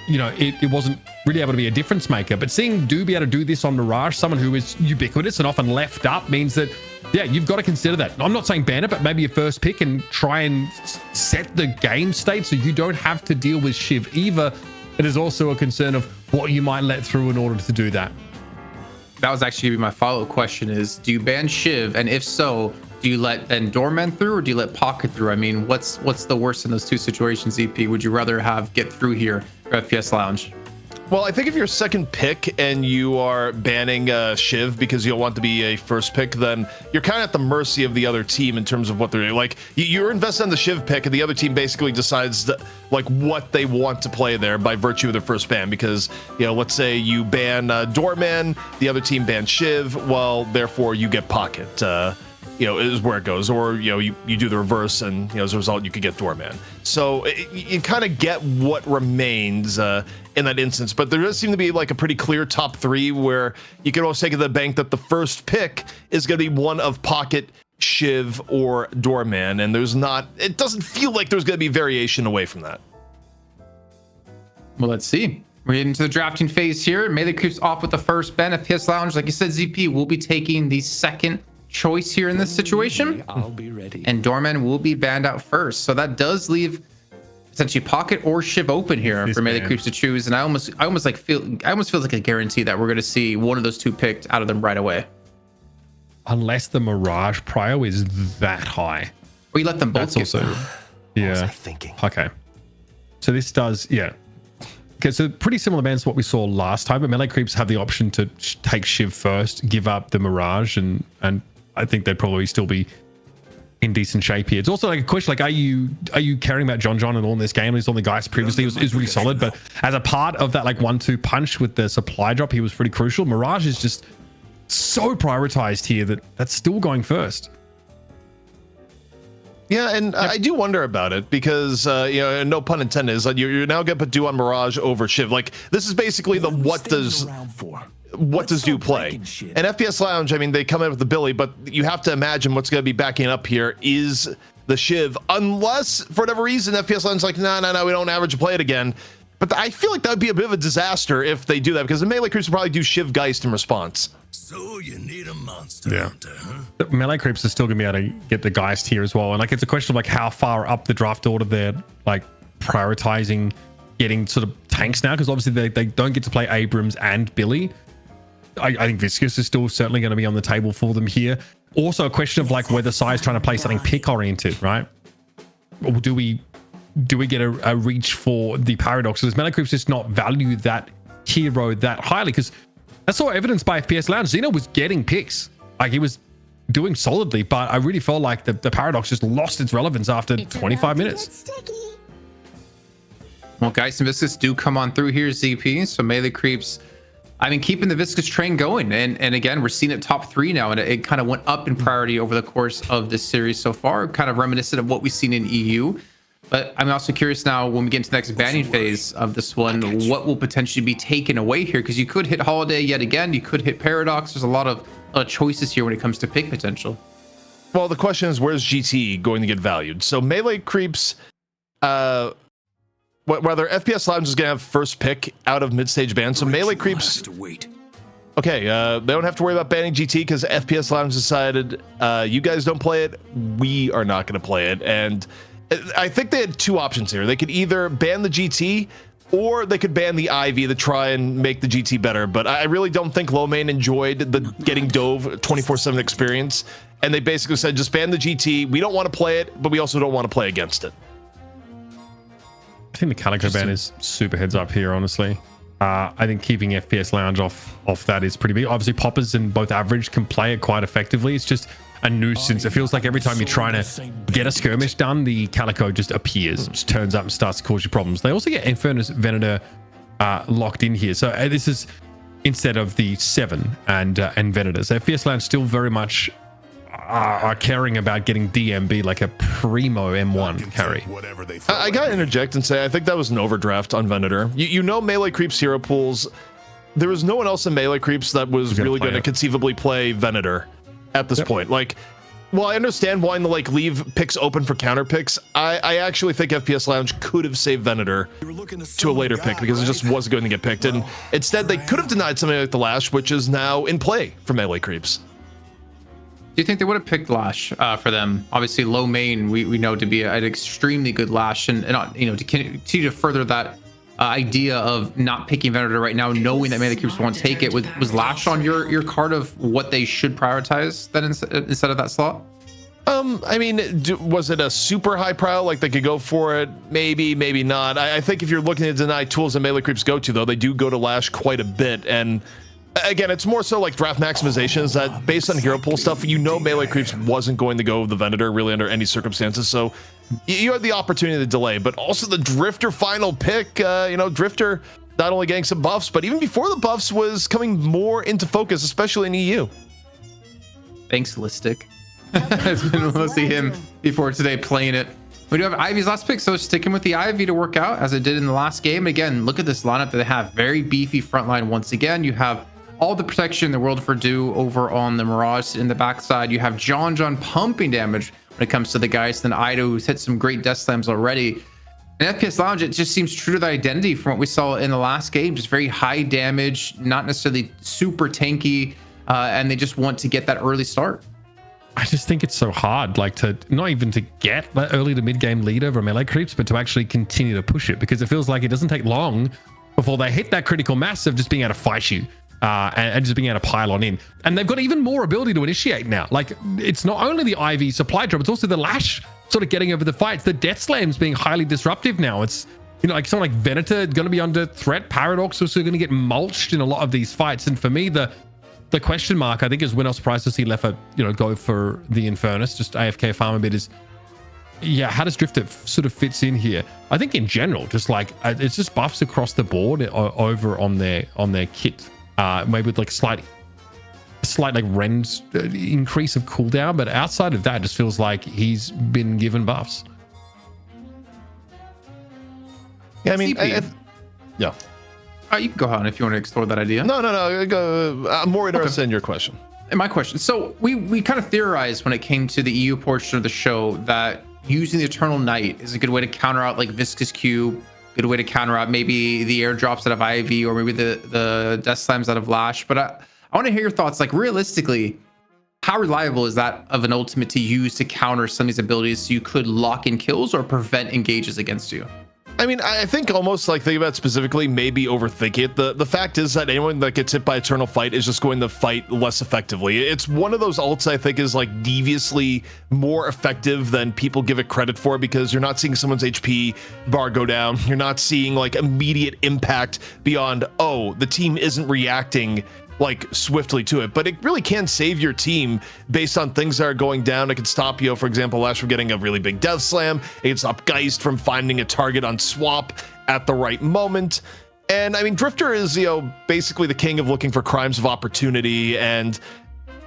[SPEAKER 2] it wasn't really able to be a difference maker. But seeing Do be able to do this on Mirage, someone who is ubiquitous and often left up, means that, yeah, you've got to consider that. I'm not saying ban it, but maybe your first pick and try and set the game state so you don't have to deal with Shiv either. It is also a concern of what you might let through in order to do that.
[SPEAKER 1] That was actually gonna be my follow-up question is, do you ban Shiv? And if so, do you let then Doorman through, or do you let Pocket through? I mean, what's the worst in those two situations, EP? Would you rather have get through here for FPS Lounge?
[SPEAKER 3] Well, I think if you're second pick and you are banning Shiv because you'll want to be a first pick, then you're kind of at the mercy of the other team in terms of what they're doing. Like, you're invested in the Shiv pick, and the other team basically decides what they want to play there by virtue of their first ban. Because, let's say you ban Doorman, the other team bans Shiv, well, therefore you get Pocket. Is where it goes. Or, you do the reverse, and, as a result, you could get Doorman. So you kind of get what remains in that instance. But there does seem to be like a pretty clear top three where you can almost take it to the bank that the first pick is going to be one of Pocket, Shiv, or Doorman. And it doesn't feel like there's going to be variation away from that.
[SPEAKER 1] Well, let's see. We're getting to the drafting phase here. Melee Creeps off with the first ban. FPS Lounge, like you said, ZP will be taking the second choice here in this situation.
[SPEAKER 4] I'll be ready.
[SPEAKER 1] And Doorman will be banned out first. So that does leave essentially Pocket or Shiv open here for Melee Creeps to choose. And I almost feel like a guarantee that we're going to see one of those two picked out of them right away.
[SPEAKER 2] Unless the Mirage prio is that high.
[SPEAKER 1] Or you let them both.
[SPEAKER 2] That's also, yeah.
[SPEAKER 4] What was I thinking?
[SPEAKER 2] Okay. So this does, yeah. Okay, so pretty similar bans to what we saw last time, but Melee Creeps have the option to take Shiv first, give up the Mirage, and I think they'd probably still be in decent shape here. It's also like a question, like, are you caring about John and all in this game? He's on the guys previously, is really solid, but as a part of that like 1-2 punch with the supply drop, he was pretty crucial. Mirage is just so prioritized here that that's still going first.
[SPEAKER 3] Yeah, and I do wonder about it because, no pun intended, is that you're now going to put Do on Mirage over Shiv. Like, this is basically the what does Do play? And FPS Lounge, I mean, they come in with the Billy, but you have to imagine what's going to be backing up here is the Shiv, unless, for whatever reason, FPS Lounge is like, no, we don't average play it again. But I feel like that would be a bit of a disaster if they do that, because the melee creeps will probably do Shiv Geist in response.
[SPEAKER 4] So you need a monster hunter, huh?
[SPEAKER 2] The melee creeps are still gonna be able to get the Geist here as well, and like it's a question of like how far up the draft order they're like prioritizing getting sort of tanks now, because obviously they don't get to play Abrams and Billy. I think Viscous is still certainly going to be on the table for them here. Also a question of like whether Psy's trying to play something pick oriented, right? Or do we get a reach for the Paradox? Does melee creeps just not value that hero that highly? Because that's all evidenced by FPS Lounge. Xeno was getting picks. Like he was doing solidly, but I really felt like the Paradox just lost its relevance after 25 minutes.
[SPEAKER 1] Well, Geist and Viscous do come on through here, ZP. So melee creeps, I mean, keeping the Viscous train going. And again, we're seeing it top 3 now, and it kind of went up in priority over the course of this series so far, kind of reminiscent of what we've seen in EU. But I'm also curious now, when we get into the next banning phase of this one, what will potentially be taken away here? Because you could hit Holiday yet again, you could hit Paradox. There's a lot of choices here when it comes to pick potential.
[SPEAKER 3] Well, the question is, where's GT going to get valued? So melee creeps, whether FPS Lounge is going to have first pick out of mid-stage ban. So melee creeps, okay, they don't have to worry about banning GT because FPS Lounge decided, you guys don't play it, we are not going to play it. And I think they had 2 options here. They could either ban the GT or they could ban the Ivy to try and make the GT better. But I really don't think low main enjoyed the getting dove 24/7 experience. And they basically said, just ban the GT. We don't want to play it, but we also don't want to play against it.
[SPEAKER 2] I think the Calico ban is super heads up here, honestly. I think keeping FPS Lounge off that is pretty big. Obviously, Poppers and both average can play it quite effectively. It's just a nuisance. It feels like every time you're trying to get a skirmish done, the Calico just appears, just turns up and starts to cause you problems. They also get Infernus Venator locked in here. So this is instead of the 7 and Venator. So FPS Lounge still very much are caring about getting DMB like a primo M1 carry.
[SPEAKER 3] I gotta interject and say I think that was an overdraft on Venator. You know, melee creeps hero pools. There was no one else in melee creeps that was really going to conceivably play Venator at this point. Like, well, I understand why to like leave picks open for counter picks. I actually think FPS Lounge could have saved Venator to a later pick because it just wasn't going to get picked, and instead they could have denied something like the Lash, which is now in play for melee creeps.
[SPEAKER 1] Do you think they would have picked Lash for them? Obviously, low main we know to be an extremely good Lash, and to continue to further that idea of not picking Venator right now, knowing that melee creeps won't take it. Was Lash on your card of what they should prioritize then instead of that slot?
[SPEAKER 3] I mean, was it a super high prio? Like they could go for it? Maybe, maybe not. I think if you're looking to deny tools that melee creeps go to, though, they do go to Lash quite a bit. And again, it's more so like draft maximizations that based on hero pool stuff, melee creeps wasn't going to go with the Venator really under any circumstances. So you had the opportunity to delay, but also the Drifter final pick, Drifter not only getting some buffs, but even before the buffs was coming more into focus, especially in EU.
[SPEAKER 1] Thanks, Listic. It's been mostly him before today playing it. We do have Ivy's last pick, so sticking with the Ivy to work out as it did in the last game. Again, look at this lineup that they have. Very beefy frontline once again. You have all the protection in the world for Do over on the Mirage in the backside. You have John pumping damage when it comes to the guys. Then Ido, who's hit some great death slams already. And FPS Lounge, it just seems true to the identity from what we saw in the last game. Just very high damage, not necessarily super tanky, and they just want to get that early start.
[SPEAKER 2] I just think it's so hard, like to not even to get that early to mid game lead over melee creeps, but to actually continue to push it, because it feels like it doesn't take long before they hit that critical mass of just being able to fight you. And just being able to pile on in. And they've got even more ability to initiate now. Like, it's not only the Ivy supply drop, it's also the Lash sort of getting over the fights. The Death Slams being highly disruptive now. It's, like someone like Venator going to be under threat. Paradox also going to get mulched in a lot of these fights. And for me, the question mark, I think, is when I was surprised to see Leffa, go for the Infernus, just AFK farm a bit, is, how does Drifter sort of fits in here? I think in general, just like, it's just buffs across the board over on their kit. Maybe with like slight slight like rend increase of cooldown, but outside of that, it just feels like he's been given buffs.
[SPEAKER 3] Yeah, I mean,
[SPEAKER 1] CP.
[SPEAKER 3] yeah.
[SPEAKER 1] You can go on if you want to explore that idea.
[SPEAKER 3] No. Go, I'm more interested in your question.
[SPEAKER 1] And my question. So we kind of theorized when it came to the EU portion of the show that using the Eternal Night is a good way to counter out like Viscous Cube, good way to counter out maybe the airdrops out of Ivy or maybe the Death Slams out of Lash. But I want to hear your thoughts. Like realistically, how reliable is that of an ultimate to use to counter some of these abilities so you could lock in kills or prevent engages against you?
[SPEAKER 3] I mean, I think almost like thinking about it specifically, maybe overthinking it. The fact is that anyone that gets hit by Eternal Fight is just going to fight less effectively. It's one of those ults I think is like deviously more effective than people give it credit for, because you're not seeing someone's HP bar go down. You're not seeing like immediate impact beyond, oh, the team isn't reacting like swiftly to it, but it really can save your team based on things that are going down. It can stop you, for example, Lash from getting a really big Death Slam. It can stop Geist from finding a target on swap at the right moment. And I mean, Drifter is, basically the king of looking for crimes of opportunity, and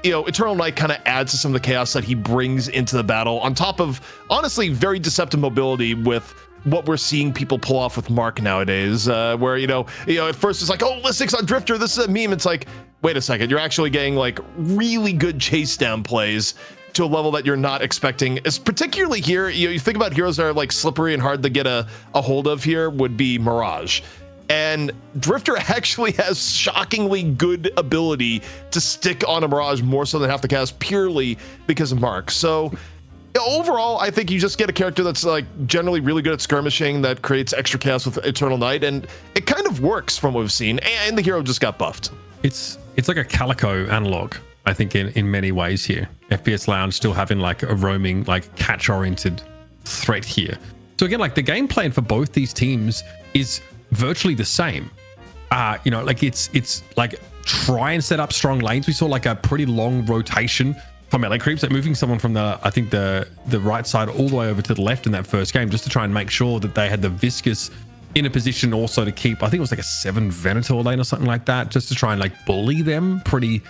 [SPEAKER 3] Eternal Night kind of adds to some of the chaos that he brings into the battle, on top of honestly very deceptive mobility with what we're seeing people pull off with Mark nowadays, where at first it's like, oh, Lystic's on Drifter, this is a meme. It's like, wait a second, you're actually getting like really good chase down plays to a level that you're not expecting. It's particularly here, you think about heroes that are like slippery and hard to get a hold of here would be Mirage. And Drifter actually has shockingly good ability to stick on a Mirage more so than have to cast purely because of Mark. So overall, I think you just get a character that's like generally really good at skirmishing that creates extra chaos with Eternal Night, and it kind of works from what we've seen. And the hero just got buffed.
[SPEAKER 2] It's like a Calico analog, I think, in many ways here. FPS Lounge still having like a roaming, like catch-oriented threat here. So again, like the game plan for both these teams is virtually the same. Like it's like try and set up strong lanes. We saw like a pretty long rotation from melee creeps, like moving someone from the right side all the way over to the left in that first game, just to try and make sure that they had the Viscous in a position also to keep, I think it was like a 7 Venator lane or something like that, just to try and like bully them pretty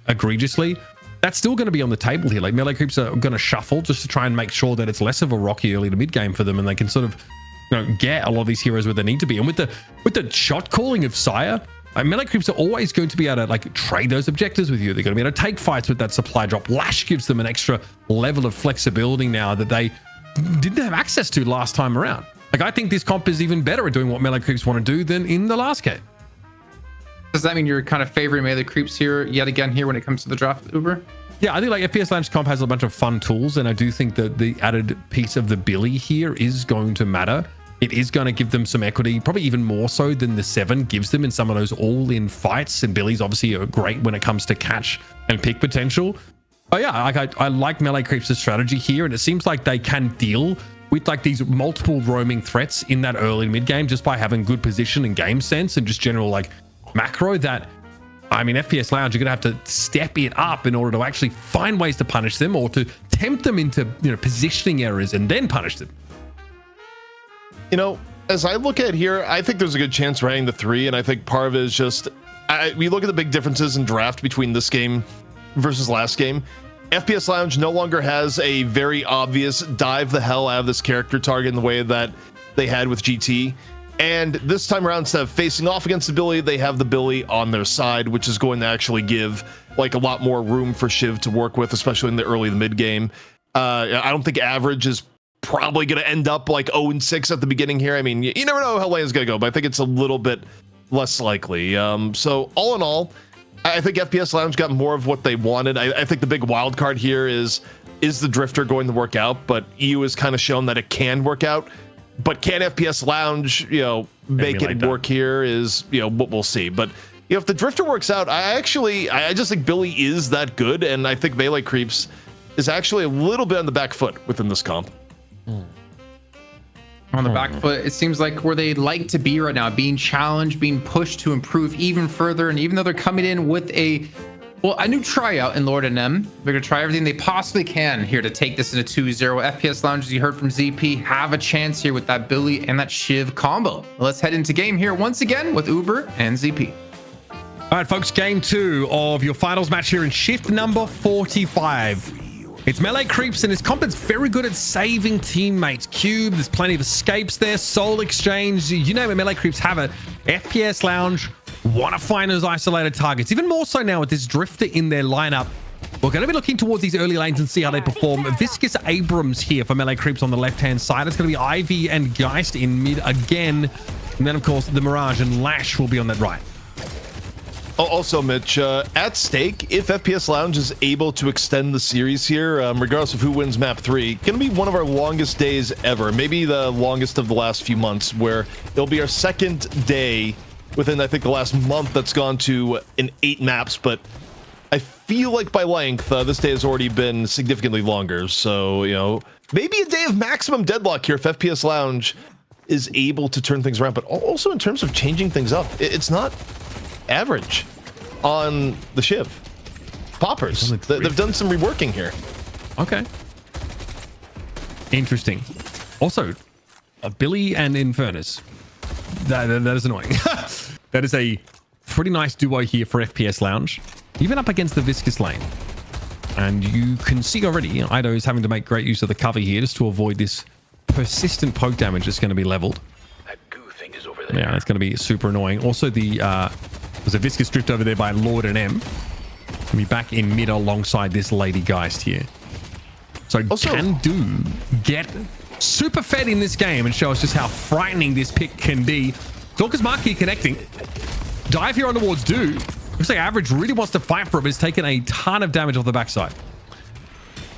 [SPEAKER 2] egregiously. That's still going to be on the table here. Like melee creeps are going to shuffle just to try and make sure that it's less of a rocky early to mid game for them, and they can sort of get a lot of these heroes where they need to be. And with the shot calling of Sire, melee creeps are always going to be able to like trade those objectives with you. They're going to be able to take fights with that supply drop. Lash gives them an extra level of flexibility now that they didn't have access to last time around. Like I think this comp is even better at doing what melee creeps want to do than in the last game.
[SPEAKER 1] Does that mean you're kind of favoring melee creeps here yet again here when it comes to the draft, Uber?
[SPEAKER 2] Yeah, I think like FPS Lounge comp has a bunch of fun tools, and I do think that the added piece of the Billy here is going to matter. It is going to give them some equity, probably even more so than the 7 gives them in some of those all-in fights. And Billy's obviously great when it comes to catch and pick potential. But yeah, I like melee creeps' strategy here, and it seems like they can deal with like these multiple roaming threats in that early mid game just by having good position and game sense and just general like macro. That, I mean, FPS Lounge, you're gonna have to step it up in order to actually find ways to punish them or to tempt them into positioning errors and then punish them.
[SPEAKER 3] As I look at here, I think there's a good chance we're hitting the 3, and I think part of it is just we look at the big differences in draft between this game versus last game. FPS Lounge no longer has a very obvious dive the hell out of this character target in the way that they had with GT. And this time around, instead of facing off against the Billy, they have the Billy on their side, which is going to actually give like a lot more room for Shiv to work with, especially in the early to mid game. I don't think average is probably going to end up like 0-6 at the beginning here. I mean, you never know how lane's going to go, but I think it's a little bit less likely. So all in all, I think FPS Lounge got more of what they wanted. I think the big wild card here is the Drifter going to work out? But EU has kind of shown that it can work out. But can FPS Lounge, make it work here is, what we'll see. But if the Drifter works out, I just think Billy is that good. And I think melee creeps is actually a little bit on the back foot within this comp.
[SPEAKER 1] On the back foot, it seems like where they like to be right now, being challenged, being pushed to improve even further. And even though they're coming in with a new tryout in Lord and M, they're going to try everything they possibly can here to take this into 2-0. FPS Lounge, as you heard from ZP, have a chance here with that Billy and that Shiv combo. Let's head into game here once again with Uber and ZP.
[SPEAKER 2] All right, folks, game 2 of your finals match here in shift number 45. It's melee creeps, and his compet's very good at saving teammates. Cube, there's plenty of escapes there. Soul exchange, you name it, melee creeps have it. FPS Lounge want to find those isolated targets, even more so now with this drifter in their lineup. We're going to be looking towards these early lanes and see how they perform. Viscous Abrams here for melee creeps on the left-hand side. It's going to be Ivy and Geist in mid again. And then, of course, the Mirage and Lash will be on that right.
[SPEAKER 3] Also, Mitch, at stake, if FPS Lounge is able to extend the series here, regardless of who wins map 3, going to be one of our longest days ever. Maybe the longest of the last few months, where it'll be our second day within, I think, the last month that's gone to in 8 maps. But I feel like by length, this day has already been significantly longer. So, you know, maybe a day of maximum deadlock here if FPS Lounge is able to turn things around. But also in terms of changing things up, it's not average on the Shiv. Poppers, they've done some reworking here.
[SPEAKER 2] Okay. Interesting. Also, Billy and Infernus. That is annoying. That is a pretty nice duo here for FPS Lounge, even up against the Viscous lane. And you can see already, Ido is having to make great use of the cover here just to avoid this persistent poke damage that's going to be leveled.
[SPEAKER 4] That goo thing is over there.
[SPEAKER 2] Yeah, it's going to be super annoying. Also, there's a Viscous drift over there by Lord and M. Can be back in mid alongside this Lady Geist here. So
[SPEAKER 3] also,
[SPEAKER 2] can do get super fed in this game and show us just how frightening this pick can be. Stalker's Marquee connecting. Dive here on towards Do. Looks like Average really wants to fight for it, but it's taken a ton of damage off the backside.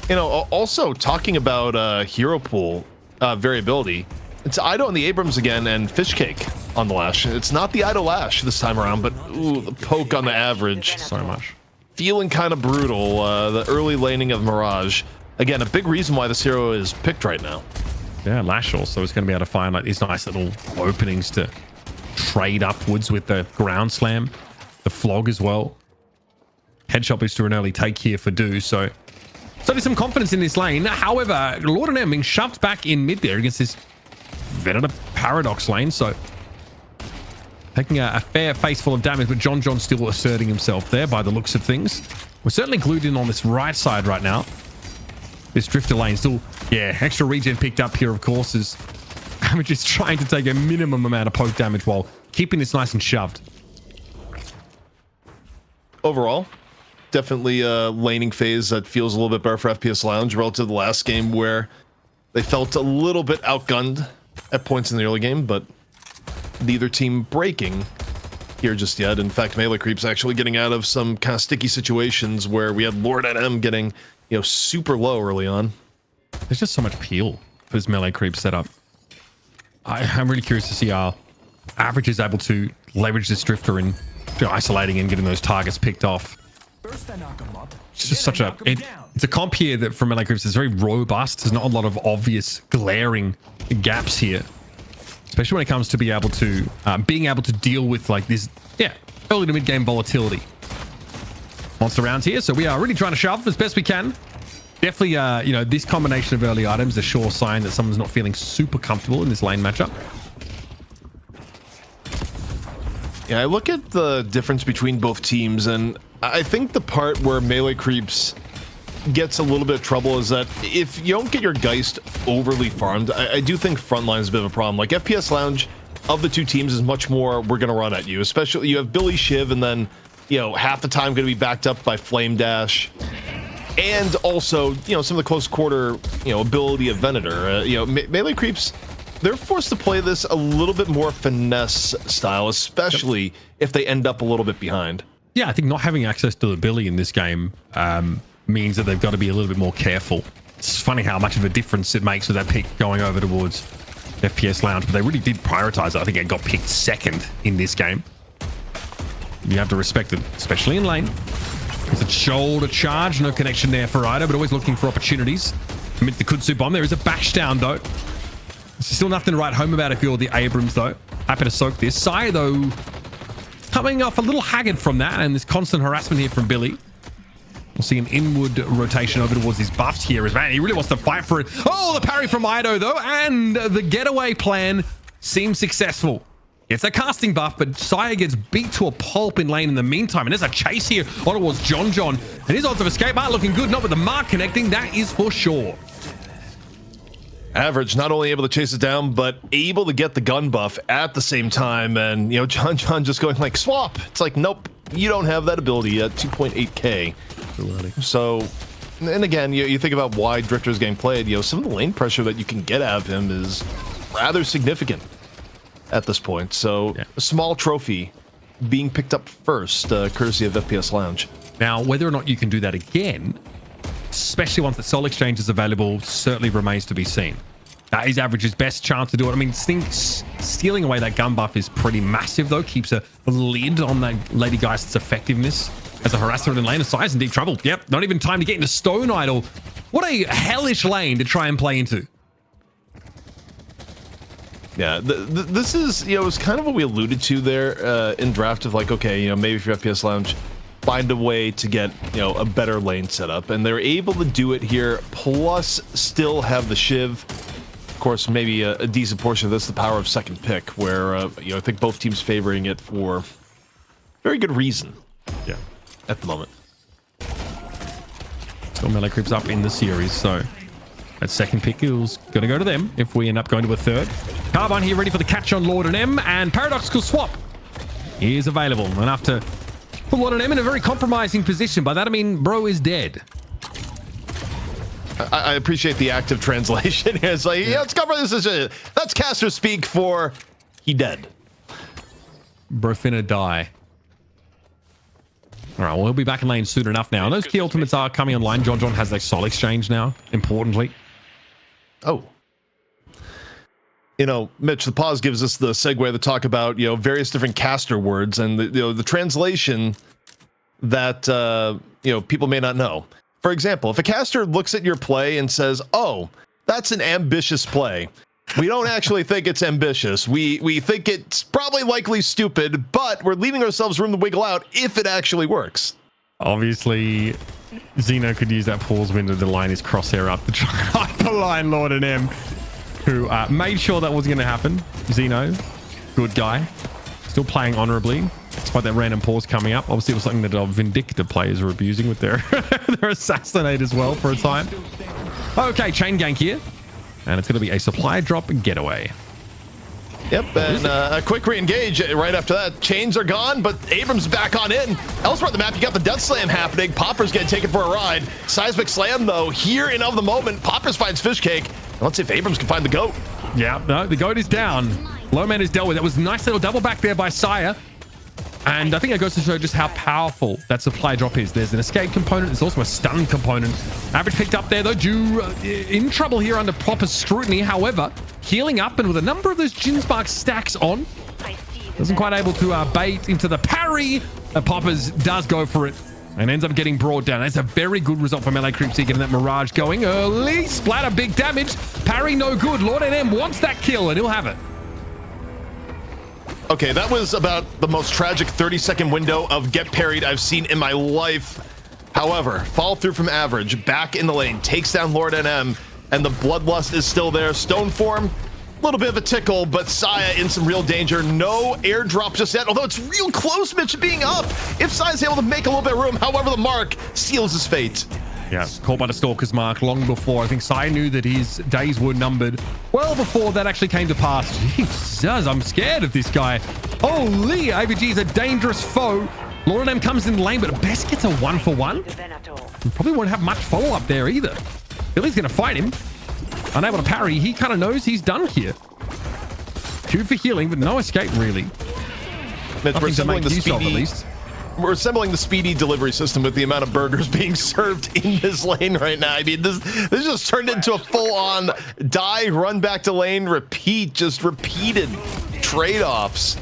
[SPEAKER 3] You know, also talking about hero pool variability, it's Ido on the Abrams again and Fishcake on the Lash. It's not the Ido Lash this time around, but ooh, the poke on the Average.
[SPEAKER 2] So much.
[SPEAKER 3] Feeling kind of brutal. The early laning of Mirage. Again, a big reason why this hero is picked right now.
[SPEAKER 2] Yeah, Lash also is going to be able to find like these nice little openings to trade upwards with the ground slam, the flog as well. Headshot boost to an early take here for Do. So there's some confidence in this lane. However, Lord and M being shoved back in mid there against this Venator Paradox lane. So taking a fair face full of damage, but John still asserting himself there by the looks of things. We're certainly glued in on this right side right now. This drifter lane still, yeah, extra regen picked up here, of course, as Average is trying to take a minimum amount of poke damage while keeping this nice and shoved.
[SPEAKER 3] Overall, definitely a laning phase that feels a little bit better for FPS Lounge relative to the last game where they felt a little bit outgunned at points in the early game, but neither team breaking here just yet. In fact, melee creeps actually getting out of some kind of sticky situations where we had Lord and M getting, you know, super low early on.
[SPEAKER 2] There's just so much peel for this melee creep setup. I'm really curious to see how Average is able to leverage this drifter in isolating and getting those targets picked off. It's just such a it's a comp here that from melee creeps is very robust. There's not a lot of obvious glaring gaps here, especially when it comes to being able to deal with like this early to mid game volatility. Monster rounds here, so we are really trying to shove as best we can. Definitely, you know, this combination of early items is a sure sign that someone's not feeling super comfortable in this lane matchup.
[SPEAKER 3] Yeah, I look at the difference between both teams, and I think the part where melee creeps gets a little bit of trouble is that if you don't get your Geist overly farmed, I do think frontline is a bit of a problem. Like FPS Lounge, of the two teams, is much more we're going to run at you. Especially you have Billy Shiv, and then, you know, half the time going to be backed up by Flame Dash. And also, you know, some of the close quarter, you know, ability of Venator. You know, melee creeps, they're forced to play this a little bit more finesse style, especially if they end up a little bit behind.
[SPEAKER 2] Yeah, I think not having access to the Billy in this game means that they've got to be a little bit more careful. It's funny how much of a difference it makes with that pick going over towards FPS Lounge, but they really did prioritize it. I think it got picked second in this game. You have to respect it, especially in lane. It's a shoulder charge, no connection there for Ido, but always looking for opportunities. Amidst the Kudzu bomb, there is a bash down though. There's still nothing to write home about if you're the Abrams though. Happy to soak this. Sai though, coming off a little haggard from that, and this constant harassment here from Billy. We'll see an inward rotation over towards his buffs here as man. He really wants to fight for it. Oh, the parry from Ido though, and the getaway plan seems successful. Gets a casting buff, but Saya gets beat to a pulp in lane in the meantime. And there's a chase here on towards John. And his odds of escape are looking good. Not with the mark connecting, that is for sure.
[SPEAKER 3] Average not only able to chase it down, but able to get the gun buff at the same time. And, you know, John just going like, swap. It's like, nope, you don't have that ability at 2.8k. So, and again, you think about why Drifter's getting played, you know, some of the lane pressure that you can get out of him is rather significant at this point. So, a small trophy being picked up first, courtesy of FPS Lounge.
[SPEAKER 2] Now, whether or not you can do that again, especially once the Soul Exchange is available, certainly remains to be seen. That is Average's best chance to do it. I mean, stealing away that gun buff is pretty massive, though. Keeps a lid on that Lady Geist's effectiveness as a harasser in lane. of Size in deep trouble. Yep, not even time to get into Stone Idol. What a hellish lane to try and play into.
[SPEAKER 3] Yeah, this is, you know, it's kind of what we alluded to there in draft of like, okay, you know, maybe if you're FPS Lounge, find a way to get, you know, a better lane setup. And they're able to do it here, plus still have the Shiv. Of course, maybe a decent portion of this, the power of second pick, where, you know, I think both teams favoring it for very good reason.
[SPEAKER 2] Yeah.
[SPEAKER 3] At the moment.
[SPEAKER 2] Still melee creeps up in the series, so that second pick is going to go to them if we end up going to a third. Carbine here ready for the catch on Lord and M, and Paradoxical Swap is available. Enough to put Lord and M in a very compromising position. By that I mean bro is dead.
[SPEAKER 3] I appreciate the active translation. It's like, yeah, let's cover this. That's caster speak for he dead.
[SPEAKER 2] Bro finna die. All right, well, he'll be back in lane soon enough now. And those key ultimates are coming online. John has that Soul Exchange now, importantly.
[SPEAKER 3] Oh. You know, Mitch, the pause gives us the segue to talk about, you know, various different caster words and the, you know, the translation that, you know, people may not know. For example, if a caster looks at your play and says, oh, that's an ambitious play, we don't actually think it's ambitious. We think it's probably likely stupid, but we're leaving ourselves room to wiggle out if it actually works.
[SPEAKER 2] Obviously, Xeno could use that pause window to line his crosshair up to try and hyperline Lord and M, who made sure that wasn't going to happen. Xeno, good guy. Still playing honorably, despite that random pause coming up. Obviously, it was something that Vindicta players were abusing with their, their Assassinate as well for a time. Okay, chain gank here. And it's going to be a supply drop getaway.
[SPEAKER 3] Yep, and a quick re-engage right after that. Chains are gone, but Abrams back on in. Elsewhere on the map, you got the Death Slam happening. Popper's getting taken for a ride. Seismic Slam, though, here and of the moment. Poppers finds Fishcake. Let's see if Abrams can find the GOAT.
[SPEAKER 2] Yeah, no, the GOAT is down. Low man is dealt with. That was a nice little double back there by Saya. And I think it goes to show just how powerful that supply drop is. There's an escape component. There's also a stun component. Average picked up there, though. Due in trouble here under proper scrutiny. However, healing up and with a number of those Jin Spark stacks on. Wasn't quite able to bait into the parry. Poppers does go for it and ends up getting brought down. That's a very good result for Melee Creep getting that Mirage going early. Splatter, big damage. Parry, no good. Lord NM wants that kill and he'll have it.
[SPEAKER 3] Okay, that was about the most tragic 30-second window of get parried I've seen in my life. However, follow through from Average, back in the lane, takes down Lord NM, and the Bloodlust is still there. Stone form, a little bit of a tickle, but Saya in some real danger. No airdrop just yet, although it's real close, Mitch, being up. If Saya's able to make a little bit of room, however, the mark seals his fate.
[SPEAKER 2] Yeah, caught by the Stalker's mark long before. I think Sai knew that his days were numbered well before that actually came to pass. Jesus, I'm scared of this guy. Holy, AVG is a dangerous foe. Lord M comes in the lane, but Best gets a 1-for-1. He probably won't have much follow-up there either. Billy's going to fight him. Unable to parry. He kind of knows he's done here. Q for healing, but no escape, really.
[SPEAKER 3] Mitch, we're assembling the
[SPEAKER 2] at
[SPEAKER 3] speedy...
[SPEAKER 2] least.
[SPEAKER 3] We're assembling the speedy delivery system with the amount of burgers being served in this lane right now. I mean, this just turned into a full-on die, run back to lane, repeat, just repeated trade-offs.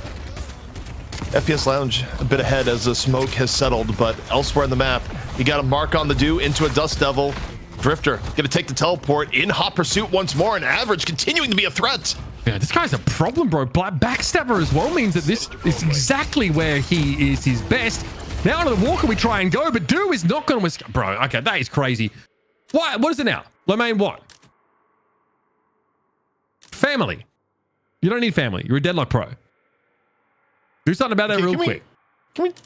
[SPEAKER 3] FPS Lounge a bit ahead as the smoke has settled, but elsewhere on the map, you got a mark on the dew into a Dust Devil. Drifter gonna take the teleport in hot pursuit once more, and Average continuing to be a threat.
[SPEAKER 2] Yeah, this guy's a problem, bro. Backstabber as well means that this is exactly where he is his best. Now onto the Walker we try and go, but Dew is not going to escape. Bro, okay, that is crazy. What is it now? Lomain what? Family. You don't need family. You're a Deadlock pro. Do something about that
[SPEAKER 3] Okay,
[SPEAKER 2] real
[SPEAKER 3] can we-
[SPEAKER 2] quick.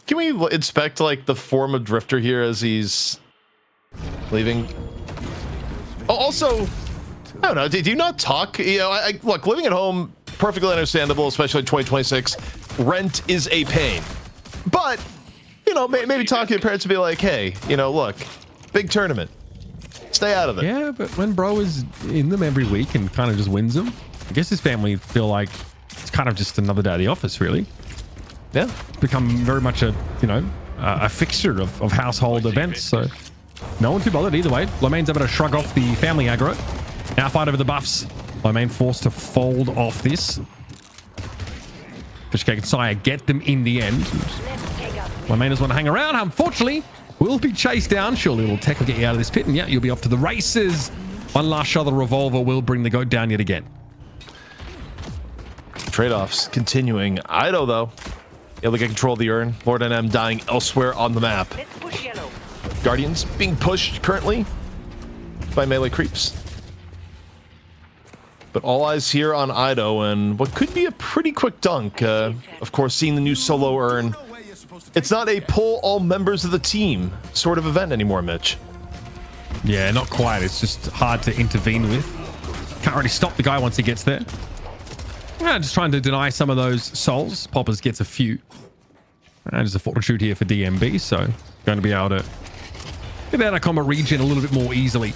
[SPEAKER 3] Can we inspect like the form of Drifter here as he's leaving? Oh, also, I don't know. Do you not talk? You know, look, living at home, perfectly understandable, especially in 2026. Rent is a pain, but you know, maybe talk to your parents and be like, hey, you know, look, big tournament, stay out of it.
[SPEAKER 2] Yeah, but when bro is in them every week and kind of just wins them, I guess his family feel like it's kind of just another day at the office, really.
[SPEAKER 3] Yeah,
[SPEAKER 2] It's become very much a, you know, a fixture of household events. So no one too bothered either way. Lomain's able to shrug off the family aggro. Now fight over the buffs. Lomain forced to fold off this. Fishcake and Sire get them in the end. Lomain doesn't want to hang around. Unfortunately, will be chased down. Surely a little tech will get you out of this pit. And yeah, you'll be off to the races. One last shot of the revolver will bring the goat down yet again.
[SPEAKER 3] trade-offs continuing. Ido though, able to get control of the urn. Lord NM dying elsewhere on the map.
[SPEAKER 5] Let's push yellow.
[SPEAKER 3] Guardians being pushed currently by melee creeps. But all eyes here on Ido and what could be a pretty quick dunk. Of course, seeing the new solo urn. It's not a pull all members of the team sort of event anymore, Mitch.
[SPEAKER 2] Yeah, not quite. It's just hard to intervene with. Can't really stop the guy once he gets there. Yeah, just trying to deny some of those souls. Poppers gets a few. And there's a fortitude here for DMB, so going to be able to get out of combat region a little bit more easily.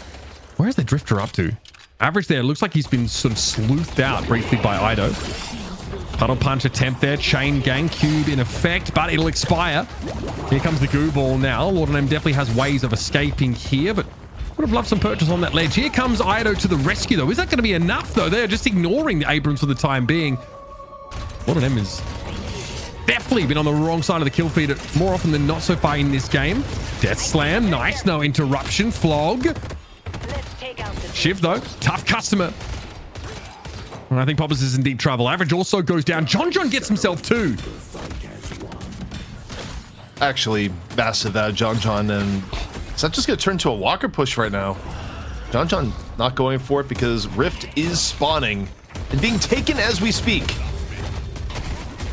[SPEAKER 2] Where's the Drifter up to? Average there. Looks like he's been sort of sleuthed out briefly by Ido. Puddle punch attempt there. Chain gang cube in effect, but it'll expire. Here comes the goo ball now. Lord M definitely has ways of escaping here, but would have loved some purchase on that ledge. Here comes Ido to the rescue, though. Is that going to be enough, though? They're just ignoring the Abrams for the time being. Lord M has definitely been on the wrong side of the kill feed more often than not so far in this game. Death slam. Nice. No interruption. Flog.
[SPEAKER 5] Let's take out the
[SPEAKER 2] Shiv, though. Tough customer. And I think Poppers is in deep trouble. Average also goes down. John gets himself too.
[SPEAKER 3] Actually, massive out John, and is that just going to turn to a Walker push right now? John not going for it because Rift is spawning and being taken as we speak.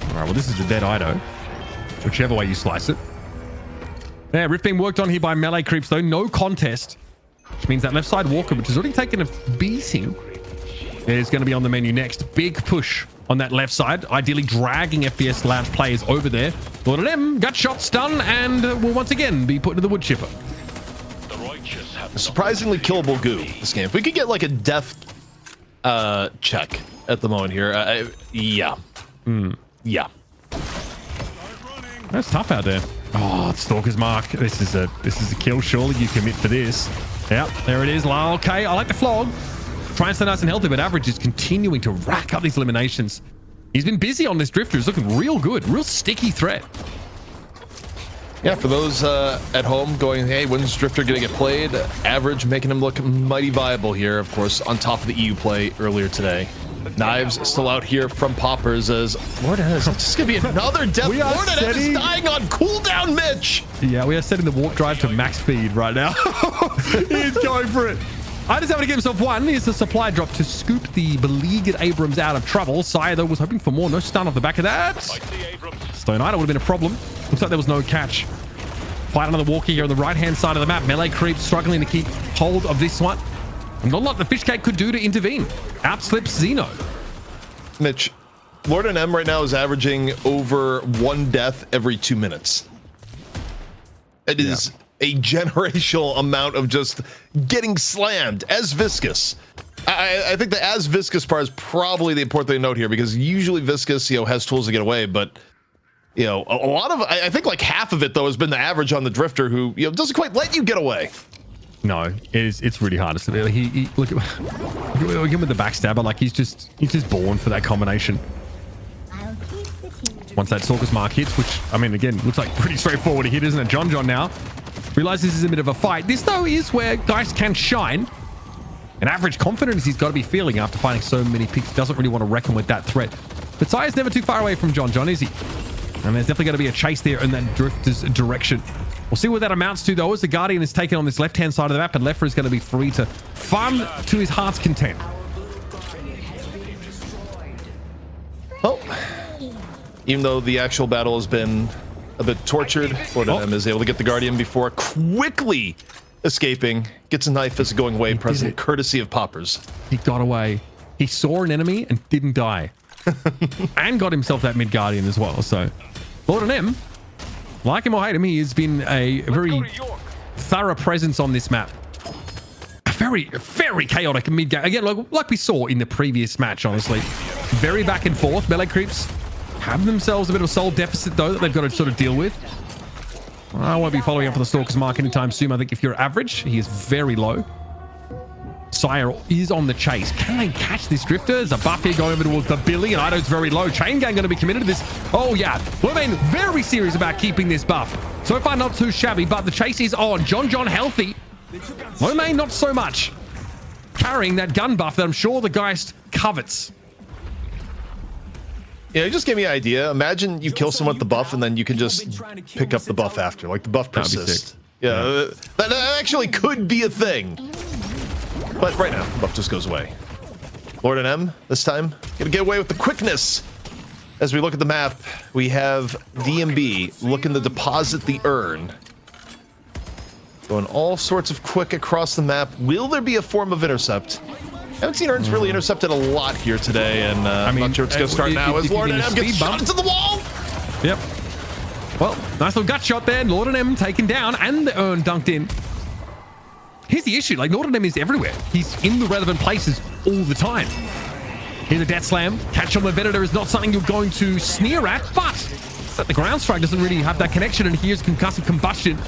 [SPEAKER 2] All right, well, this is the dead Ido. Whichever way you slice it. Yeah, Rift being worked on here by melee creeps, though. No contest. Which means that left side Walker, which has already taken a beating, is going to be on the menu next. Big push on that left side, ideally dragging FPS Lounge players over there. Lord of M got shot, stun, and will once again be put to the wood chipper.
[SPEAKER 3] A surprisingly killable goo this game. If we could get like a death check at the moment here, yeah. Yeah.
[SPEAKER 2] That's tough out there. Oh, it's Stalker's Mark. This is a kill. Surely you commit for this. Yep, there it is. Okay, I like the flog. Trying to stay nice and healthy, but Average is continuing to rack up these eliminations. He's been busy on this Drifter. He's looking real good. Real sticky threat.
[SPEAKER 3] Yeah, for those at home going, hey, when's Drifter going to get played? Average making him look mighty viable here, of course, on top of the EU play earlier today. Knives still out here from Poppers as Lord is just going to be another death.
[SPEAKER 2] We are
[SPEAKER 3] Lord is
[SPEAKER 2] setting-
[SPEAKER 3] dying on cooldown, Mitch.
[SPEAKER 2] Yeah, we are setting the warp drive to max speed right now. He's going for it. I just having to get himself one. Here's the supply drop to scoop the beleaguered Abrams out of trouble. Sire, though, was hoping for more. No stun off the back of that. Stone Idol would have been a problem. Looks like there was no catch. Fight another walker here on the right-hand side of the map. Melee creeps struggling to keep hold of this one. And not a lot the Fishcake could do to intervene. Outslips Zeno.
[SPEAKER 3] Mitch, Lord and M right now is averaging over one death every 2 minutes. It is a generational amount of just getting slammed as viscous. I think the as viscous part is probably the important thing to note here because usually viscous, has tools to get away, but a lot of I think like half of it though has been the average on the Drifter who doesn't quite let you get away.
[SPEAKER 2] No, it's really hard to see. He look at him with the backstabber. Like he's just born for that combination. Once that Stalker's Mark hits, which I mean, again, looks like pretty straightforward to hit, isn't it? John now realizes this is a bit of a fight. This though is where guys can shine. An average confidence he's got to be feeling after finding so many picks. Doesn't really want to reckon with that threat. But Sire's never too far away from John, is he? And there's definitely going to be a chase there in that Drifter's direction. We'll see what that amounts to, though, as the Guardian is taken on this left-hand side of the map, and Leffer is going to be free to farm to his heart's content.
[SPEAKER 3] Well, Even though the actual battle has been a bit tortured, Lord of M is able to get the Guardian before quickly escaping. Gets a knife as a going away present, courtesy of Poppers.
[SPEAKER 2] He got away. He saw an enemy and didn't die. And got himself that mid Guardian as well. So, Lord and M, like him or hate him, he has been a very thorough presence on this map. A very, very chaotic mid game. Again, like we saw in the previous match, honestly. Very back and forth. Melee creeps have themselves a bit of a soul deficit, though, that they've got to sort of deal with. I won't be following up for the Stalker's mark anytime soon. I think if you're average, he is very low. Sire is on the chase. Can they catch this drifter? There's a buff here going over towards the Billy, and Ido's very low. Chain Gang going to be committed to this. Oh, yeah. We've been very serious about keeping this buff. So far, not too shabby, but the chase is on. John healthy. Lomane, not so much. Carrying that gun buff that I'm sure the Geist covets.
[SPEAKER 3] Yeah, it just gave me an idea. Imagine you kill someone with the buff, and then you can just pick up the buff after. Like, the buff persists. Yeah, that actually could be a thing. But right now, the buff just goes away. Lord and M, this time, gonna get away with the quickness. As we look at the map, we have DMB looking to deposit the urn. Going all sorts of quick across the map. Will there be a form of intercept? I haven't seen urns really intercepted a lot here today, and I'm not sure it's gonna start now as Lord and M gets shot into the wall.
[SPEAKER 2] Yep. Well, nice little gut shot there. Lord and M taken down, and the urn dunked in. Here's the issue, like, Lord and M is everywhere. He's in the relevant places all the time. Here's a death slam. Catch on the Venator is not something you're going to sneer at, but the ground strike doesn't really have that connection, and here's concussive combustion.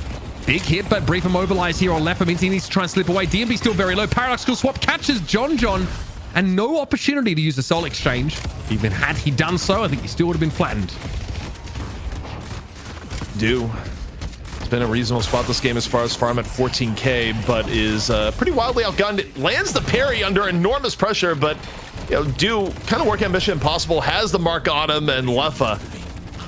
[SPEAKER 2] Big hit, but brief immobilize here on left. Means he needs to try and slip away. DMB still very low. Paradoxical swap catches John, and no opportunity to use the soul exchange. Even had he done so, I think he still would have been flattened.
[SPEAKER 3] It's been a reasonable spot this game as far as farm at 14k, but is pretty wildly outgunned. It lands the parry under enormous pressure, but Do kind of work on Mission Impossible, has the mark on him, and Leffa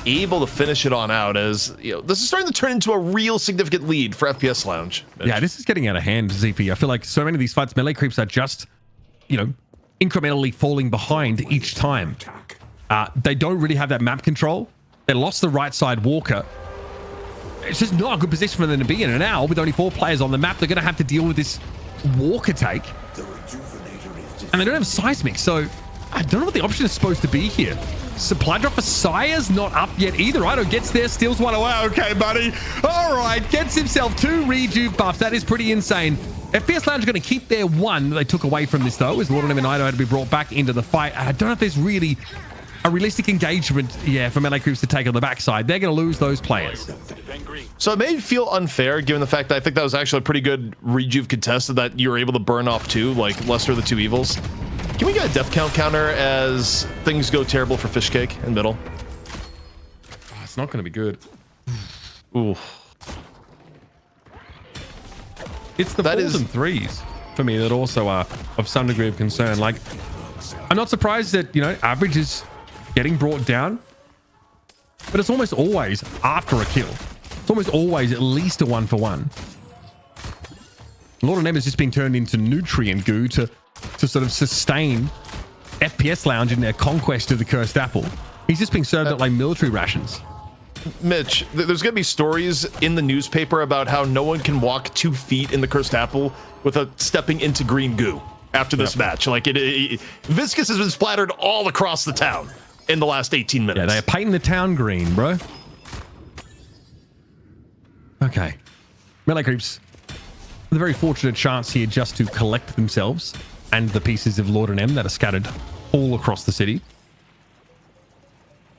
[SPEAKER 3] able to finish it on out as, this is starting to turn into a real significant lead for FPS Lounge.
[SPEAKER 2] Yeah, this is getting out of hand, ZP. I feel like so many of these fights, melee creeps are just, incrementally falling behind each time. They don't really have that map control. They lost the right side walker. It's just not a good position for them to be in. And now, with only 4 players on the map, they're going to have to deal with this walker take. And they don't have seismic, so I don't know what the option is supposed to be here. Supply drop for Sire's not up yet either. Ido gets there, steals one away. Okay, buddy. All right, gets himself 2 rejuve buffs. That is pretty insane. FPS Lounge are going to keep their 1 that they took away from this, though, as Lord and Ido had to be brought back into the fight. I don't know if there's really a realistic engagement, for melee creeps to take on the backside. They're going to lose those players.
[SPEAKER 3] So it may feel unfair, given the fact that I think that was actually a pretty good rejuve contested that you were able to burn off too, like Lesser of the Two Evils. Can we get a death count counter as things go terrible for Fishcake in middle?
[SPEAKER 2] Oh, it's not going to be good.
[SPEAKER 3] Ooh.
[SPEAKER 2] It's the 4s and 3s for me that also are of some degree of concern. Like, I'm not surprised that, average is getting brought down, but it's almost always after a kill. It's almost always at least a 1-for-1. Lord and M is just being turned into nutrient goo to sort of sustain FPS Lounge in their conquest of the cursed apple. He's just being served up like military rations.
[SPEAKER 3] Mitch, there's going to be stories in the newspaper about how no one can walk 2 feet in the cursed apple without stepping into green goo after this match. Like, Viscous has been splattered all across the town in the last 18 minutes.
[SPEAKER 2] Yeah, they are painting the town green, bro. Okay. Melee creeps. The very fortunate chance here just to collect themselves and the pieces of Lord and M that are scattered all across the city.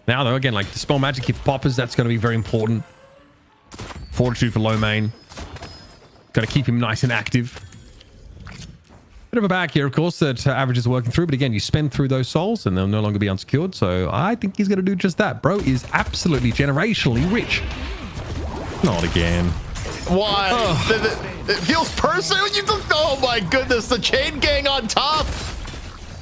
[SPEAKER 2] Now, though, again, like Dispel Magic here for Poppers, that's going to be very important. Fortitude for Lomane. Got to keep him nice and active. Bit of a bag here, of course, that Average is working through. But again, you spend through those souls and they'll no longer be unsecured. So I think he's going to do just that. Bro is absolutely generationally rich. Not again.
[SPEAKER 3] Why? It feels personal. Oh my goodness, the chain gang on top.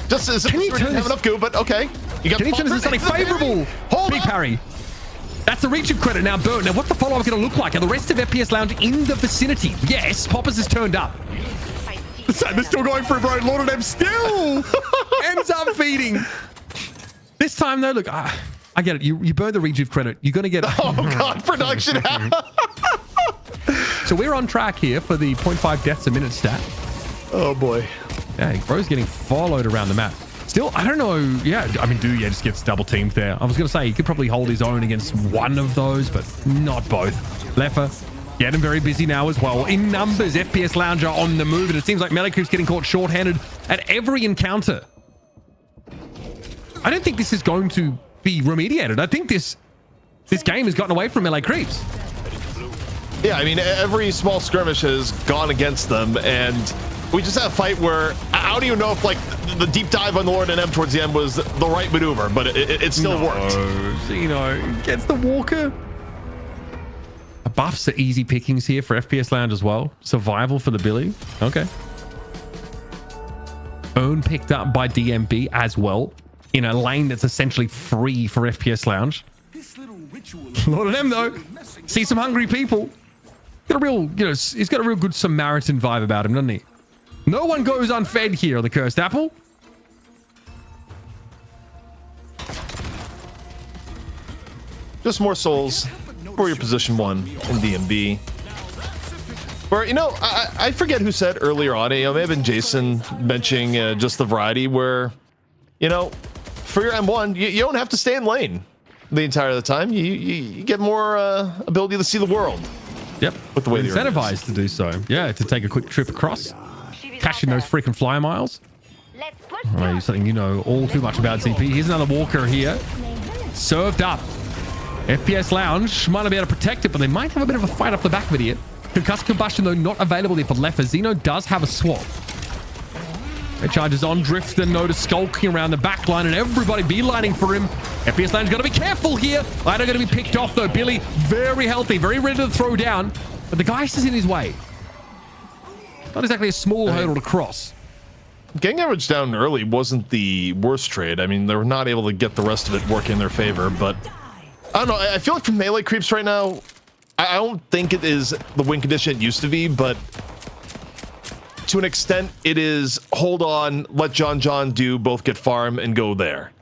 [SPEAKER 3] Just as
[SPEAKER 2] can you
[SPEAKER 3] have enough goo, but okay. You got.
[SPEAKER 2] Can he turn this into something favorable? Big parry. That's the reach of credit now, Burn. Now, what's the follow-up going to look like? Are the rest of FPS Lounge in the vicinity? Yes, Poppers has turned up. They're still going for it, bro. Lord of them still ends up feeding. This time, though, look, I I get it. You burn the rejuve credit. You're going to get...
[SPEAKER 3] Oh, God, production.
[SPEAKER 2] So we're on track here for the 0.5 deaths a minute stat.
[SPEAKER 3] Oh, boy.
[SPEAKER 2] Yeah, bro's getting followed around the map. Still, I don't know. Yeah, I mean, Duya just gets double teamed there. I was going to say he could probably hold his own against one of those, but not both. Leffa getting very busy now as well. In numbers, FPS Lounger on the move, and it seems like Melee Creep's getting caught short-handed at every encounter. I don't think this is going to be remediated. I think this game has gotten away from Melee Creeps.
[SPEAKER 3] Yeah, I mean, every small skirmish has gone against them, and we just had a fight where I don't even know if, like, the deep dive on the Lord and M towards the end was the right maneuver, but it still worked.
[SPEAKER 2] Gets the Walker. Buffs are easy pickings here for FPS Lounge as well. Survival for the Billy. Okay. Own picked up by DMB as well in a lane that's essentially free for FPS Lounge. Lord of them though, see some hungry people. Got a real, he's got a real good Samaritan vibe about him, doesn't he? No one goes unfed here, the Cursed Apple.
[SPEAKER 3] Just more souls for your position 1 in DMB. Where, I forget who said earlier on, it may have been Jason mentioning just the variety where, for your M1, you don't have to stay in lane the entire of the time. You get more ability to see the world.
[SPEAKER 2] Yep.
[SPEAKER 3] With the way
[SPEAKER 2] you're incentivized to do so. Yeah, to take a quick trip across. Cash in those freaking flyer miles. Oh, something you know all too much about, CP. Here's another Walker here. Served up. FPS Lounge might not be able to protect it, but they might have a bit of a fight off the back of it here. Concussive Combustion, though, not available there for Leffa. Xeno does have a swap. It charges on. Drift and Noda skulking around the back line, and everybody beelining for him. FPS Lounge got to be careful here. Lido going to be picked off, though. Billy, very healthy, very ready to throw down, but the Geist is in his way. Not exactly a small hurdle to cross.
[SPEAKER 3] Getting average down early wasn't the worst trade. I mean, they were not able to get the rest of it working in their favor, but I don't know. I feel like for Melee Creeps right now, I don't think it is the win condition it used to be, but to an extent, it is hold on, let John do both get farm and go there.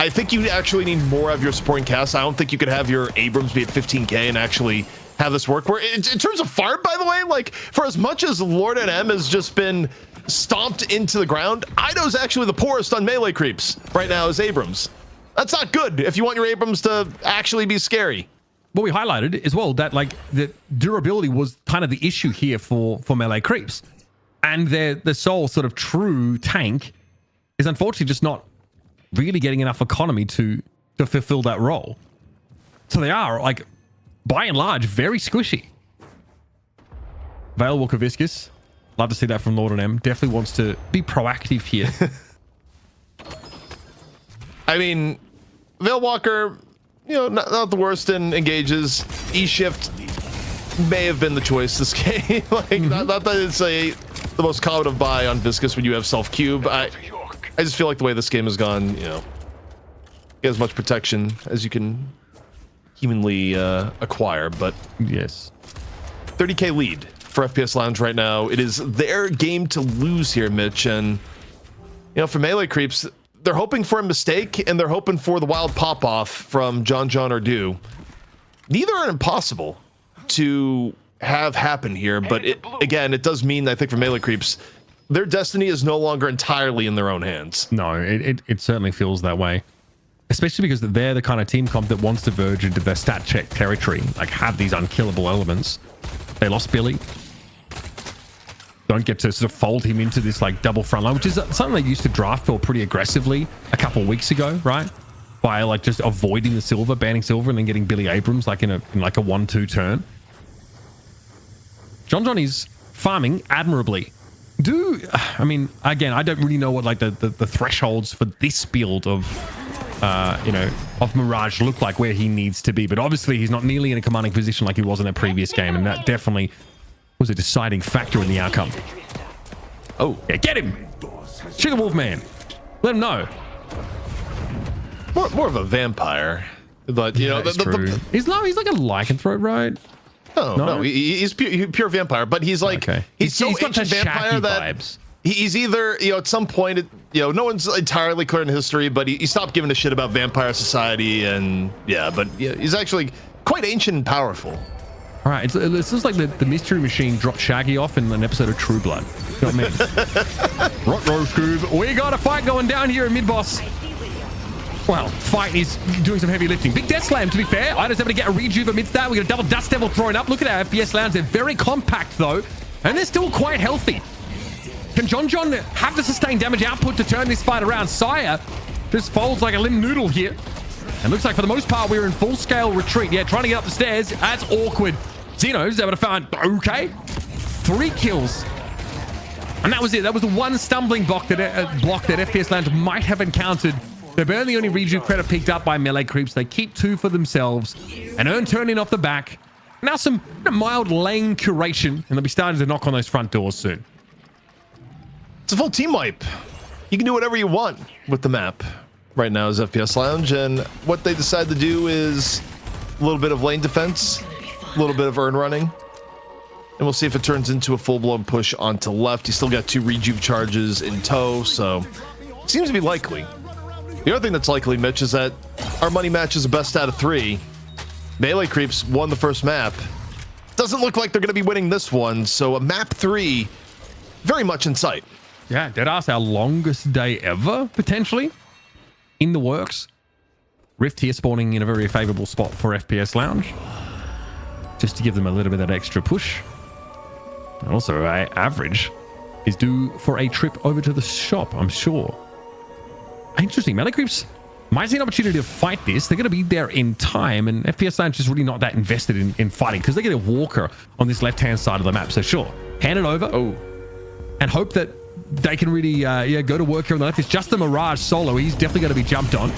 [SPEAKER 3] I think you actually need more of your supporting cast. I don't think you could have your Abrams be at 15k and actually have this work. Where in terms of farm, by the way, like for as much as Lord and M has just been stomped into the ground, Ido's actually the poorest on Melee Creeps right now is Abrams. That's not good if you want your Abrams to actually be scary.
[SPEAKER 2] What we highlighted as well, that like the durability was kind of the issue here for Melee Creeps. And the sole sort of true tank is unfortunately just not really getting enough economy to fulfill that role. So they are, like, by and large, very squishy. Vale Walker Viscous. Love to see that from Lord and M. Definitely wants to be proactive here.
[SPEAKER 3] I mean, Vale Walker, not the worst in engages. E-shift may have been the choice this game. Like, not that it's the most common of buy on Viscous when you have self-cube. I just feel like the way this game has gone, get as much protection as you can humanly acquire, but
[SPEAKER 2] yes.
[SPEAKER 3] 30k lead for FPS Lounge right now. It is their game to lose here, Mitch, and for Melee Creeps, they're hoping for a mistake and they're hoping for the wild pop-off from John or Do. Neither are impossible to have happen here, but again, it does mean, I think, for Melee Creeps, their destiny is no longer entirely in their own hands.
[SPEAKER 2] No, it certainly feels that way. Especially because they're the kind of team comp that wants to verge into their stat check territory, like have these unkillable elements. They lost Billy. Don't get to sort of fold him into this like double front line, which is something they used to draft for pretty aggressively a couple of weeks ago, right? By like just avoiding the silver, banning silver, and then getting Billy Abrams like in like a 1-2 turn. John is farming admirably. I mean, again, I don't really know what like the thresholds for this build of Mirage look like, where he needs to be, but obviously he's not nearly in a commanding position like he was in that previous game, and that definitely was a deciding factor in the outcome. Oh, yeah, get him! Shoot the Wolfman. Let him know.
[SPEAKER 3] More of a vampire, but he's
[SPEAKER 2] like a lycanthrope, right?
[SPEAKER 3] No, he's pure vampire, but he's like he's so
[SPEAKER 2] got
[SPEAKER 3] ancient vampire that
[SPEAKER 2] vibes.
[SPEAKER 3] he's either, at some point, no one's entirely clear in history, but he stopped giving a shit about vampire society, and he's actually quite ancient and powerful.
[SPEAKER 2] All right, it looks like the mystery machine dropped Shaggy off in an episode of True Blood. You know what I mean? Ruh-roh, Scoob. We got a fight going down here in mid-boss. Well, fight is doing some heavy lifting. Big Death Slam, to be fair. Ida's able to get a rejuve amidst that. We got a double Dust Devil thrown up. Look at our FPS Lounge. They're very compact, though, and they're still quite healthy. Can John have the sustained damage output to turn this fight around? Sire just folds like a limb noodle here. And looks like for the most part, we're in full-scale retreat. Yeah, trying to get up the stairs. That's awkward. Xeno's able to find, okay, 3 kills. And that was it. That was the one stumbling block that FPS Lounge might have encountered. They're barely only rejuve credit picked up by melee creeps. They keep 2 for themselves and earn turn in off the back. Now some mild lane curation, and they'll be starting to knock on those front doors soon.
[SPEAKER 3] It's a full team wipe. You can do whatever you want with the map right now as FPS Lounge, and what they decide to do is a little bit of lane defense, a little bit of earn running, and we'll see if it turns into a full-blown push onto left. You still got 2 rejuve charges in tow, so it seems to be likely. The other thing that's likely, Mitch, is that our money match is the best out of 3. Melee Creeps won the first map. Doesn't look like they're going to be winning this one, so a map 3 very much in sight.
[SPEAKER 2] Yeah, Deadass, our longest day ever, potentially, in the works. Rift here spawning in a very favorable spot for FPS Lounge, just to give them a little bit of that extra push. And also, average is due for a trip over to the shop, I'm sure. Interesting. Melee Creeps might see an opportunity to fight this. They're going to be there in time, and FPS Lounge is really not that invested in fighting because they get a walker on this left-hand side of the map. So sure, hand it over and hope that they can really go to work here on the left. It's just the Mirage solo. He's definitely going to be jumped on.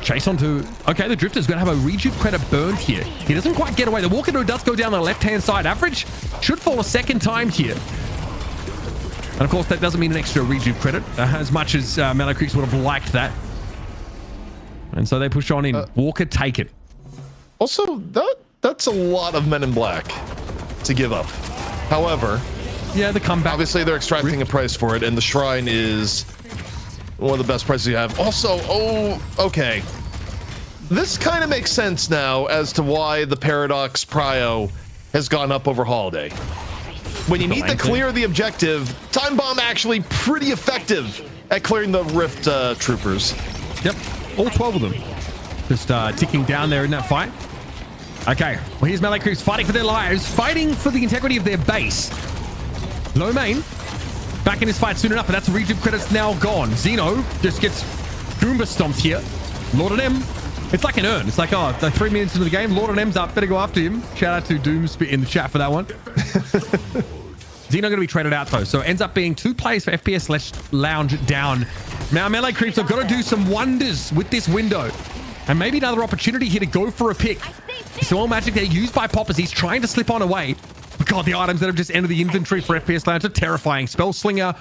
[SPEAKER 2] Chase onto... Okay, the Drifter's going to have a rejuve credit burned here. He doesn't quite get away. The Walker does go down the left-hand side. Average should fall a second time here. And of course, that doesn't mean an extra rejuve credit, as much as Melee Creeps would have liked that. And so they push on in. Walker, take it.
[SPEAKER 3] Also, that's a lot of Men in Black to give up. However...
[SPEAKER 2] Yeah, the comeback.
[SPEAKER 3] Obviously, they're extracting a price for it, and the Shrine is one of the best prices you have. Also, okay. This kind of makes sense now as to why the Paradox Prio has gone up over Holiday. When you need to clear the objective, Time Bomb actually pretty effective at clearing the Rift troopers.
[SPEAKER 2] Yep, all 12 of them. Just ticking down there in that fight. Okay, well, here's Melee Creeps fighting for their lives, fighting for the integrity of their base. Low main, back in his fight soon enough, but that's rejuve credits now gone. Xeno just gets Goomba stomped here. Lord and M, it's like an earn. It's like, oh, they're 3 minutes into the game. Lord and M's up, better go after him. Shout out to Doomspit in the chat for that one. Xeno going to be traded out though, so it ends up being 2 plays for FPS Lounge down. Now Melee Creeps have got to do some wonders with this window, and maybe another opportunity here to go for a pick. So all magic there used by Poppers. He's trying to slip on away. But God, the items that have just entered the inventory for FPS Lounge are terrifying. Spellslinger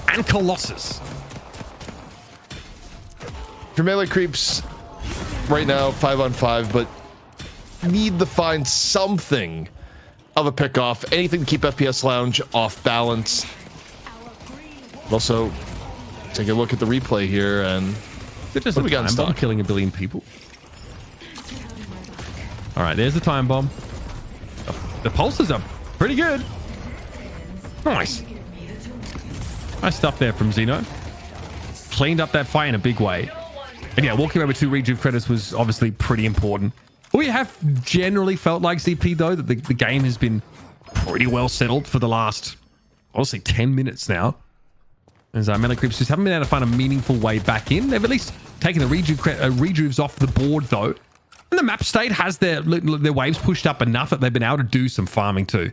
[SPEAKER 2] and Colossus.
[SPEAKER 3] Your Melee Creeps right now 5-on-5, but need to find something of a pick-off. Anything to keep FPS Lounge off balance. Also, take a look at the replay here, and
[SPEAKER 2] Is it just a time bomb killing a billion people? All right, there's the time bomb. The pulses are pretty good. Nice. Nice stuff there from Xeno. Cleaned up that fight in a big way. And yeah, walking over 2 rejuve credits was obviously pretty important. We have generally felt like CP though, that the game has been pretty well settled for the last, honestly, 10 minutes now. As Melee Creeps just haven't been able to find a meaningful way back in. They've at least taken the rejuves off the board though. And the map state has their waves pushed up enough that they've been able to do some farming too.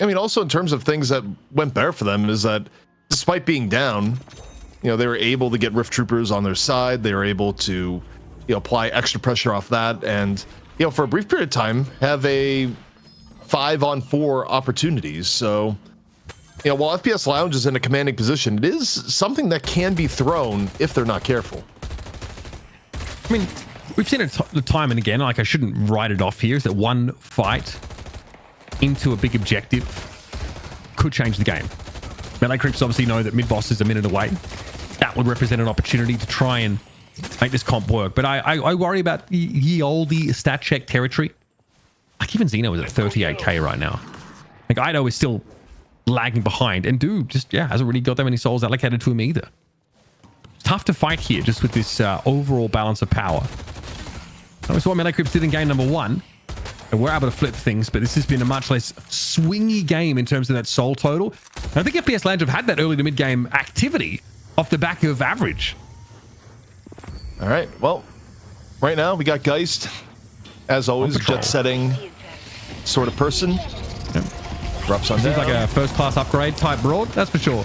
[SPEAKER 3] I mean, also in terms of things that went better for them is that despite being down, they were able to get Rift Troopers on their side. They were able to, apply extra pressure off that, and for a brief period of time have a 5-on-4 opportunities. So, while FPS Lounge is in a commanding position, it is something that can be thrown if they're not careful.
[SPEAKER 2] I mean, we've seen it time and again. Like, I shouldn't write it off here. Is that one fight into a big objective could change the game. Melee Creeps obviously know that mid-boss is a minute away. That would represent an opportunity to try and make this comp work. But I worry about ye olde stat check territory. Like even Xeno is at 38k right now. Like Ido is still lagging behind, and dude just hasn't really got that many souls allocated to him either. It's tough to fight here just with this overall balance of power. We saw Melee Creeps did in game number 1, and we're able to flip things, but this has been a much less swingy game in terms of that soul total. And I think FPS Lounge have had that early to mid game activity off the back of average.
[SPEAKER 3] All right, well, right now we got Geist, as always, jet setting sort of person.
[SPEAKER 2] Yep.
[SPEAKER 3] Drops on
[SPEAKER 2] Seems
[SPEAKER 3] down.
[SPEAKER 2] like a first class upgrade type broad, that's for sure.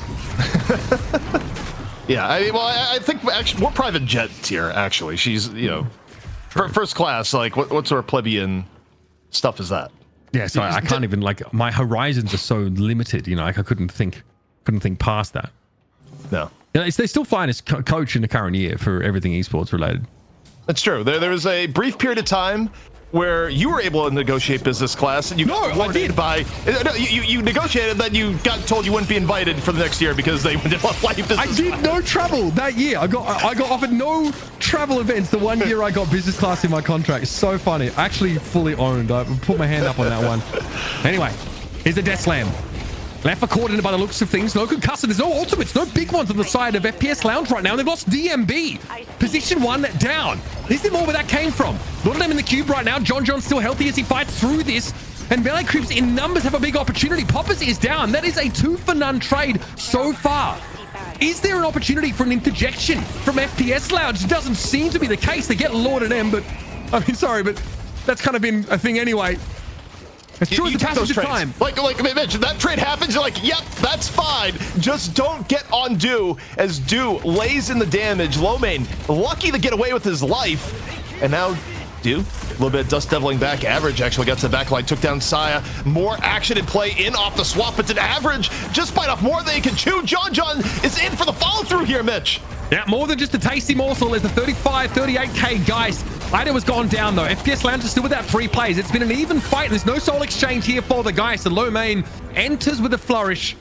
[SPEAKER 3] Yeah, I mean, well, I think actually we're private jet tier. Actually, she's first class. Like, what sort of plebeian stuff is that?
[SPEAKER 2] Yeah, so I can't even, like, my horizons are so limited. Like I couldn't think past that.
[SPEAKER 3] No,
[SPEAKER 2] They're still fine as coach in the current year for everything esports related.
[SPEAKER 3] that's true. There was a brief period of time where you were able to negotiate business class, and you got rewarded by. No, you negotiated, and then you got told you wouldn't be invited for the next year because they didn't want flight business.
[SPEAKER 2] I did
[SPEAKER 3] class.
[SPEAKER 2] no travel that year. I got offered no travel events the one year I got business class in my contract. It's so funny. Actually fully owned. I put my hand up on that one. Anyway, here's the Death Slam. Left for coordinated by the looks of things. No concussor. There's no ultimates. No big ones on the side of FPS Lounge right now. They've lost DMB. Position 1 down. Is there more where that came from? A lot of them in the cube right now. John still healthy as he fights through this. And Melee Creeps in numbers have a big opportunity. Poppers is down. That is a 2-for-none trade so far. Is there an opportunity for an interjection from FPS Lounge? It doesn't seem to be the case. They get Lord M, but I mean, sorry, but that's kind of been a thing anyway. It's true with the passage of time.
[SPEAKER 3] Like I mentioned, that trade happens. You're like, yep, that's fine. Just don't get on Do as Do lays in the damage. Lomain lucky to get away with his life, and now Do a little bit of dust deviling back. Average actually got to the backline, took down Saya. More action in play in off the swap. It's an Average just bite off more than he can chew. John is in for the follow through here, Mitch.
[SPEAKER 2] Yeah, more than just a tasty morsel as the 38k Geist. Ido has gone down though. FPS Lounge is still without 3 plays. It's been an even fight. There's no soul exchange here for the Geist. And Lomain enters with a flourish.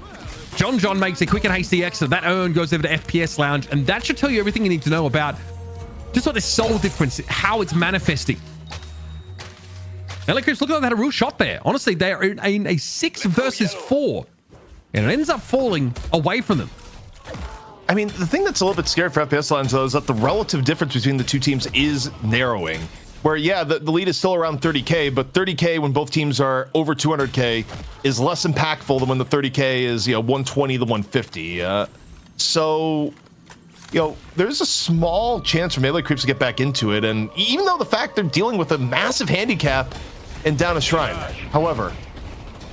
[SPEAKER 2] John makes a quick and hasty exit. That urn goes over to FPS Lounge. And that should tell you everything you need to know about just what this soul difference, how it's manifesting. Melee Creeps look like they had a real shot there. Honestly, they are in a 6 versus 4. And it ends up falling away from them.
[SPEAKER 3] I mean, the thing that's a little bit scary for FPS Lounge, though, is that the relative difference between the two teams is narrowing. Where, yeah, the lead is still around 30k, but 30k when both teams are over 200k is less impactful than when the 30k is, 120 to 150. So, there's a small chance for Melee Creeps to get back into it, and even though the fact they're dealing with a massive handicap and down a shrine. However,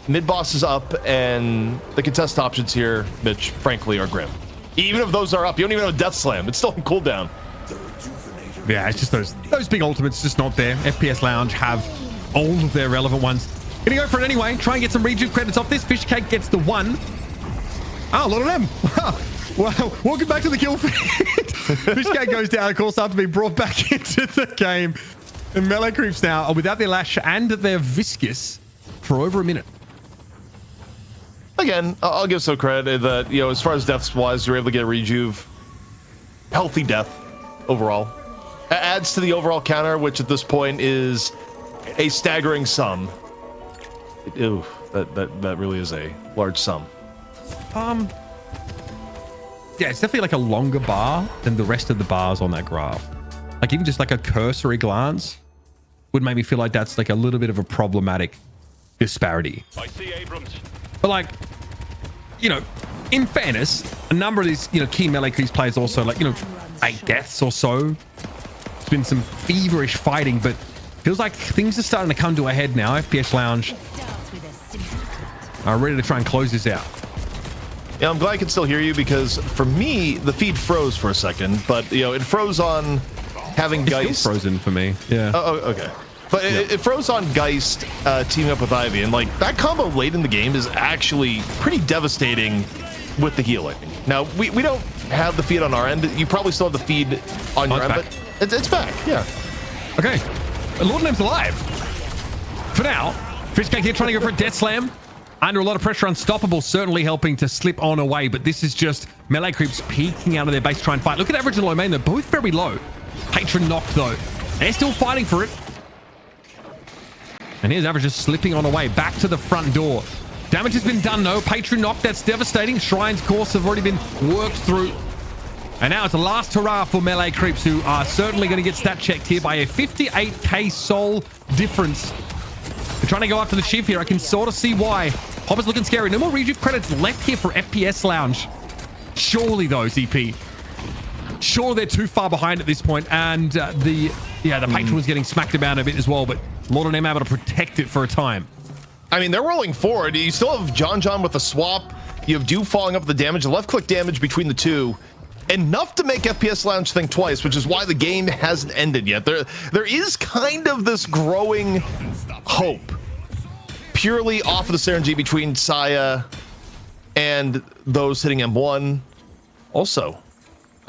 [SPEAKER 3] mid-boss is up, and the contest options here, Mitch, frankly, are grim. Even if those are up, you don't even have a Death Slam. It's still in cooldown.
[SPEAKER 2] Yeah, it's just those big ultimates just not there. FPS Lounge have all of their relevant ones. Gonna go for it anyway. Try and get some rejuve credits off this. Fishcake gets the 1. Oh, a lot of them. Wow. Welcome back to the kill feed. Fishcake goes down, of course, after being brought back into the game. And Melee Creeps now are without their Lash and their Viscous for over a minute.
[SPEAKER 3] Again, I'll give some credit that, as far as deaths wise, you're able to get a rejuve. Healthy death overall. Adds to the overall counter, which at this point is a staggering sum. Ew, that really is a large sum.
[SPEAKER 2] Yeah, it's definitely like a longer bar than the rest of the bars on that graph. Like even just like a cursory glance would make me feel like that's like a little bit of a problematic disparity.
[SPEAKER 4] I see Abrams.
[SPEAKER 2] But like, in fairness, a number of these, key Melee Creeps players also like, 8 deaths or so. It's been some feverish fighting, but feels like things are starting to come to a head now. FPS Lounge are ready to try and close this out.
[SPEAKER 3] Yeah, I'm glad I can still hear you because for me, the feed froze for a second, but it froze on having Geist.
[SPEAKER 2] It's still frozen for me. Yeah.
[SPEAKER 3] Oh, okay. But it froze on Geist teaming up with Ivy, and like that combo late in the game is actually pretty devastating with the healing. Now we don't have the feed on our end. You probably still have the feed on your end,
[SPEAKER 2] back.
[SPEAKER 3] but it's back. Yeah.
[SPEAKER 2] Okay. Lord Name's alive. For now, Fishcake here trying to go for a Death Slam. under a lot of pressure. Unstoppable certainly helping to slip on away, but this is just melee creeps peeking out of their base to try and fight. Look at average and low main. They're both very low. Patron knocked though. They're still fighting for it. And here's average just slipping on away back to the front door. Damage has been done though. Patron knocked. That's devastating. Shrine's course have already been worked through. And now it's a last hurrah for melee creeps, who are certainly going to get stat checked here by a 58k soul difference. They're trying to go after the shiv here. I can sort of see why. Hopper's looking scary. No more rejuve credits left here for FPS Lounge. Surely though, ZP. Sure, they're too far behind at this point. And the patron was getting smacked about a bit as well, but Lord and M able to protect it for a time.
[SPEAKER 3] I mean, they're rolling forward. You still have John with a swap. You have Dew falling up the damage, the left click damage between the two. Enough to make FPS Lounge think twice, which is why the game hasn't ended yet. There is kind of this growing hope, purely off of the synergy between Saya and those hitting M1. Also,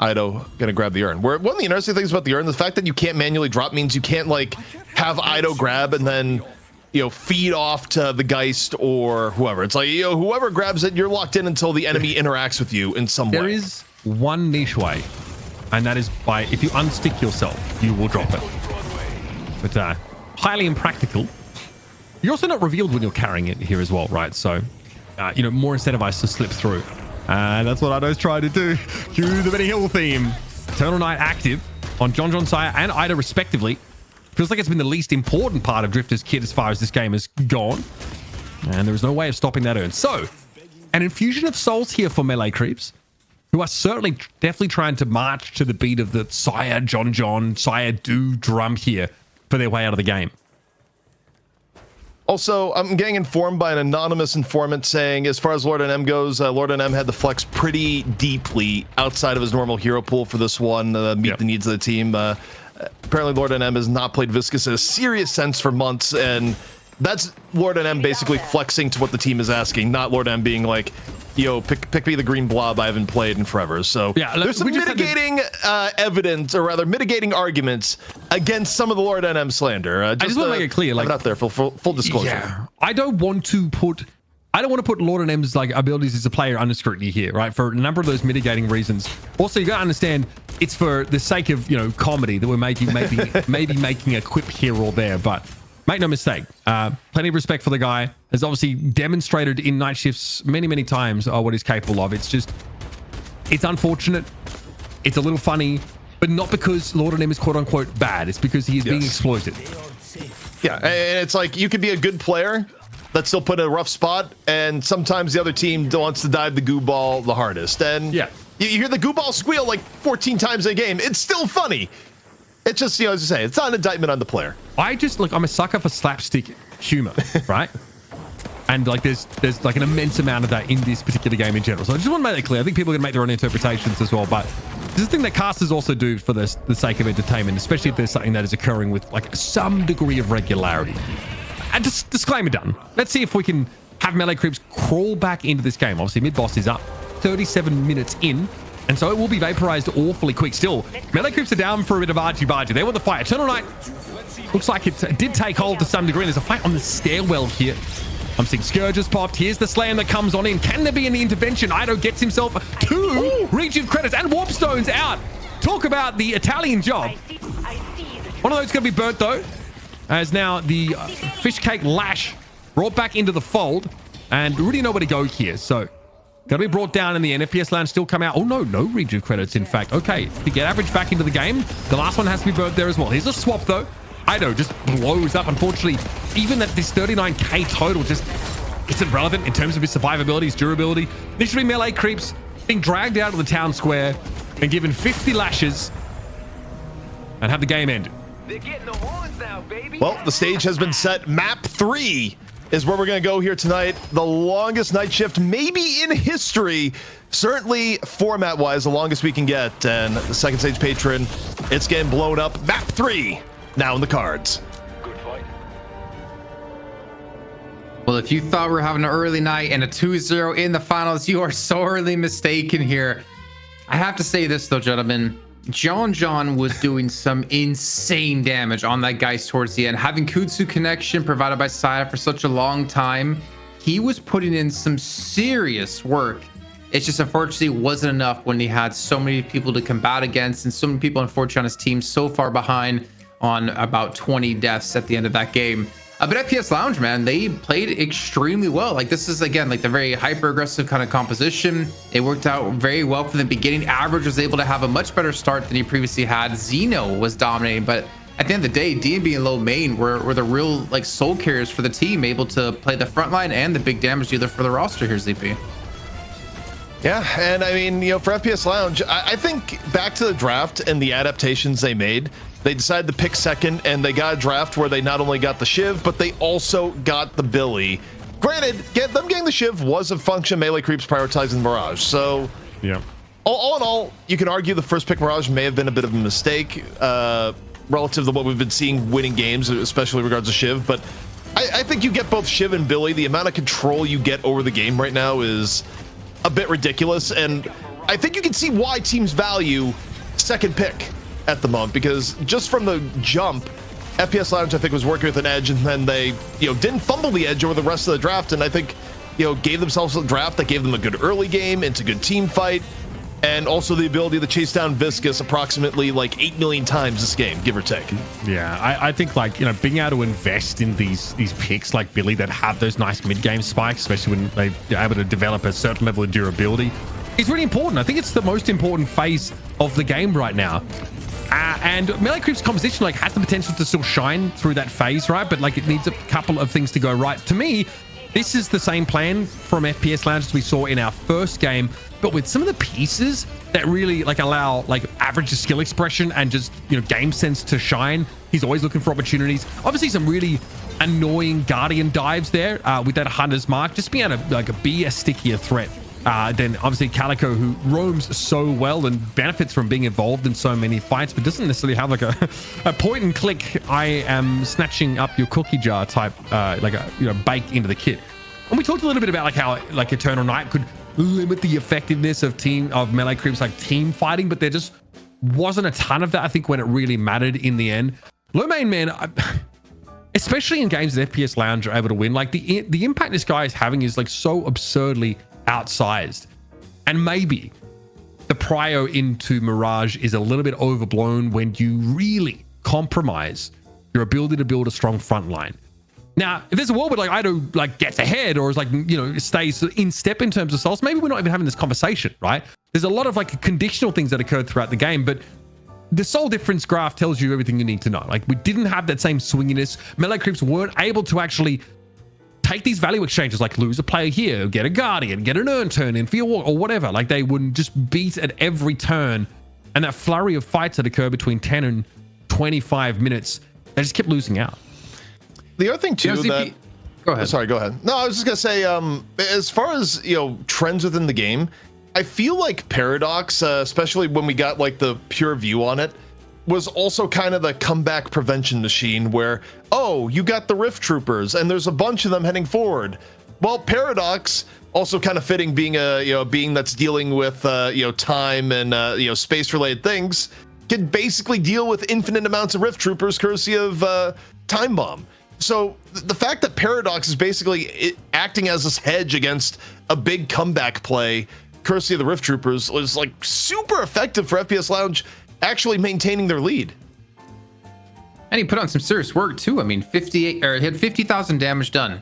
[SPEAKER 3] Ido gonna grab the urn. One of the interesting things about the urn, the fact that you can't manually drop means you can't like have Ido grab and then, you know, feed off to the Geist or whoever. It's like, you know, whoever grabs it, you're locked in until the enemy interacts with you in some way.
[SPEAKER 2] There is one niche way, and that is by, if you unstick yourself, you will drop it. But highly impractical. You're also not revealed when you're carrying it here as well, right? So, you know, more incentivized to slip through. And that's what Ido's trying to do. Cue the Benny Hill theme. Eternal Night active on John, Saya, and Ido respectively. Feels like it's been the least important part of Drifter's kit as far as this game has gone. And there is no way of stopping that urn. So, an infusion of souls here for melee creeps, who are certainly definitely trying to march to the beat of the Saya, John, Saya do drum here for their way out of the game.
[SPEAKER 3] Also, I'm getting informed by an anonymous informant saying, as far as Lord and M goes, Lord and M had to flex pretty deeply outside of his normal hero pool for this one, meet the needs of the team. Apparently, Lord and M has not played Viscous in a serious sense for months, and that's Lord and M basically flexing to what the team is asking, not Lord M being like, yo, pick me the green blob I haven't played in forever. So
[SPEAKER 2] yeah,
[SPEAKER 3] there's some mitigating evidence, or rather mitigating arguments against some of the Lord NM slander.
[SPEAKER 2] I just want to make it clear, like,
[SPEAKER 3] out there for full disclosure.
[SPEAKER 2] Yeah, I don't want to put Lord and M's like abilities as a player under scrutiny here, right? For a number of those mitigating reasons. Also, you got to understand, it's for the sake of, you know, comedy that we're making, maybe making a quip here or there, but make no mistake, plenty of respect for the guy. Has obviously demonstrated in night shifts many times what he's capable of. It's just, it's unfortunate. It's a little funny, but not because Lord and M is quote unquote bad. It's because he is being exploited.
[SPEAKER 3] Yeah, and it's like, you could be a good player that's still put in a rough spot, and sometimes the other team wants to dive the goo ball the hardest. And
[SPEAKER 2] yeah,
[SPEAKER 3] you hear the goo ball squeal like 14 times a game. It's still funny. It's just, you know, as I say, it's not an indictment on the player.
[SPEAKER 2] I'm a sucker for slapstick humor, right? And like there's like an immense amount of that in this particular game in general. So I just want to make that clear. I think people are going to make their own interpretations as well, but this is the thing that casters also do for the sake of entertainment, especially if there's something that is occurring with like some degree of regularity. And just disclaimer done. Let's see if we can have melee creeps crawl back into this game. Obviously, mid-boss is up, 37 minutes in, and so it will be vaporized awfully quick. Still, melee creeps are down for a bit of argy-bargy. They want the fight. Eternal Night looks like it did take hold to some degree. There's a fight on the stairwell here. I'm seeing Scourges popped. Here's the slam that comes on in. Can there be any intervention? Ido gets himself 2 rejuve credits and warp stones out. Talk about the Italian job. One of those going to be burnt though, as now the fish cake lash brought back into the fold, and really nowhere to go here. So got to be brought down in the end. FPS Lounge still come out. Oh no rejuve credits in fact. Okay, to get average back into the game, the last one has to be burnt there as well. Here's a swap though. Ido just blows up. Unfortunately, even at this 39k total just isn't relevant in terms of his survivability, his durability. Literally melee creeps being dragged out of the town square and given 50 lashes and have the game ended.
[SPEAKER 4] They're getting the horns now, baby.
[SPEAKER 3] Well, the stage has been set. Map 3 is where we're going to go here tonight. The longest night shift maybe in history. Certainly format-wise, the longest we can get. And the second stage patron, it's getting blown up. Map 3 now in the cards.
[SPEAKER 4] Good fight.
[SPEAKER 1] Well, if you thought we were having an early night and a 2-0 in the finals, you are sorely mistaken here. I have to say this though, gentlemen. John was doing some insane damage on that Geist towards the end. Having Kutsu connection provided by Saya for such a long time he was putting in some serious work. It's just unfortunately wasn't enough when he had so many people to combat against and so many people unfortunately on his team so far behind on about 20 deaths at the end of that game. But FPS Lounge, man, they played extremely well. Like, this is, again, like the very hyper aggressive kind of composition. It worked out very well from the beginning. Average was able to have a much better start than he previously had. Xeno was dominating, but at the end of the day, DNB and low main were the real like soul carriers for the team, able to play the front line and the big damage dealer for the roster here, ZP.
[SPEAKER 3] Yeah, and I mean, you know, for FPS Lounge, I think back to the draft and the adaptations they made, they decided to pick second, and they got a draft where they not only got the Shiv, but they also got the Billy. Granted, them getting the Shiv was a function of Melee Creeps prioritizing Mirage, so
[SPEAKER 2] Yeah.
[SPEAKER 3] all in all, you can argue the first pick Mirage may have been a bit of a mistake relative to what we've been seeing winning games, especially in regards to Shiv, but I think you get both Shiv and Billy. The amount of control you get over the game right now is a bit ridiculous, and I think you can see why teams value second pick at the moment, because just from the jump, FPS Lounge I think was working with an edge, and then they didn't fumble the edge over the rest of the draft, and I think gave themselves a draft that gave them a good early game into good team fight, and also the ability to chase down Viscous approximately like 8 million times this game, give or take.
[SPEAKER 2] Yeah, I think like being able to invest in these picks like Billy that have those nice mid game spikes, especially when they're able to develop a certain level of durability, is really important. I think it's the most important phase of the game right now. And Melee Creep's composition like has the potential to still shine through that phase, right? But like it needs a couple of things to go right. To me, this is the same plan from FPS Lounge as we saw in our first game, but with some of the pieces that really like allow like average skill expression and just game sense to shine. He's always looking for opportunities. Obviously, some really annoying Guardian dives there with that Hunter's Mark, just being able to be a stickier threat. Then obviously Calico, who roams so well and benefits from being involved in so many fights, but doesn't necessarily have like a point and click, I am snatching up your cookie jar type, like a bake into the kit. And we talked a little bit about like how like Eternal Night could limit the effectiveness of Melee Creeps like team fighting, but there just wasn't a ton of that, I think, when it really mattered in the end. Low main, man, especially in games that FPS Lounge are able to win, like the impact this guy is having is like so absurdly outsized, and maybe the prio into Mirage is a little bit overblown when you really compromise your ability to build a strong front line. Now, if there's a world where like Ido like gets ahead or is like stays in step in terms of souls, maybe we're not even having this conversation, right? There's a lot of like conditional things that occurred throughout the game, but the soul difference graph tells you everything you need to know. Like, we didn't have that same swinginess. Melee Creeps weren't able to actually take these value exchanges, like lose a player here, get a Guardian, get an Urn turn in for your war, or whatever. Like, they wouldn't just beat at every turn. And that flurry of fights that occur between 10 and 25 minutes, they just kept losing out.
[SPEAKER 3] The other thing too that...
[SPEAKER 1] Go ahead.
[SPEAKER 3] Sorry, go ahead. No, I was just gonna say, as far as trends within the game, I feel like Paradox, especially when we got like the pure view on it, was also kind of the comeback prevention machine where, oh, you got the Rift Troopers and there's a bunch of them heading forward. Well, Paradox, also kind of fitting being a being that's dealing with time and space related things, can basically deal with infinite amounts of Rift Troopers courtesy of Time Bomb. So the fact that Paradox is basically acting as this hedge against a big comeback play courtesy of the Rift Troopers was like super effective for FPS Lounge actually maintaining their lead.
[SPEAKER 1] And he put on some serious work too. I mean, he had 50,000 damage done.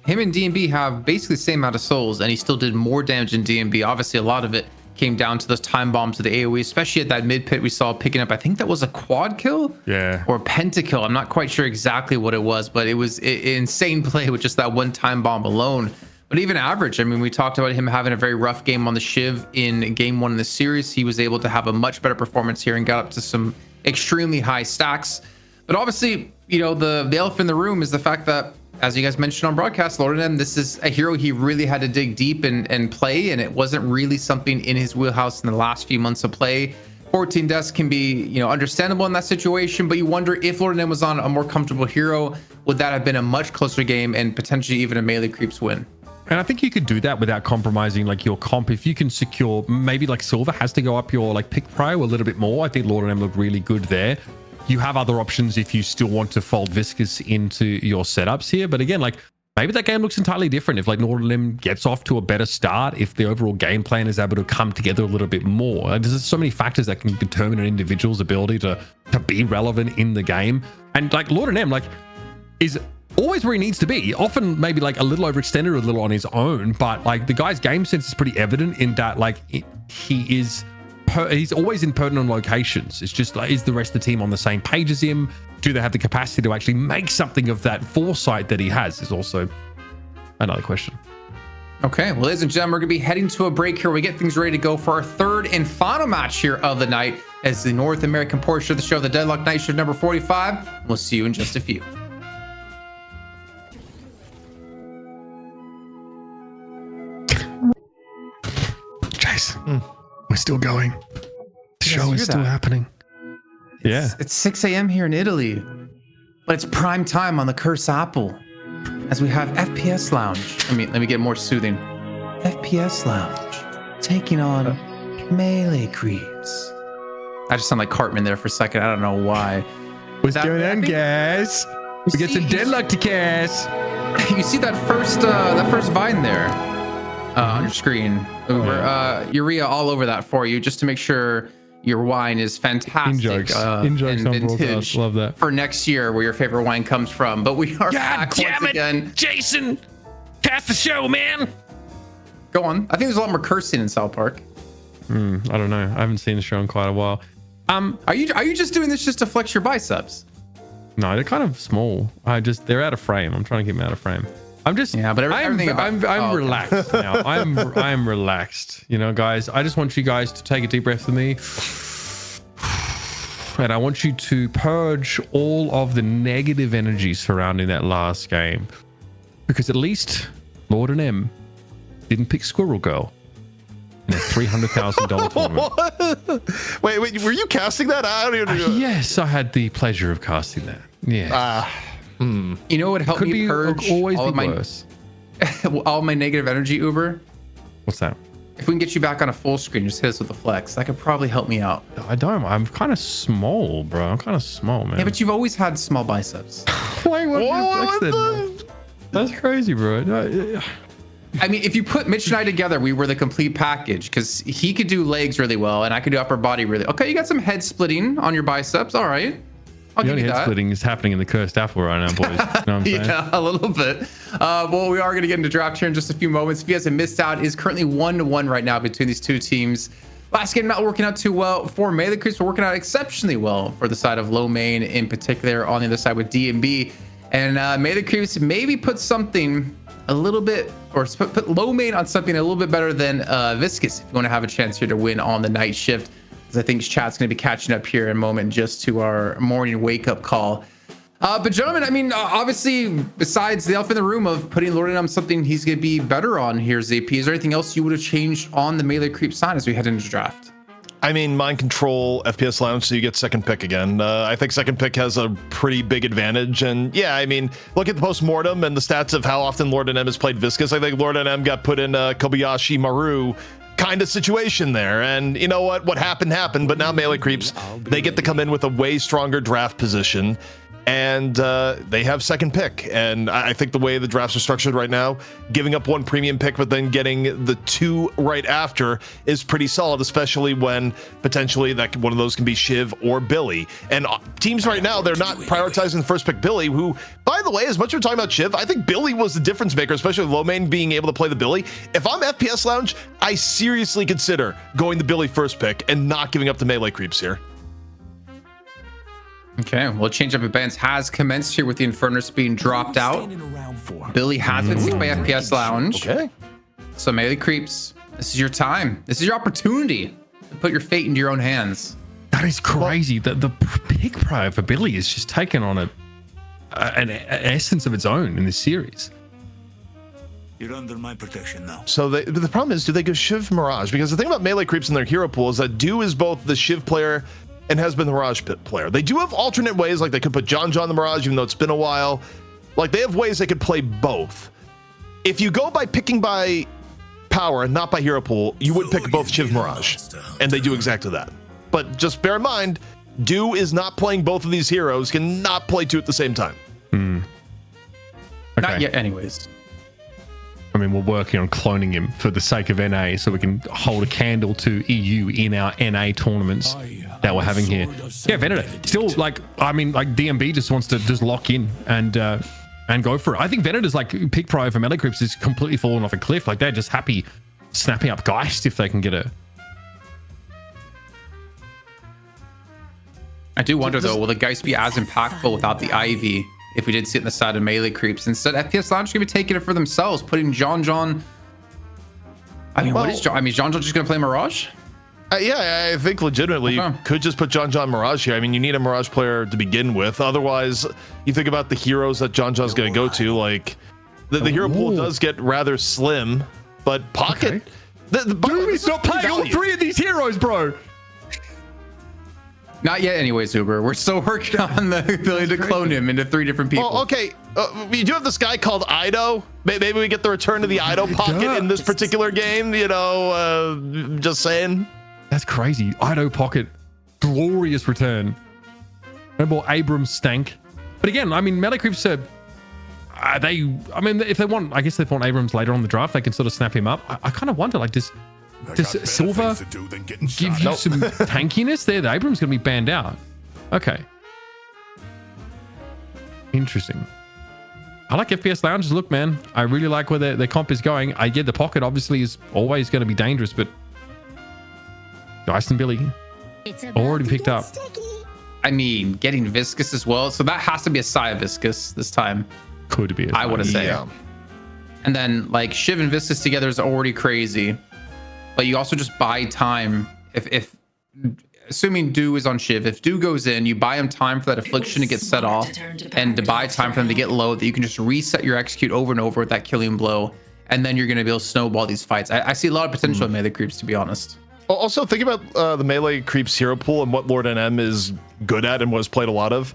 [SPEAKER 1] Him and DNB have basically the same amount of souls, and he still did more damage than DNB. Obviously, a lot of it came down to those time bombs of the AoE, especially at that mid pit we saw picking up. I think that was a quad kill, or a pentakill. I'm not quite sure exactly what it was, but it was insane play with just that one time bomb alone. But even average, I mean, we talked about him having a very rough game on the Shiv in game 1 in the series. He was able to have a much better performance here and got up to some extremely high stacks. But obviously, the elephant in the room is the fact that, as you guys mentioned on broadcast, Lord and M, this is a hero he really had to dig deep and play, and it wasn't really something in his wheelhouse in the last few months of play. 14 deaths can be, understandable in that situation, but you wonder if Lord and M was on a more comfortable hero, would that have been a much closer game and potentially even a Melee Creeps win?
[SPEAKER 2] And I think you could do that without compromising like your comp. If you can secure, maybe like Silver has to go up your like pick prio a little bit more. I think Lord and M looked really good there. You have other options if you still want to fold Viscous into your setups here. But again, like maybe that game looks entirely different if like Northern gets off to a better start, if the overall game plan is able to come together a little bit more. Like, there's so many factors that can determine an individual's ability to be relevant in the game. And like Lord and M like is always where he needs to be, often maybe like a little overextended or a little on his own, but like the guy's game sense is pretty evident in that like he's always in pertinent locations. It's just like, is the rest of the team on the same page as him? Do they have the capacity to actually make something of that foresight that he has is also another question.
[SPEAKER 1] Okay, well, ladies and gentlemen, we're going to be heading to a break here. We get things ready to go for our third and final match here of the night as the North American portion of the show, the Deadlock Night Shift number 45. We'll see you in just a few.
[SPEAKER 2] Jason, we're still going. The show is still happening. Yeah.
[SPEAKER 1] It's 6 a.m. here in Italy, but it's prime time on the Curse Apple as we have FPS Lounge. Let me get more soothing. FPS Lounge taking on Melee Creeps. I just sound like Cartman there for a second. I don't know why.
[SPEAKER 2] What's going on, guys? We get some Deadlock to cast.
[SPEAKER 1] You see that first vine there on your screen, Uber. Urea all over that for you, just to make sure your wine is fantastic.
[SPEAKER 2] In jokes on broadcast. Love that.
[SPEAKER 1] For next year, where your favorite wine comes from. But we are back once again.
[SPEAKER 2] Jason, cast the show, man.
[SPEAKER 1] Go on. I think there's a lot more cursing in South Park.
[SPEAKER 2] I don't know. I haven't seen the show in quite a while.
[SPEAKER 1] Are you just doing this just to flex your biceps?
[SPEAKER 2] No, they're kind of small. They're out of frame. I'm trying to keep them out of frame. I'm just
[SPEAKER 1] but everything
[SPEAKER 2] I'm relaxed now. I'm relaxed. You know, guys, I just want you guys to take a deep breath with me. And I want you to purge all of the negative energy surrounding that last game. Because at least Lord and M didn't pick Squirrel Girl in a $300,000 tournament.
[SPEAKER 3] Wait, were you casting that? I don't even know.
[SPEAKER 2] Yes, I had the pleasure of casting that. Yeah.
[SPEAKER 1] You know what would help me purge all my negative energy, Uber?
[SPEAKER 2] What's that?
[SPEAKER 1] If we can get you back on a full screen, just hit us with a flex. That could probably help me out.
[SPEAKER 2] I don't. I'm kind of small, bro. I'm kind of small, man.
[SPEAKER 1] Yeah, but you've always had small biceps.
[SPEAKER 2] Why would you flex that? That's crazy, bro.
[SPEAKER 1] I mean, if you put Mitch and I together, we were the complete package because he could do legs really well and I could do upper body really. Okay, you got some head splitting on your biceps. All right.
[SPEAKER 2] The only head splitting is happening in the Cursed Apple right now, boys. You know what I'm saying?
[SPEAKER 1] Yeah, a little bit. Well, we are going to get into draft here in just a few moments. If you guys have missed out, it is currently 1-1 right now between these two teams. Last game not working out too well for Melee Creeps, but working out exceptionally well for the side of Low Main in particular. On the other side with D&B. And Melee Creeps maybe put something a little bit, or put Low Main on something a little bit better than Viscous if you want to have a chance here to win on the night shift. I think chat's going to be catching up here in a moment just to our morning wake-up call. But gentlemen, I mean, obviously, besides the elephant in the room of putting Lord on something he's going to be better on here, ZP, is there anything else you would have changed on the Melee Creep side as we head into the draft?
[SPEAKER 3] I mean, mind control, FPS Lounge, so you get second pick again. I think second pick has a pretty big advantage. And yeah, I mean, look at the post-mortem and the stats of how often Lord and M has played Viscous. I think Lord and M got put in Kobayashi Maru kind of situation there, and you know what happened, but now Melee Creeps, they get to come in with a way stronger draft position, and they have second pick. And I think the way the drafts are structured right now, giving up one premium pick but then getting the two right after is pretty solid, especially when potentially that one of those can be Shiv or Billy. And teams right now, they're not prioritizing the first pick Billy, who, by the way, as much as we're talking about Shiv, I think Billy was the difference maker, especially with Low Main being able to play the Billy. If I'm FPS Lounge, I seriously consider going the Billy first pick and not giving up the Melee Creeps here. Okay, well, change up of bands has commenced here with the Infernus being dropped out. Billy has been picked by FPS Lounge. Okay. So Melee Creeps, this is your time. This is your opportunity to put your fate into your own hands.
[SPEAKER 2] That is crazy. The pick prior for Billy is just taken on an essence of its own in this series.
[SPEAKER 6] You're under my protection now.
[SPEAKER 3] So the problem is, do they go Shiv Mirage? Because the thing about Melee Creeps in their hero pool is that Do is both the Shiv player and has been the Mirage player. They do have alternate ways, like they could put John the Mirage, even though it's been a while. Like, they have ways they could play both. If you go by picking by power and not by hero pool, you would pick both Shiv Mirage, and they do exactly that. But just bear in mind, Do is not playing both of these heroes, cannot play two at the same time.
[SPEAKER 2] Okay,
[SPEAKER 1] Not yet, anyways.
[SPEAKER 2] I mean, we're working on cloning him for the sake of NA so we can hold a candle to EU in our NA tournaments that we're having here. Yeah, Venator. Still, like, I mean, like DMB just wants to just lock in and go for it. I think Venator's like pick prior for Melee Creeps is completely fallen off a cliff. Like, they're just happy snapping up Geist if they can get a...
[SPEAKER 1] I do wonder, though, will the Geist be as impactful without the Ivy if we did sit in the side of Melee Creeps? Instead, FPS Lounge is going to be taking it for themselves, putting John. I mean, what is John? I mean, John just going to play Mirage?
[SPEAKER 3] Yeah, I think legitimately you could just put John Mirage here. I mean, you need a Mirage player to begin with. Otherwise, you think about the heroes that John's going to go to. Like, the hero pool does get rather slim, but Pocket...
[SPEAKER 2] Okay. Dude, he's not playing all three of these heroes, bro.
[SPEAKER 1] Not yet, anyways, Uber. We're still working on the ability to clone him into 3 different people.
[SPEAKER 3] Well, okay, we do have this guy called Ido. Maybe we get the return to the Ido Pocket in this particular game. You know, just saying.
[SPEAKER 2] That's crazy. Ido Pocket, glorious return. No more Abrams stank. But again, I mean, Melee Creeps are they? I mean, if they want, I guess if they want Abrams later on in the draft, they can sort of snap him up. I kind of wonder, like, does Silver give you some tankiness there? The Abrams going to be banned out. Okay. Interesting. I like FPS Lounge's look, man. I really like where their comp is going. I get the Pocket obviously is always going to be dangerous, but Dyson Billy already picked up.
[SPEAKER 1] I mean, getting Viscous as well. So that has to be a Saya Viscous this time.
[SPEAKER 2] Could be.
[SPEAKER 1] I would say. Yeah. And then like Shiv and Viscous together is already crazy. But you also just buy time. If assuming Do is on Shiv, if Do goes in, you buy him time for that affliction to get set off and to buy time for them to get low, that you can just reset your execute over and over with that killing blow. And then you're going to be able to snowball these fights. I see a lot of potential in Melee Creeps, to be honest.
[SPEAKER 3] Also, think about the Melee Creeps hero pool and what Lord NM is good at and was played a lot of.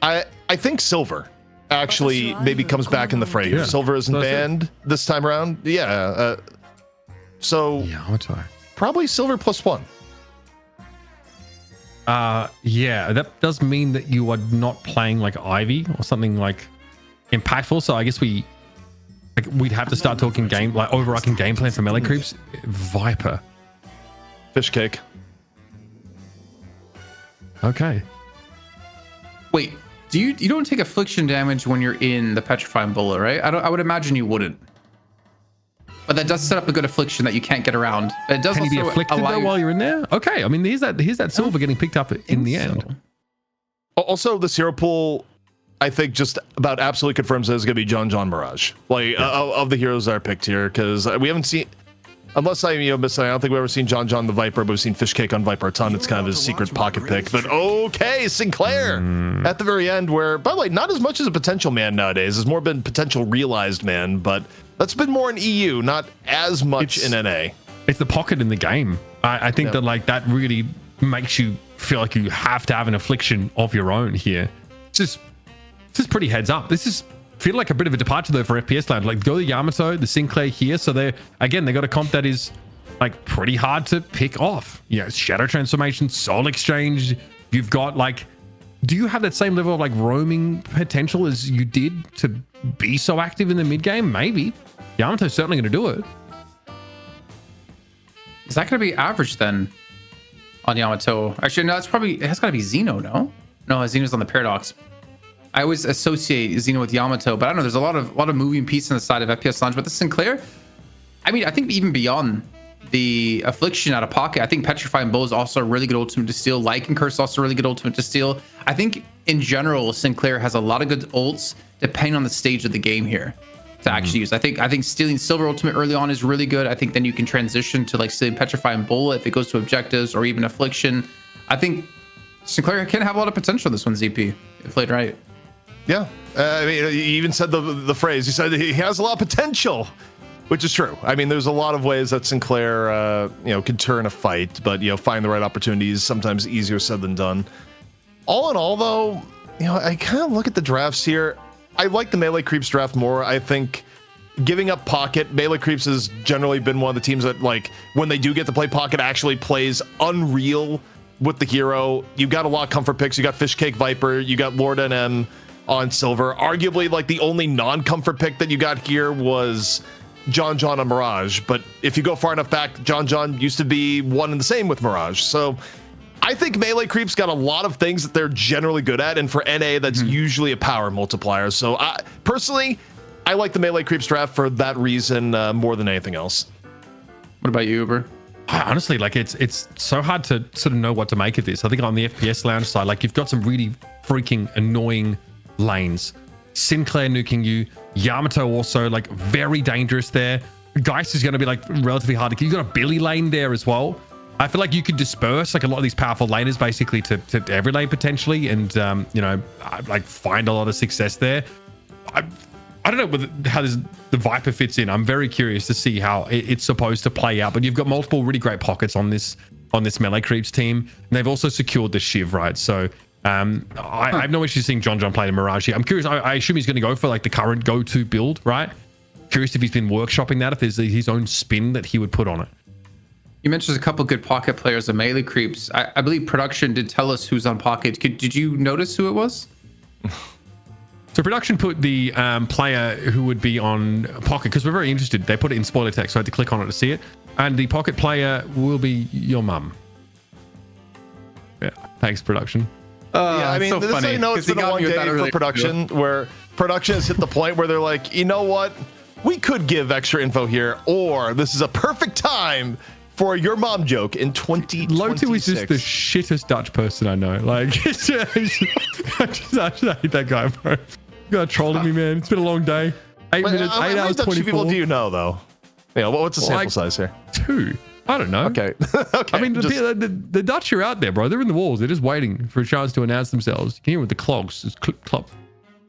[SPEAKER 3] I think Silver actually maybe comes back in the fray. Yeah. Silver isn't banned this time around. Yeah. So probably Silver +1.
[SPEAKER 2] Yeah, that does mean that you are not playing like Ivy or something like impactful. So I guess we'd have to start talking like overarching game plan for Melee Creeps. Viper.
[SPEAKER 3] Fish cake.
[SPEAKER 2] Okay.
[SPEAKER 1] Wait, you don't take affliction damage when you're in the petrifying bullet, right? I would imagine you wouldn't. But that does set up a good affliction that you can't get around. But it does. Can
[SPEAKER 2] you be afflicted though while you're in there? Okay, I mean here's that Silver getting picked up in the end.
[SPEAKER 3] Also, this hero pool, I think just about absolutely confirms that it's gonna be John Mirage, like of the heroes that are picked here, because we haven't seen. Unless I miss, I don't think we've ever seen John the Viper, but we've seen Fish Cake on Viper a ton. It's kind of his secret pocket pick. But okay, Sinclair at the very end, where, by the way, not as much as a potential man nowadays. It's more been potential realized man, but that's been more in EU, not as much in NA.
[SPEAKER 2] It's the pocket in the game. I think that like that really makes you feel like you have to have an affliction of your own here. This is pretty heads up. This is feel like a bit of a departure though for FPS Land. Like go the Yamato, the Sinclair here. So they got a comp that is like pretty hard to pick off. You know, Shadow Transformation, Soul Exchange. You've got like, do you have that same level of like roaming potential as you did to be so active in the mid game? Maybe. Yamato's certainly going to do it.
[SPEAKER 1] Is that going to be average then on Yamato? Actually, no, it has got to be Xeno, no? No, Xeno's on the Paradox. I always associate Xeno with Yamato, but I don't know. There's a lot of moving pieces on the side of FPS Lounge. But the Sinclair, I mean, I think even beyond the affliction out of pocket, I think Petrifying Bow is also a really good ultimate to steal. Lycan Curse is also a really good ultimate to steal. I think in general, Sinclair has a lot of good ults depending on the stage of the game here to actually use. I think stealing Silver ultimate early on is really good. I think then you can transition to like stealing Petrifying Bullet if it goes to objectives or even affliction. I think Sinclair can have a lot of potential this one, ZP, if played right.
[SPEAKER 3] Yeah, I mean, you even said the phrase. You said he has a lot of potential, which is true. I mean, there's a lot of ways that Sinclair, can turn a fight, but find the right opportunities. Sometimes easier said than done. All in all, though, I kind of look at the drafts here. I like the Melee Creeps draft more. I think giving up Pocket, Melee Creeps has generally been one of the teams that, like, when they do get to play Pocket, actually plays unreal with the hero. You got a lot of comfort picks. You got Fish Cake Viper. You got Lord NM. on silver. Arguably, like the only non-comfort pick that you got here was John on Mirage. But if you go far enough back, John used to be one and the same with Mirage. So I think Melee Creep's got a lot of things that they're generally good at. And for NA, that's usually a power multiplier. So personally, I like the Melee Creeps draft for that reason more than anything else.
[SPEAKER 1] What about you, Uber?
[SPEAKER 2] Honestly, like it's so hard to sort of know what to make of this. I think on the FPS lounge side, like you've got some really freaking annoying lanes. Sinclair nuking you, Yamato also like very dangerous there. Geist is going to be like relatively hard to kill. You've got a Billy lane there as well. I feel like you could disperse like a lot of these powerful laners basically to every lane potentially, and you know, like find a lot of success there. I don't know how the Viper fits in. I'm very curious to see how it's supposed to play out. But you've got multiple really great pockets on this Melee Creeps team, and they've also secured the Shiv, right? So I have no issue seeing John play the Mirage here. I'm curious. I assume he's going to go for like the current go-to build, right? Curious if he's been workshopping that, if there's his own spin that he would put on it.
[SPEAKER 1] You mentioned a couple good pocket players of Melee Creeps. I believe production did tell us who's on pocket. Did you notice who it was?
[SPEAKER 2] So production put the player who would be on pocket, because we're very interested. They put it in spoiler text, so I had to click on it to see it. And the pocket player will be your mum. Yeah, thanks, production.
[SPEAKER 3] Yeah, I mean,
[SPEAKER 1] so
[SPEAKER 3] this is how you know it's been a long day for production, where production has hit the point where they're like, you know what? We could give extra info here, or this is a perfect time for your mom joke in 2026.
[SPEAKER 2] Lotu is just the shittest Dutch person I know. Like, I just hate that guy, bro. You got trolling me, man. It's been a long day. 8 minutes, 8 hours, 24.
[SPEAKER 3] People do you know, though? You know, what's the sample size here?
[SPEAKER 2] 2. I don't know.
[SPEAKER 3] Okay. Okay.
[SPEAKER 2] I mean, the Dutch are out there, bro. They're in the walls. They're just waiting for a chance to announce themselves. You can hear with the clogs. Just click, clop.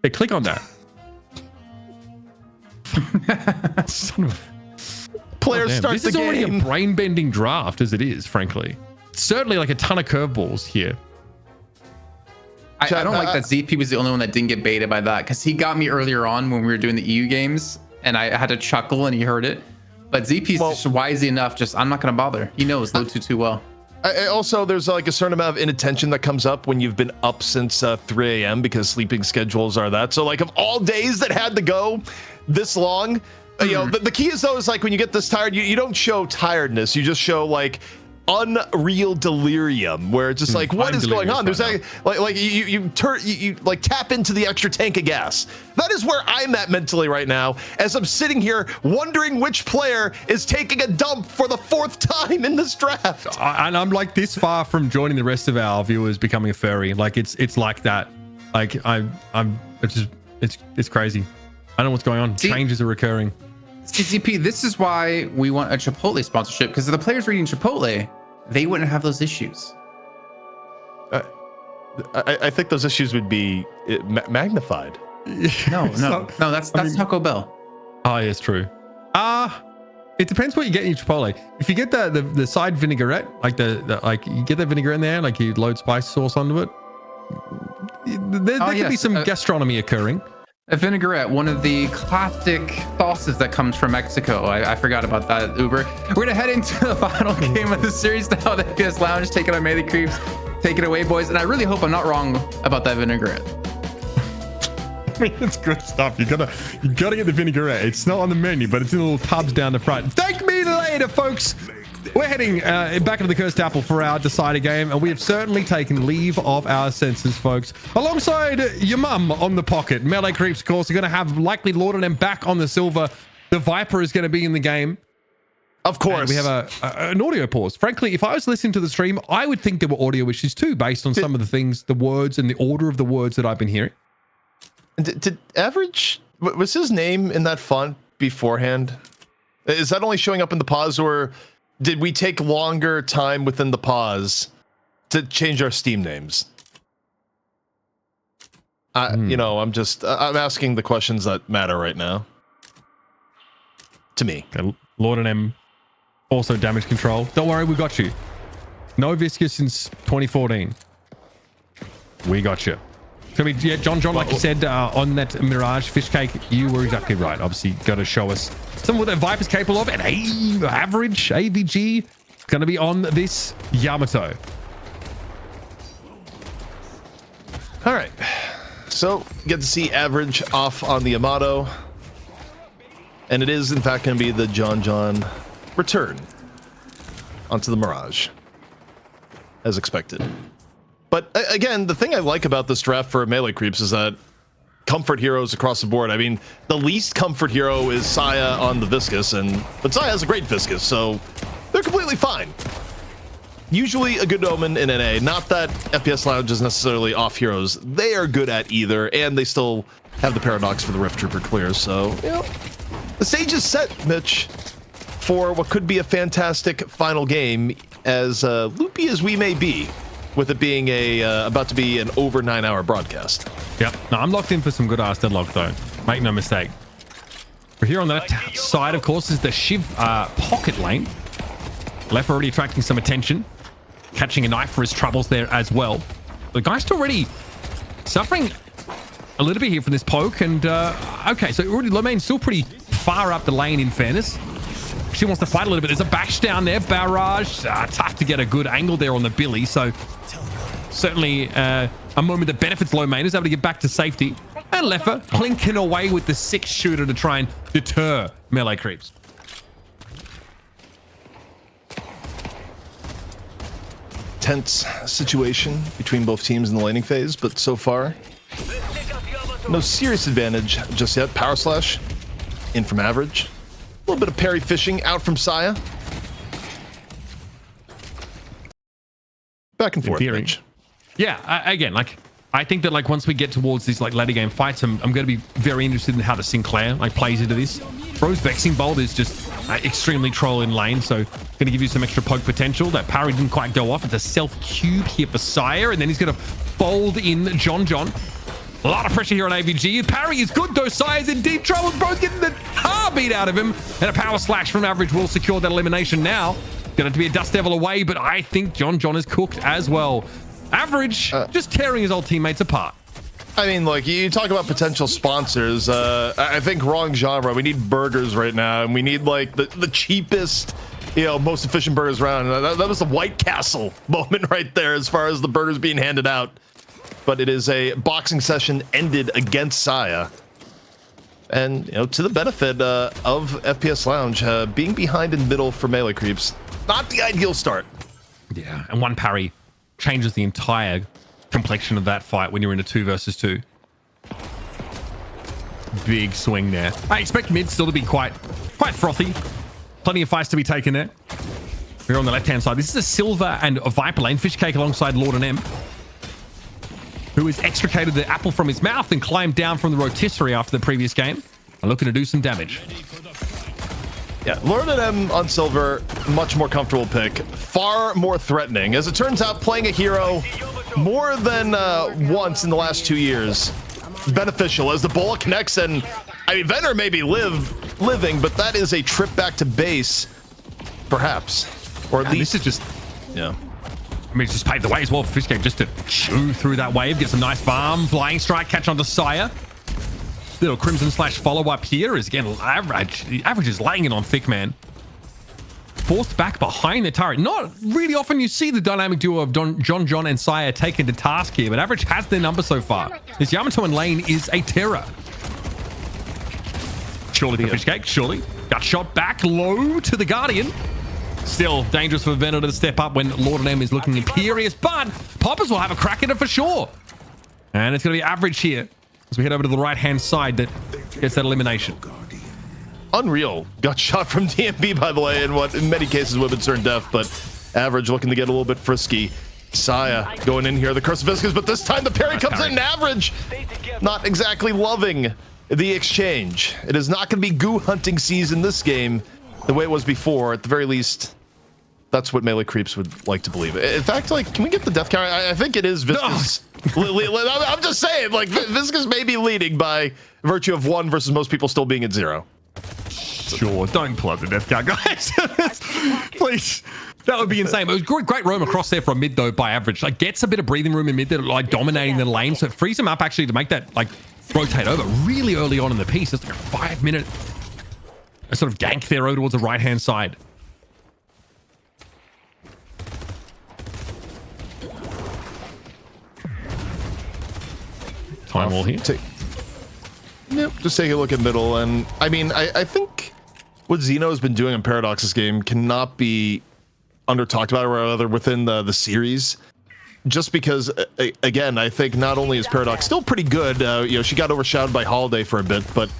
[SPEAKER 2] Hey, click on that. Son of a...
[SPEAKER 3] Players start the game.
[SPEAKER 2] This is already a brain-bending draft as it is, frankly. Certainly like a ton of curveballs here.
[SPEAKER 1] I don't like that ZP was the only one that didn't get baited by that, because he got me earlier on when we were doing the EU games, and I had to chuckle and he heard it. But ZP's just wisely enough, I'm not going to bother. He knows Lotu too well.
[SPEAKER 3] Also, there's like a certain amount of inattention that comes up when you've been up since 3 a.m. because sleeping schedules are that. So like of all days that had to go this long, you know, the key is though is like when you get this tired, you don't show tiredness. You just show like unreal delirium, where it's just like, what is going on? There's like you like tap into the extra tank of gas. That is where I'm at mentally right now, as I'm sitting here wondering which player is taking a dump for the 4th time in this draft.
[SPEAKER 2] And I'm like this far from joining the rest of our viewers becoming a furry. Like it's like that. Like it's crazy. I don't know what's going on. Changes are occurring.
[SPEAKER 1] CCP, this is why we want a Chipotle sponsorship, because if the players were eating Chipotle, they wouldn't have those issues.
[SPEAKER 3] I think those issues would be magnified.
[SPEAKER 1] No, that's Taco Bell.
[SPEAKER 2] Oh, yeah, it's true. It depends what you get in your Chipotle. If you get the side vinaigrette, like like you get that vinegar in there, like you load spice sauce onto it, there could be some gastronomy occurring.
[SPEAKER 1] A vinaigrette, one of the classic sauces that comes from Mexico. I forgot about that, Uber. We're going to head into the final game of the series now. The FPS Lounge taking on Melee Creeps. Take it away, boys. And I really hope I'm not wrong about that vinaigrette.
[SPEAKER 2] I mean, it's good stuff. You gotta get the vinaigrette. It's not on the menu, but it's in little tubs down the front. Thank me later, folks. We're heading back into the Cursed Apple for our decider game, and we have certainly taken leave of our senses, folks. Alongside your mum on the pocket, Melee Creeps, of course, are going to have likely Lord and them back on the silver. The Viper is going to be in the game.
[SPEAKER 3] Of course.
[SPEAKER 2] And we have an audio pause. Frankly, if I was listening to the stream, I would think there were audio issues too, based on some of the things, the words and the order of the words that I've been hearing.
[SPEAKER 3] Did Average, was his name in that font beforehand? Is that only showing up in the pause, or did we take longer time within the pause to change our Steam names? You know, I'm asking the questions that matter right now. To me.
[SPEAKER 2] Okay, Lord and M, also damage control. Don't worry, we got you. No Viscous since 2014. We got you. So yeah, John, like you said, on that Mirage fish cake, you were exactly right. Obviously, got to show us some of what that Viper's capable of. And average AVG going to be on this Yamato.
[SPEAKER 3] All right. So, get to see Average off on the Amato. And it is, in fact, going to be the John return onto the Mirage, as expected. But again, the thing I like about this draft for melee creeps is that comfort heroes across the board. I mean, the least comfort hero is Saya on the Viscous, but Saya has a great Viscous, so they're completely fine. Usually a good omen in NA. Not that FPS Lounge is necessarily off heroes. They are good at either, and they still have the Paradox for the Rift Trooper clears. So, you know, the stage is set, Mitch, for what could be a fantastic final game, as loopy as we may be, with it being about to be an over 9-hour broadcast.
[SPEAKER 2] Yep. No, I'm locked in for some good ass Deadlock though. Make no mistake. We're here on the left side, of course, is the Shiv pocket lane. Left already attracting some attention. Catching a knife for his troubles there as well. The guy's still already suffering a little bit here from this poke. And okay, so already Lomain's still pretty far up the lane in fairness. She wants to fight a little bit. There's a bash down there. Barrage. Tough to get a good angle there on the Billy. So certainly a moment that benefits Lomain. Is able to get back to safety. And Leffer plinking away with the 6-shooter to try and deter melee creeps.
[SPEAKER 3] Tense situation between both teams in the laning phase, but so far, no serious advantage just yet. Power Slash in from Average. A little bit of parry fishing out from Saya. Back and forth. Mitch.
[SPEAKER 2] Yeah, again, like I think that like once we get towards these like later game fights, I'm going to be very interested in how the Sinclair like plays into this. Bro's Vexing Bolt is just extremely troll in lane, so going to give you some extra poke potential. That parry didn't quite go off. It's a self cube here for Sire, and then he's going to fold in John. A lot of pressure here on AVG. Parry is good though. Sire's in deep trouble. Bro's getting the car beat out of him, and a power slash from Average will secure that elimination now. Going to be a Dust Devil away, but I think John is cooked as well. Average just tearing his old teammates apart.
[SPEAKER 3] I mean, like, you talk about potential sponsors. I think wrong genre. We need burgers right now, and we need like the cheapest, you know, most efficient burgers around. That was the White Castle moment right there, as far as the burgers being handed out. But it is a boxing session ended against Saya, and you know, to the benefit of FPS Lounge, being behind in middle for melee creeps, not the ideal start.
[SPEAKER 2] Yeah, and one parry changes the entire complexion of that fight when you're in a 2 versus 2. Big swing there. I expect mid still to be quite frothy. Plenty of fights to be taken there. We're on the left-hand side. This is a Silver and a Viper lane. Fishcake alongside Lord and M, who has extricated the apple from his mouth and climbed down from the rotisserie after the previous game and looking to do some damage.
[SPEAKER 3] Yeah, Lord and M on Silver, much more comfortable pick. Far more threatening. As it turns out, playing a hero more than once in the last 2 years, beneficial as the bullet connects. And I mean, Vener may be living, but that is a trip back to base, perhaps. Or at least
[SPEAKER 2] this is just,
[SPEAKER 3] yeah.
[SPEAKER 2] I mean, it's just paved the way as well for Fishcake just to chew through that wave, get some nice farm, flying strike, catch onto Sire. Little Crimson Slash follow-up here is, again, Average. The Average is laying it on thick, man. Forced back behind the turret. Not really often you see the dynamic duo of John and Sire taken to task here, but Average has their number so far. This Yamato in lane is a terror. Surely for Fishcake, surely. Got shot back low to the Guardian. Still dangerous for Venom to step up when Lord and M is looking imperious, but Poppers will have a crack at it for sure. And it's going to be Average here as we head over to the right-hand side that gets that elimination.
[SPEAKER 3] Unreal. Got shot from DMB, by the way, in what in many cases would have been certain death, but Average looking to get a little bit frisky. Saya going in here, the Curse of Viscous, but this time the parry comes in, and Average not exactly loving the exchange. It is not going to be goo hunting season this game the way it was before. At the very least, that's what melee creeps would like to believe. In fact, like, can we get the death count? I think it is Viscous. I'm just saying, like, Viscous may be leading by virtue of 1 versus most people still being at 0.
[SPEAKER 2] Sure, don't pull up the death count, guys. Please. That would be insane. It was great roam across there from mid, though, by Average. Like, gets a bit of breathing room in mid. They're, like, dominating the lane, so it frees him up, actually, to make that, like, rotate over really early on in the piece. It's like a 5-minute sort of gank there over towards the right-hand side. time wall here.
[SPEAKER 3] Yep, just take a look at middle. And I mean, I think what Xeno has been doing in Paradox's game cannot be under talked about or rather within the series. Just because, again, I think not only is Paradox still pretty good, you know, she got overshadowed by Holiday for a bit, but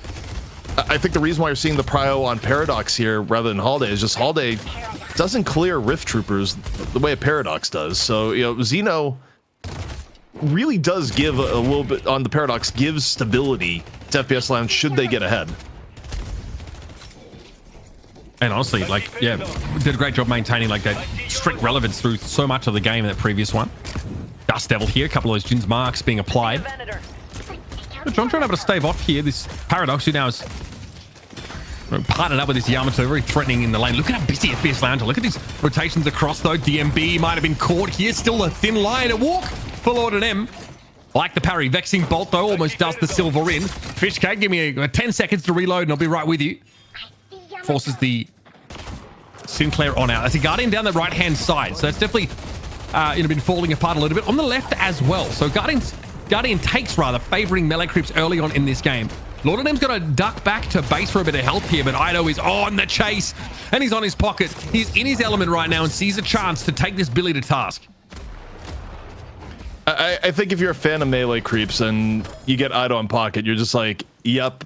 [SPEAKER 3] I think the reason why you're seeing the prio on Paradox here rather than Holiday is just Holiday doesn't clear Rift Troopers the way a Paradox does. So, you know, Xeno really does give a little bit on the Paradox, gives stability to FPS Lounge should they get ahead.
[SPEAKER 2] And honestly, like, yeah, did a great job maintaining like that strict relevance through so much of the game in that previous one. Dust Devil here, a couple of those Jin's marks being applied. But John trying to be able to stave off here. This Paradox who now is partnered up with this Yamato, very threatening in the lane. Look at how busy FPS Lounge. Look at these rotations across though. DMB might have been caught here. Still a thin line at walk for Lord and M. Like the parry. Vexing Bolt though almost does the silver in. Fishcake, give me 10 seconds to reload and I'll be right with you. Forces the Sinclair on out. That's a Guardian down the right-hand side. So that's definitely been falling apart a little bit. On the left as well. So Guardian takes rather, favoring melee creeps early on in this game. Lord and M's got to duck back to base for a bit of help here, but Ido is on the chase and he's on his pocket. He's in his element right now and sees a chance to take this Billy to task.
[SPEAKER 3] I think if you're a fan of melee creeps and you get Ido on pocket, you're just like, yep,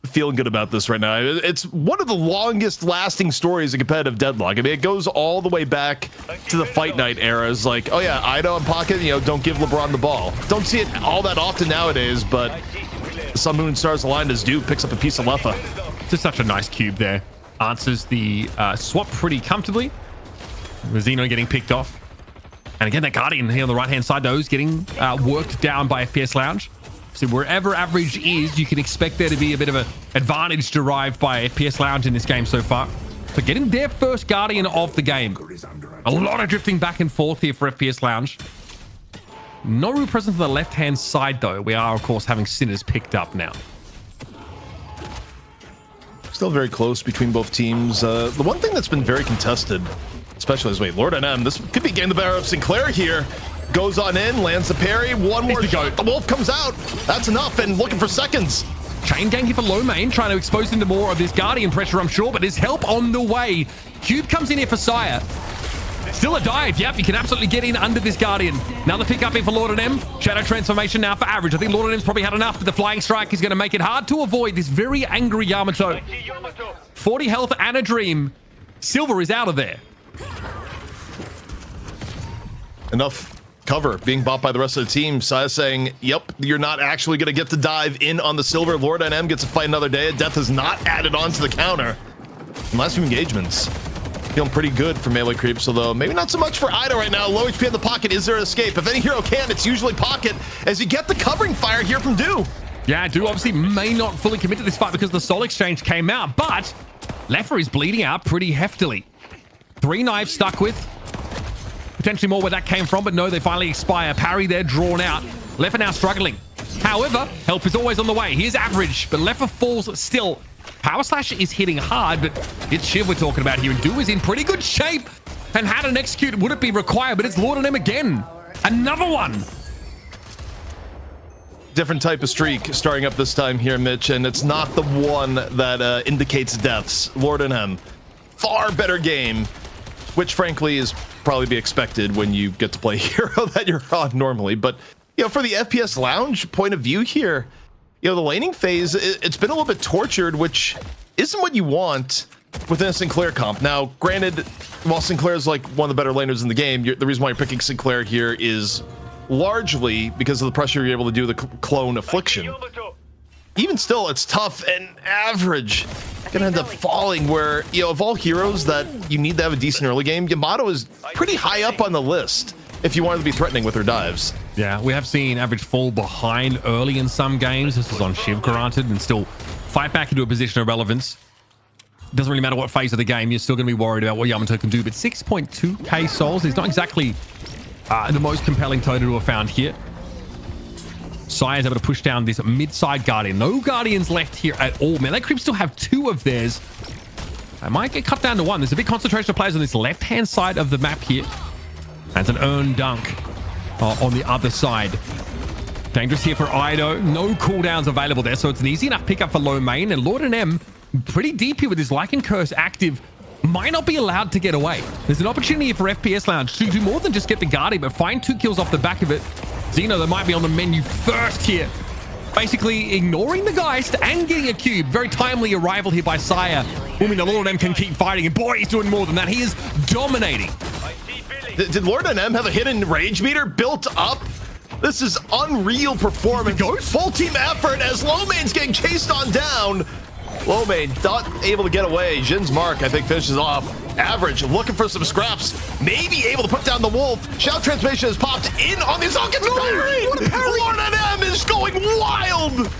[SPEAKER 3] feeling good about this right now. It's one of the longest lasting stories in competitive Deadlock. I mean, it goes all the way back to the Fight Night era. It's like, oh yeah, Ido in pocket, you know, don't give LeBron the ball. Don't see it all that often nowadays, but the Sun, Moon, Stars aligned as Duke picks up a piece of Leffa.
[SPEAKER 2] Just such a nice cube there. Answers the swap pretty comfortably. Xeno getting picked off. And again, that Guardian here on the right-hand side, though, is getting worked down by FPS Lounge. So wherever average is, you can expect there to be a bit of an advantage derived by FPS Lounge in this game so far. So getting their first Guardian of the game. A lot of drifting back and forth here for FPS Lounge. No real presence on the left-hand side, though. We are, of course, having Sinners picked up now.
[SPEAKER 3] Still very close between both teams. The one thing that's been very contested, especially as Lord NM, this could be getting the better of Sinclair here. Goes on in, lands the parry, one more shot. The Wolf comes out. That's enough, and looking for seconds.
[SPEAKER 2] Chain gang here for low main, trying to expose him to more of this Guardian pressure, I'm sure, but there's help on the way. Cube comes in here for Sire. Still a dive. Yep, you can absolutely get in under this Guardian. Now the pick up here for Lord and M. Shadow transformation now for average. I think Lord and M's probably had enough, but the flying strike is going to make it hard to avoid this very angry Yamato. 40 health and a dream. Silver is out of there.
[SPEAKER 3] Enough cover being bought by the rest of the team. Saya saying, yep, you're not actually going to get to dive in on the silver. Lord NM gets to fight another day. Death is not added on to the counter. And last few engagements. Feeling pretty good for melee creeps, although maybe not so much for Ido right now. Low HP in the pocket. Is there an escape? If any hero can, it's usually pocket as you get the covering fire here from Do.
[SPEAKER 2] Yeah, Do obviously may not fully commit to this fight because the soul exchange came out, but Leffer is bleeding out pretty heftily. 3 knives stuck with. Potentially more where that came from, but no, they finally expire. Parry there, drawn out. Leffer now struggling. However, help is always on the way. Here's average, but Leffer falls still. Power Slash is hitting hard, but it's Shiv we're talking about here, and Do is in pretty good shape. And had an execute, would it be required? But it's Lord and M again. Another one.
[SPEAKER 3] Different type of streak starting up this time here, Mitch, and it's not the one that indicates deaths. Lord and M, far better game, which frankly is probably be expected when you get to play a hero that you're on normally. But, you know, for the FPS Lounge point of view here, you know, the laning phase, it's been a little bit tortured, which isn't what you want within a Sinclair comp. Now, granted, while Sinclair is like one of the better laners in the game, the reason why you're picking Sinclair here is largely because of the pressure you're able to do the clone Affliction. Even still, it's tough, and average gonna end up falling where, you know, of all heroes that you need to have a decent early game, Yamato is pretty high up on the list if you wanted to be threatening with her dives.
[SPEAKER 2] Yeah, we have seen average fall behind early in some games. This is on Shiv, granted, and still fight back into a position of relevance. Doesn't really matter what phase of the game, you're still going to be worried about what Yamato can do, but 6.2k souls is not exactly the most compelling total to have found here. Sai is able to push down this mid-side Guardian. No Guardians left here at all. Man, that creep still have 2 of theirs. I might get cut down to 1. There's a big concentration of players on this left-hand side of the map here. That's an earned dunk on the other side. Dangerous here for Ido. No cooldowns available there, so it's an easy enough pickup for low main. And Lord and M, pretty deep here with his Lycan Curse active, might not be allowed to get away. There's an opportunity here for FPS Lounge to do more than just get the Guardian, but find 2 kills off the back of it. Xeno, that might be on the menu first here. Basically ignoring the Geist and getting a cube. Very timely arrival here by Saya. I mean, the Lord M can keep fighting, and boy, he's doing more than that. He is dominating.
[SPEAKER 3] Did Lord and M have a hidden rage meter built up? This is unreal performance. Full team effort as Low Main's getting chased on down. Low Main not able to get away. Jin's mark, I think, finishes off. Average looking for some scraps. Maybe able to put down the wolf. Shout transmission has popped in on the Zon gets parried. Lord and M is going wild.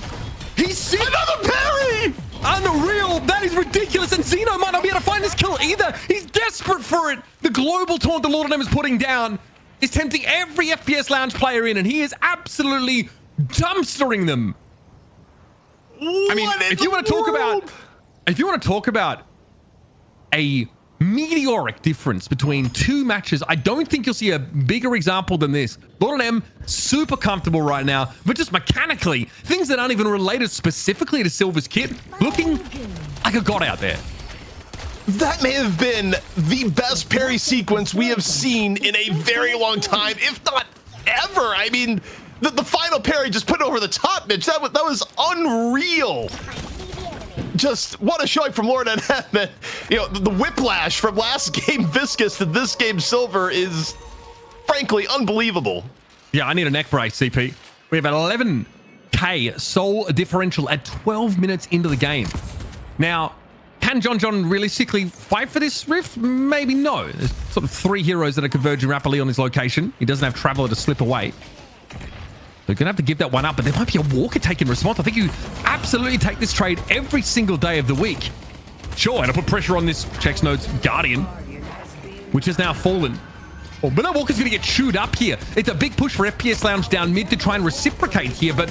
[SPEAKER 3] He's another parry.
[SPEAKER 2] Unreal. That is ridiculous. And Xeno might not be able to find this kill either. He's desperate for it. The global taunt the Lord and M is putting down is tempting every FPS Lounge player in, and he is absolutely dumpstering them. I mean, if you want to talk about a meteoric difference between 2 matches, I don't think you'll see a bigger example than this. Lord and M, super comfortable right now, but just mechanically, things that aren't even related specifically to Silver's kit, looking like a god out there.
[SPEAKER 3] That may have been the best parry sequence we have seen in a very long time, if not ever. I mean, the final parry just put it over the top, Mitch. That was unreal. Just what a showing from Lord and M. You know, the whiplash from last game Viscous to this game Silver is frankly unbelievable.
[SPEAKER 2] Yeah, I need a neck brace, CP. We have an 11k soul differential at 12 minutes into the game. Now, can John realistically fight for this rift? Maybe no. There's sort of 3 heroes that are converging rapidly on his location. He doesn't have Traveler to slip away. They're going to have to give that one up, but there might be a Walker taking response. I think you absolutely take this trade every single day of the week. Sure, and I put pressure on this Chex Node's Guardian, which has now fallen. Oh, but that Walker's going to get chewed up here. It's a big push for FPS Lounge down mid to try and reciprocate here, but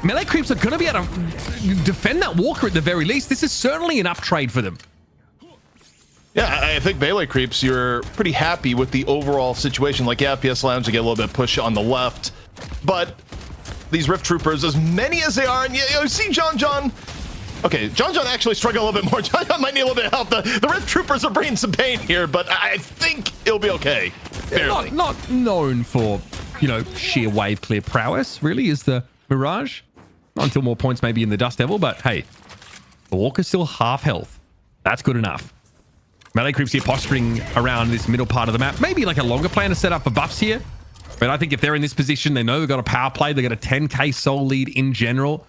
[SPEAKER 2] melee creeps are going to be able to defend that Walker at the very least. This is certainly an up trade for them.
[SPEAKER 3] Yeah, I think melee creeps, you're pretty happy with the overall situation. Like, yeah, FPS Lounge, they get a little bit of push on the left, but these Rift Troopers, as many as they are, and you see John. Okay, John actually struggling a little bit more. John might need a little bit of help. The Rift Troopers are bringing some pain here, but I think it'll be okay.
[SPEAKER 2] Not known for, sheer wave clear prowess, really, is the Mirage. Not until more points maybe in the Dust Devil, but hey, the Walker's still half health. That's good enough. Melee creeps here posturing around this middle part of the map. Maybe like a longer plan to set up for buffs here. But I think if they're in this position, they know they've got a power play. They've got a 10k soul lead in general.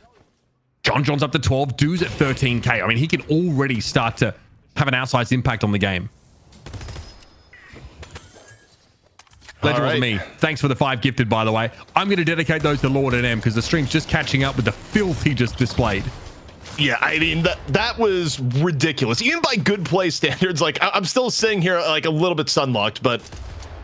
[SPEAKER 2] John's up to 12. Dude's at 13k. I mean, he can already start to have an outsized impact on the game. Legend was me. Thanks for the 5 gifted, by the way. I'm going to dedicate those to Lord and M because the stream's just catching up with the filth he just displayed.
[SPEAKER 3] Yeah, I mean, that was ridiculous. Even by good play standards, like, I'm still sitting here like a little bit sunlocked, but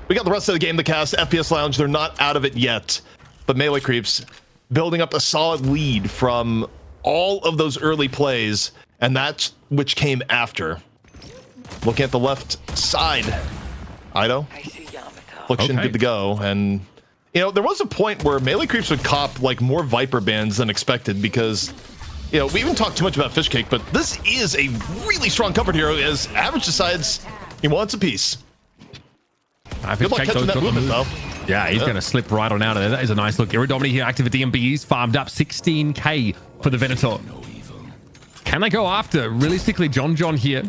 [SPEAKER 3] we got the rest of the game to cast. FPS Lounge, they're not out of it yet. But melee creeps building up a solid lead from all of those early plays, and that's which came after. Looking at the left side, Ido, Affliction, good to go. And, there was a point where melee creeps would cop like more Viper bands than expected because, we even talked too much about Fishcake, but this is a really strong comfort hero as Average decides he wants a piece. Good luck catching that movement, though.
[SPEAKER 2] Yeah, he's going to slip right on out of there. That is a nice look. Iridomini here, active at DMBs, farmed up 16k for the Venator. Can they go after, realistically, John here?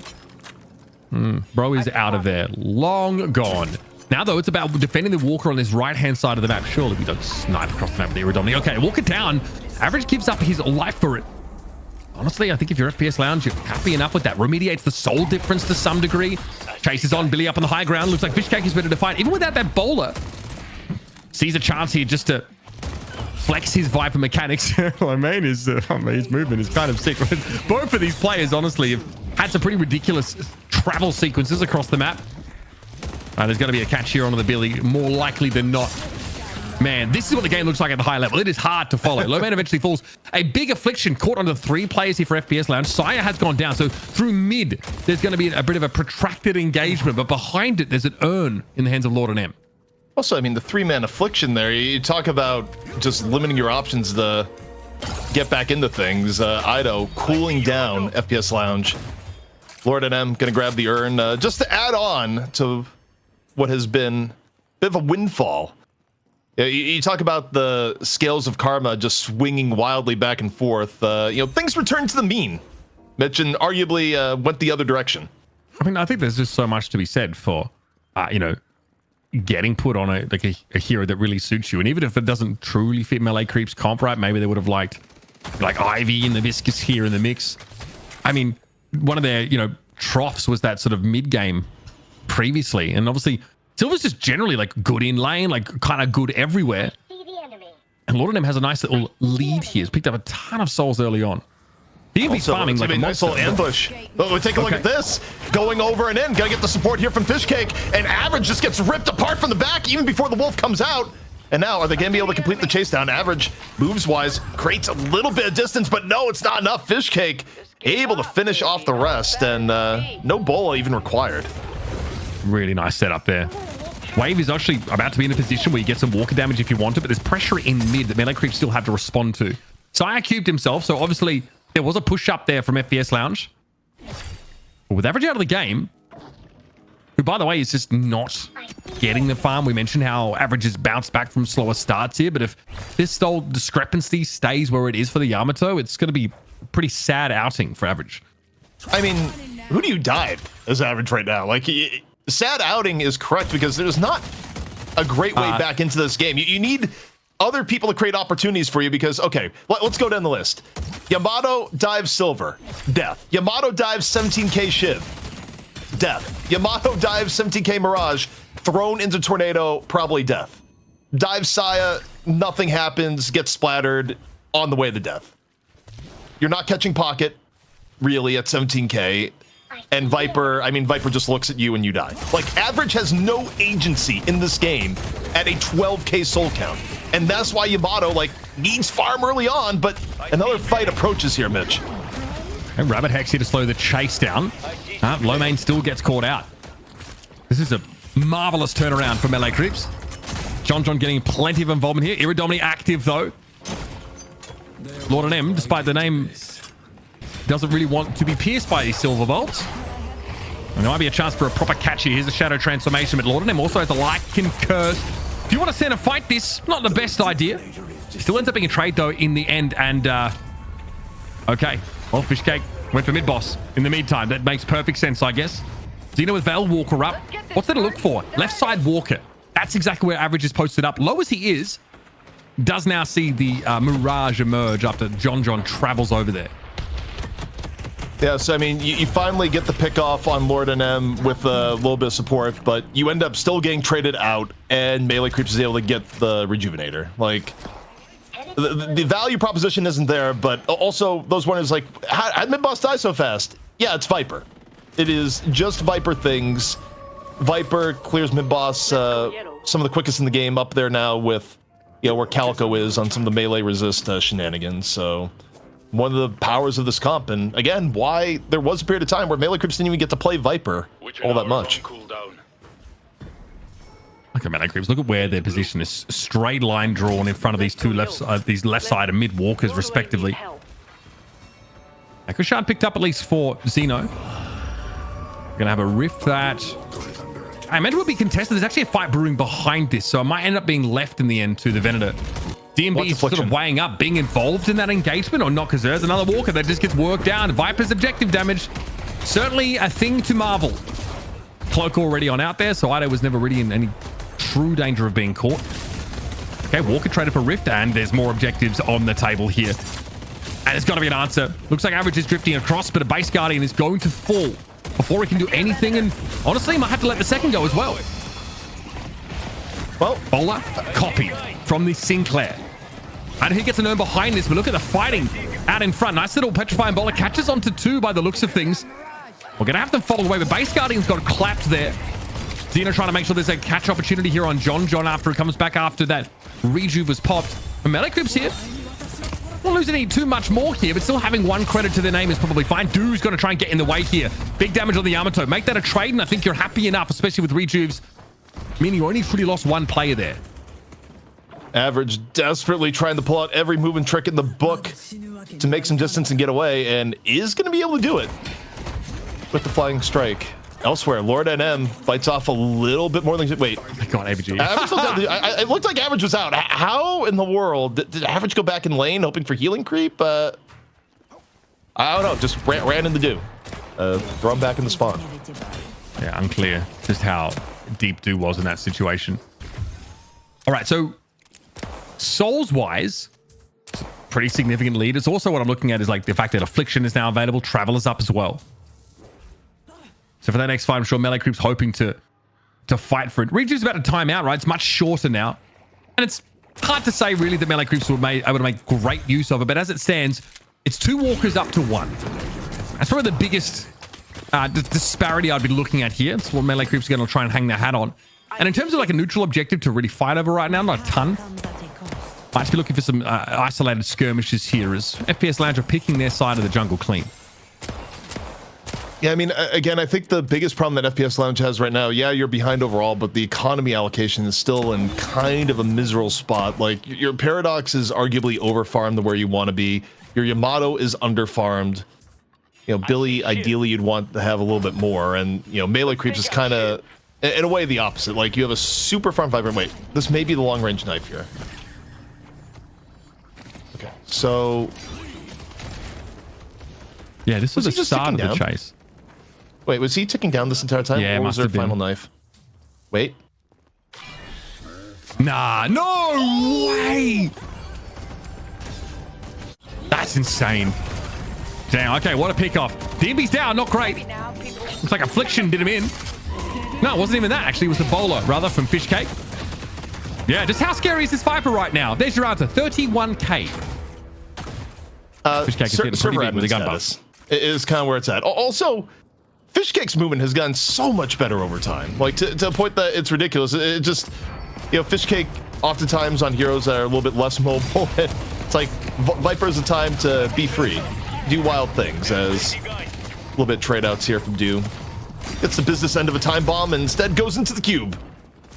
[SPEAKER 2] Bro is out of there. Long gone. Now, though, it's about defending the Walker on this right-hand side of the map. Surely we don't snipe across the map with the Iridomini. Okay, Walker down. Average gives up his life for it. Honestly, I think if you're FPS Lounge, you're happy enough with that. Remediates the soul difference to some degree. Chases on Billy up on the high ground. Looks like Fishcake is better to fight. Even without that bowler, sees a chance here just to flex his Viper mechanics. I mean, his movement is kind of sick. Both of these players, honestly, have had some pretty ridiculous travel sequences across the map. There's going to be a catch here onto the Billy, more likely than not. Man, this is what the game looks like at the high level. It is hard to follow. Low man eventually falls. A big Affliction caught onto 3 players here for FPS Lounge. Saya has gone down. So through mid, there's going to be a bit of a protracted engagement. But behind it, there's an urn in the hands of Lord and M.
[SPEAKER 3] Also, I mean, the 3-man affliction there, you talk about just limiting your options to get back into things. Ido cooling down FPS Lounge. Lord NM gonna grab the urn just to add on to what has been a bit of a windfall. Yeah, you talk about the scales of karma just swinging wildly back and forth. Things return to the mean. Mitch, and arguably went the other direction.
[SPEAKER 2] I mean, I think there's just so much to be said for, getting put on a hero that really suits you. And even if it doesn't truly fit Melee Creep's comp, right? Maybe they would have liked like Ivy and the Viscous here in the mix. I mean, one of their, troughs was that sort of mid game previously. And obviously, Silver's just generally like good in lane, like kind of good everywhere. And Lord of them has a nice little lead here. He's picked up a ton of souls early on. He's farming like a
[SPEAKER 3] nice little ambush. Oh, take a look at this. Going over and in. Gotta get the support here from Fishcake. And Average just gets ripped apart from the back even before the wolf comes out. And now, are they going to be able to complete the chase down? Average, moves-wise, creates a little bit of distance, but no, it's not enough. Fishcake able to finish off the rest, and no bola even required.
[SPEAKER 2] Really nice setup there. Wave is actually about to be in a position where you get some walker damage if you want it, but there's pressure in mid that Melee Creep still have to respond to. Saya cubed himself, so obviously there was a push up there from FPS Lounge. But with Average out of the game, who, by the way, is just not getting the farm. We mentioned how Average has bounced back from slower starts here, but if this whole discrepancy stays where it is for the Yamato, it's going to be a pretty sad outing for Average.
[SPEAKER 3] I mean, who do you dive as Average right now? Like, sad outing is correct because there's not a great way back into this game. You need other people to create opportunities for you because, okay, let's go down the list. Yamato dives Silver, death. Yamato dives 17k Shiv, death. Yamato dives 17k Mirage, thrown into Tornado, probably death. Dive Saya, nothing happens, gets splattered, on the way to death. You're not catching Pocket, really, at 17k. And Viper, I mean, Viper just looks at you and you die. Like, Average has no agency in this game at a 12k soul count. And that's why Yamato, like, needs farm early on, but another fight approaches here, Mitch.
[SPEAKER 2] And Rabbit Hex here to slow the chase down. Low main still gets caught out. This is a marvelous turnaround for Melee Creeps. John getting plenty of involvement here. Iridomini active, though. Lord M, despite the name, doesn't really want to be pierced by these silver bolts. And there might be a chance for a proper catch here. Here's a shadow transformation, but Lord M also has a Lycan curse. If you want to send a fight this, not the best idea. Still ends up being a trade, though, in the end. And, okay. Well, Fishcake went for mid-boss in the meantime. That makes perfect sense, I guess. Xeno with Veil Walker up. What's there to look for? Left side Walker. That's exactly where Average is posted up. Low as he is, does now see the Mirage emerge after John travels over there.
[SPEAKER 3] Yeah, so I mean, you finally get the pick off on Lord NM with a little bit of support, but you end up still getting traded out, and Melee Creeps is able to get the Rejuvenator. Like, the value proposition isn't there, but also those ones like, how did mid-boss die so fast? Yeah, it's Viper. It is just Viper things. Viper clears mid-boss, some of the quickest in the game, up there now with, where Calico is on some of the melee resist shenanigans, so one of the powers of this comp, and again, why there was a period of time where Melee Creeps didn't even get to play Viper all that much.
[SPEAKER 2] Look at Melee Creeps. Look at where their position is. Straight line drawn in front of these two these left side and mid walkers, respectively. Akushan picked up at least 4 Xeno. Gonna have a rift that I meant it would be contested. There's actually a fight brewing behind this, so it might end up being left in the end to the Venator. DMB is sort of weighing up being involved in that engagement or not, because there's another walker that just gets worked down. Viper's objective damage, certainly a thing to marvel. Cloak already on out there, so Ido was never really in any true danger of being caught. Okay, Walker traded for Rift, and there's more objectives on the table here. And it's got to be an answer. Looks like Average is drifting across, but a base Guardian is going to fall before he can do anything, and honestly, he might have to let the second go as well. Well, Bola copied from the Sinclair. And he gets an urn behind this, but look at the fighting out in front. Nice little petrifying Bola. Catches onto 2 by the looks of things. We're going to have them follow away, but Base Guardian's got clapped there. Xeno trying to make sure there's a catch opportunity here on John after he comes back after that rejuve was popped. And Melee Creeps here. Not losing too much more here, but still having 1 credit to their name is probably fine. Doo's going to try and get in the way here. Big damage on the Yamato. Make that a trade, and I think you're happy enough, especially with rejuves. meaning you only fully lost one player there.
[SPEAKER 3] Average desperately trying to pull out every move and trick in the book to make some distance and get away, and is going to be able to do it with the flying strike. Elsewhere, Lord NM bites off a little bit more than... Wait.
[SPEAKER 2] Oh my God, AVG.
[SPEAKER 3] Average was out. It looked like Average was out. How in the world did Average go back in lane hoping for healing creep? I don't know. Just ran in the dew. Throw him back in the spawn.
[SPEAKER 2] Yeah, unclear just how deep dew was in that situation. All right, so souls-wise, pretty significant lead. It's also what I'm looking at is like the fact that Affliction is now available. Travel is up as well. So for that next fight, I'm sure Melee Creep's hoping to fight for it. Region's about to time out, right? It's much shorter now. And it's hard to say really that Melee Creeps would able to make great use of it. But as it stands, it's 2 walkers up to 1. That's probably the biggest disparity I'd be looking at here. It's what Melee Creeps are going to try and hang their hat on. And in terms of like a neutral objective to really fight over right now, not a ton. Might just be looking for some isolated skirmishes here as FPS Lounge are picking their side of the jungle clean.
[SPEAKER 3] Yeah, I mean, again, I think the biggest problem that FPS Lounge has right now, yeah, you're behind overall, but the economy allocation is still in kind of a miserable spot. Like, your Paradox is arguably over-farmed to where you want to be. Your Yamato is under-farmed. You know, Billy, ideally, you'd want to have a little bit more. And, you know, Melee Creeps is kind of, in a way, the opposite. Like, you have a super farm Vibrant. Wait, this may be the long-range knife here. Okay, so...
[SPEAKER 2] Yeah, this was the
[SPEAKER 3] just
[SPEAKER 2] start of
[SPEAKER 3] ticking
[SPEAKER 2] the
[SPEAKER 3] down?
[SPEAKER 2] chase.
[SPEAKER 3] Wait, was he ticking down this entire time?
[SPEAKER 2] Yeah,
[SPEAKER 3] or was
[SPEAKER 2] must
[SPEAKER 3] there a
[SPEAKER 2] have been.
[SPEAKER 3] final knife? Wait.
[SPEAKER 2] Nah, no way! That's insane. Damn, okay, what a pick off. DMB's down, not great. Looks like Affliction did him in. No, it wasn't even that. Actually, it was the bowler, rather, from Fishcake. Yeah, just how scary is this Viper right now? There's your answer, 31k. Fishcake is getting pretty big with the gun buff.
[SPEAKER 3] It is kind of where it's at. Also, Fishcake's movement has gotten so much better over time. Like, to a point that it's ridiculous. It just, you know, Fishcake oftentimes on heroes that are a little bit less mobile. It's like Viper's a time to be free, do wild things, as a little bit trade outs here from Dew. Gets the business end of a time bomb and instead goes into the cube.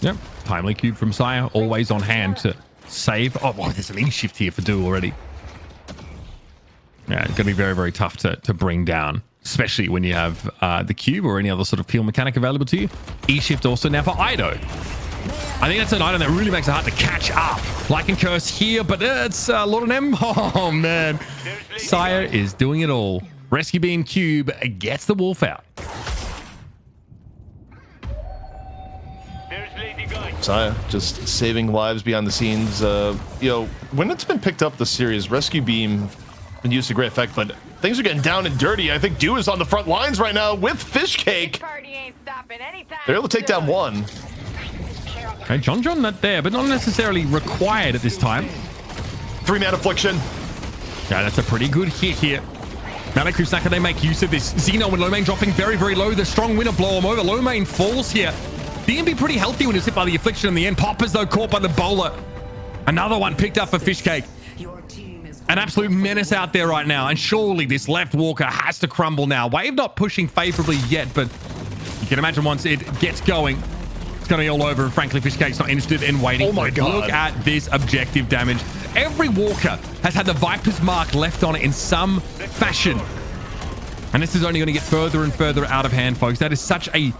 [SPEAKER 2] Yep, timely cube from Sire, always on hand to save. Oh, wow, there's an E-shift here for Dew already. Yeah, it's going to be very, very tough to bring down, especially when you have the cube or any other sort of peel mechanic available to you. E-shift also now for Ido. I think that's an item that really makes it hard to catch up. Like and Curse here, but it's Lord M. Oh, man. Sire is doing it all. Rescue Beam Cube gets the wolf out.
[SPEAKER 3] Sire just saving lives behind the scenes. You know, when it's been picked up this series, Rescue Beam been used to great effect, but things are getting down and dirty. I think Dew is on the front lines right now with Fishcake. They're able to take down 1.
[SPEAKER 2] Okay, John that there, but not necessarily required at this time.
[SPEAKER 3] 3-man Affliction.
[SPEAKER 2] Yeah, that's a pretty good hit here. Melee Creeps, can they make use of this? Xeno and Lomane dropping very, very low. The strong winner blow him over. Lomane falls here. DMB pretty healthy when he's hit by the Affliction in the end. Poppers, though, caught by the bowler. Another one picked up for Fishcake. An absolute menace out there right now. And surely this left walker has to crumble now. Wave not pushing favorably yet, but you can imagine once it gets going, it's going to be all over. And frankly, Fishcake's not interested in waiting.
[SPEAKER 3] Oh my God.
[SPEAKER 2] Look at this objective damage. Every walker has had the Viper's mark left on it in some fashion. And this is only going to get further and further out of hand, folks. That is such a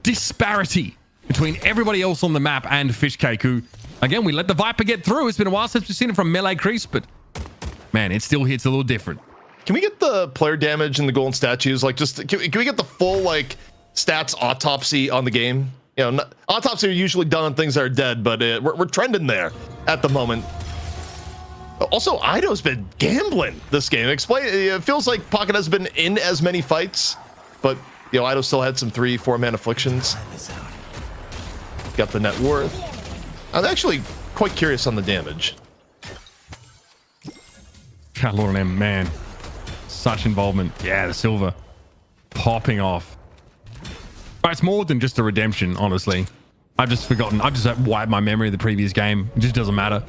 [SPEAKER 2] disparity between everybody else on the map and Fishcake, who, again, we let the Viper get through. It's been a while since we've seen it from Melee Creeps, but man, it still hits a little different.
[SPEAKER 3] Can we get the player damage and the golden statues? Like, just can we get the full like stats autopsy on the game? You know, autopsy are usually done on things that are dead, but we're trending there at the moment. Also, Ido's been gambling this game. It feels like Pocket has been in as many fights, but you know, Ido still had some 3-4-man afflictions. Got the net worth. I'm actually quite curious on the damage.
[SPEAKER 2] God, Lord M, man, such involvement. Yeah, the silver popping off. But it's more than just a redemption, honestly. I've just forgotten. I've just wiped my memory of the previous game. It just doesn't matter.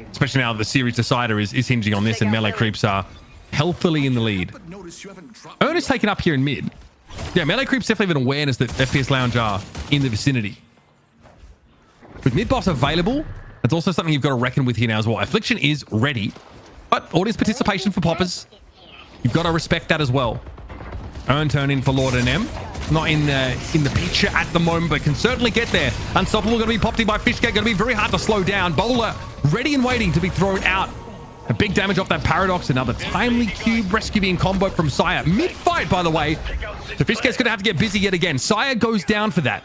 [SPEAKER 2] Especially now that the series decider is hinging on this and Melee Creeps are healthily in the lead. Ernest taken up here in mid. Yeah, Melee Creeps definitely have an awareness that FPS Lounge are in the vicinity. With mid-boss available, that's also something you've got to reckon with here now as well. Affliction is ready, but audience participation for Poppers. You've got to respect that as well. Earn turn in for Lord and M. Not in the picture at the moment, but can certainly get there. Unstoppable going to be popped in by Fishcake. Going to be very hard to slow down. Bowler ready and waiting to be thrown out. A big damage off that Paradox. Another timely cube rescue being combo from Sire. Mid-fight, by the way. So Fishcake's going to have to get busy yet again. Sire goes down for that.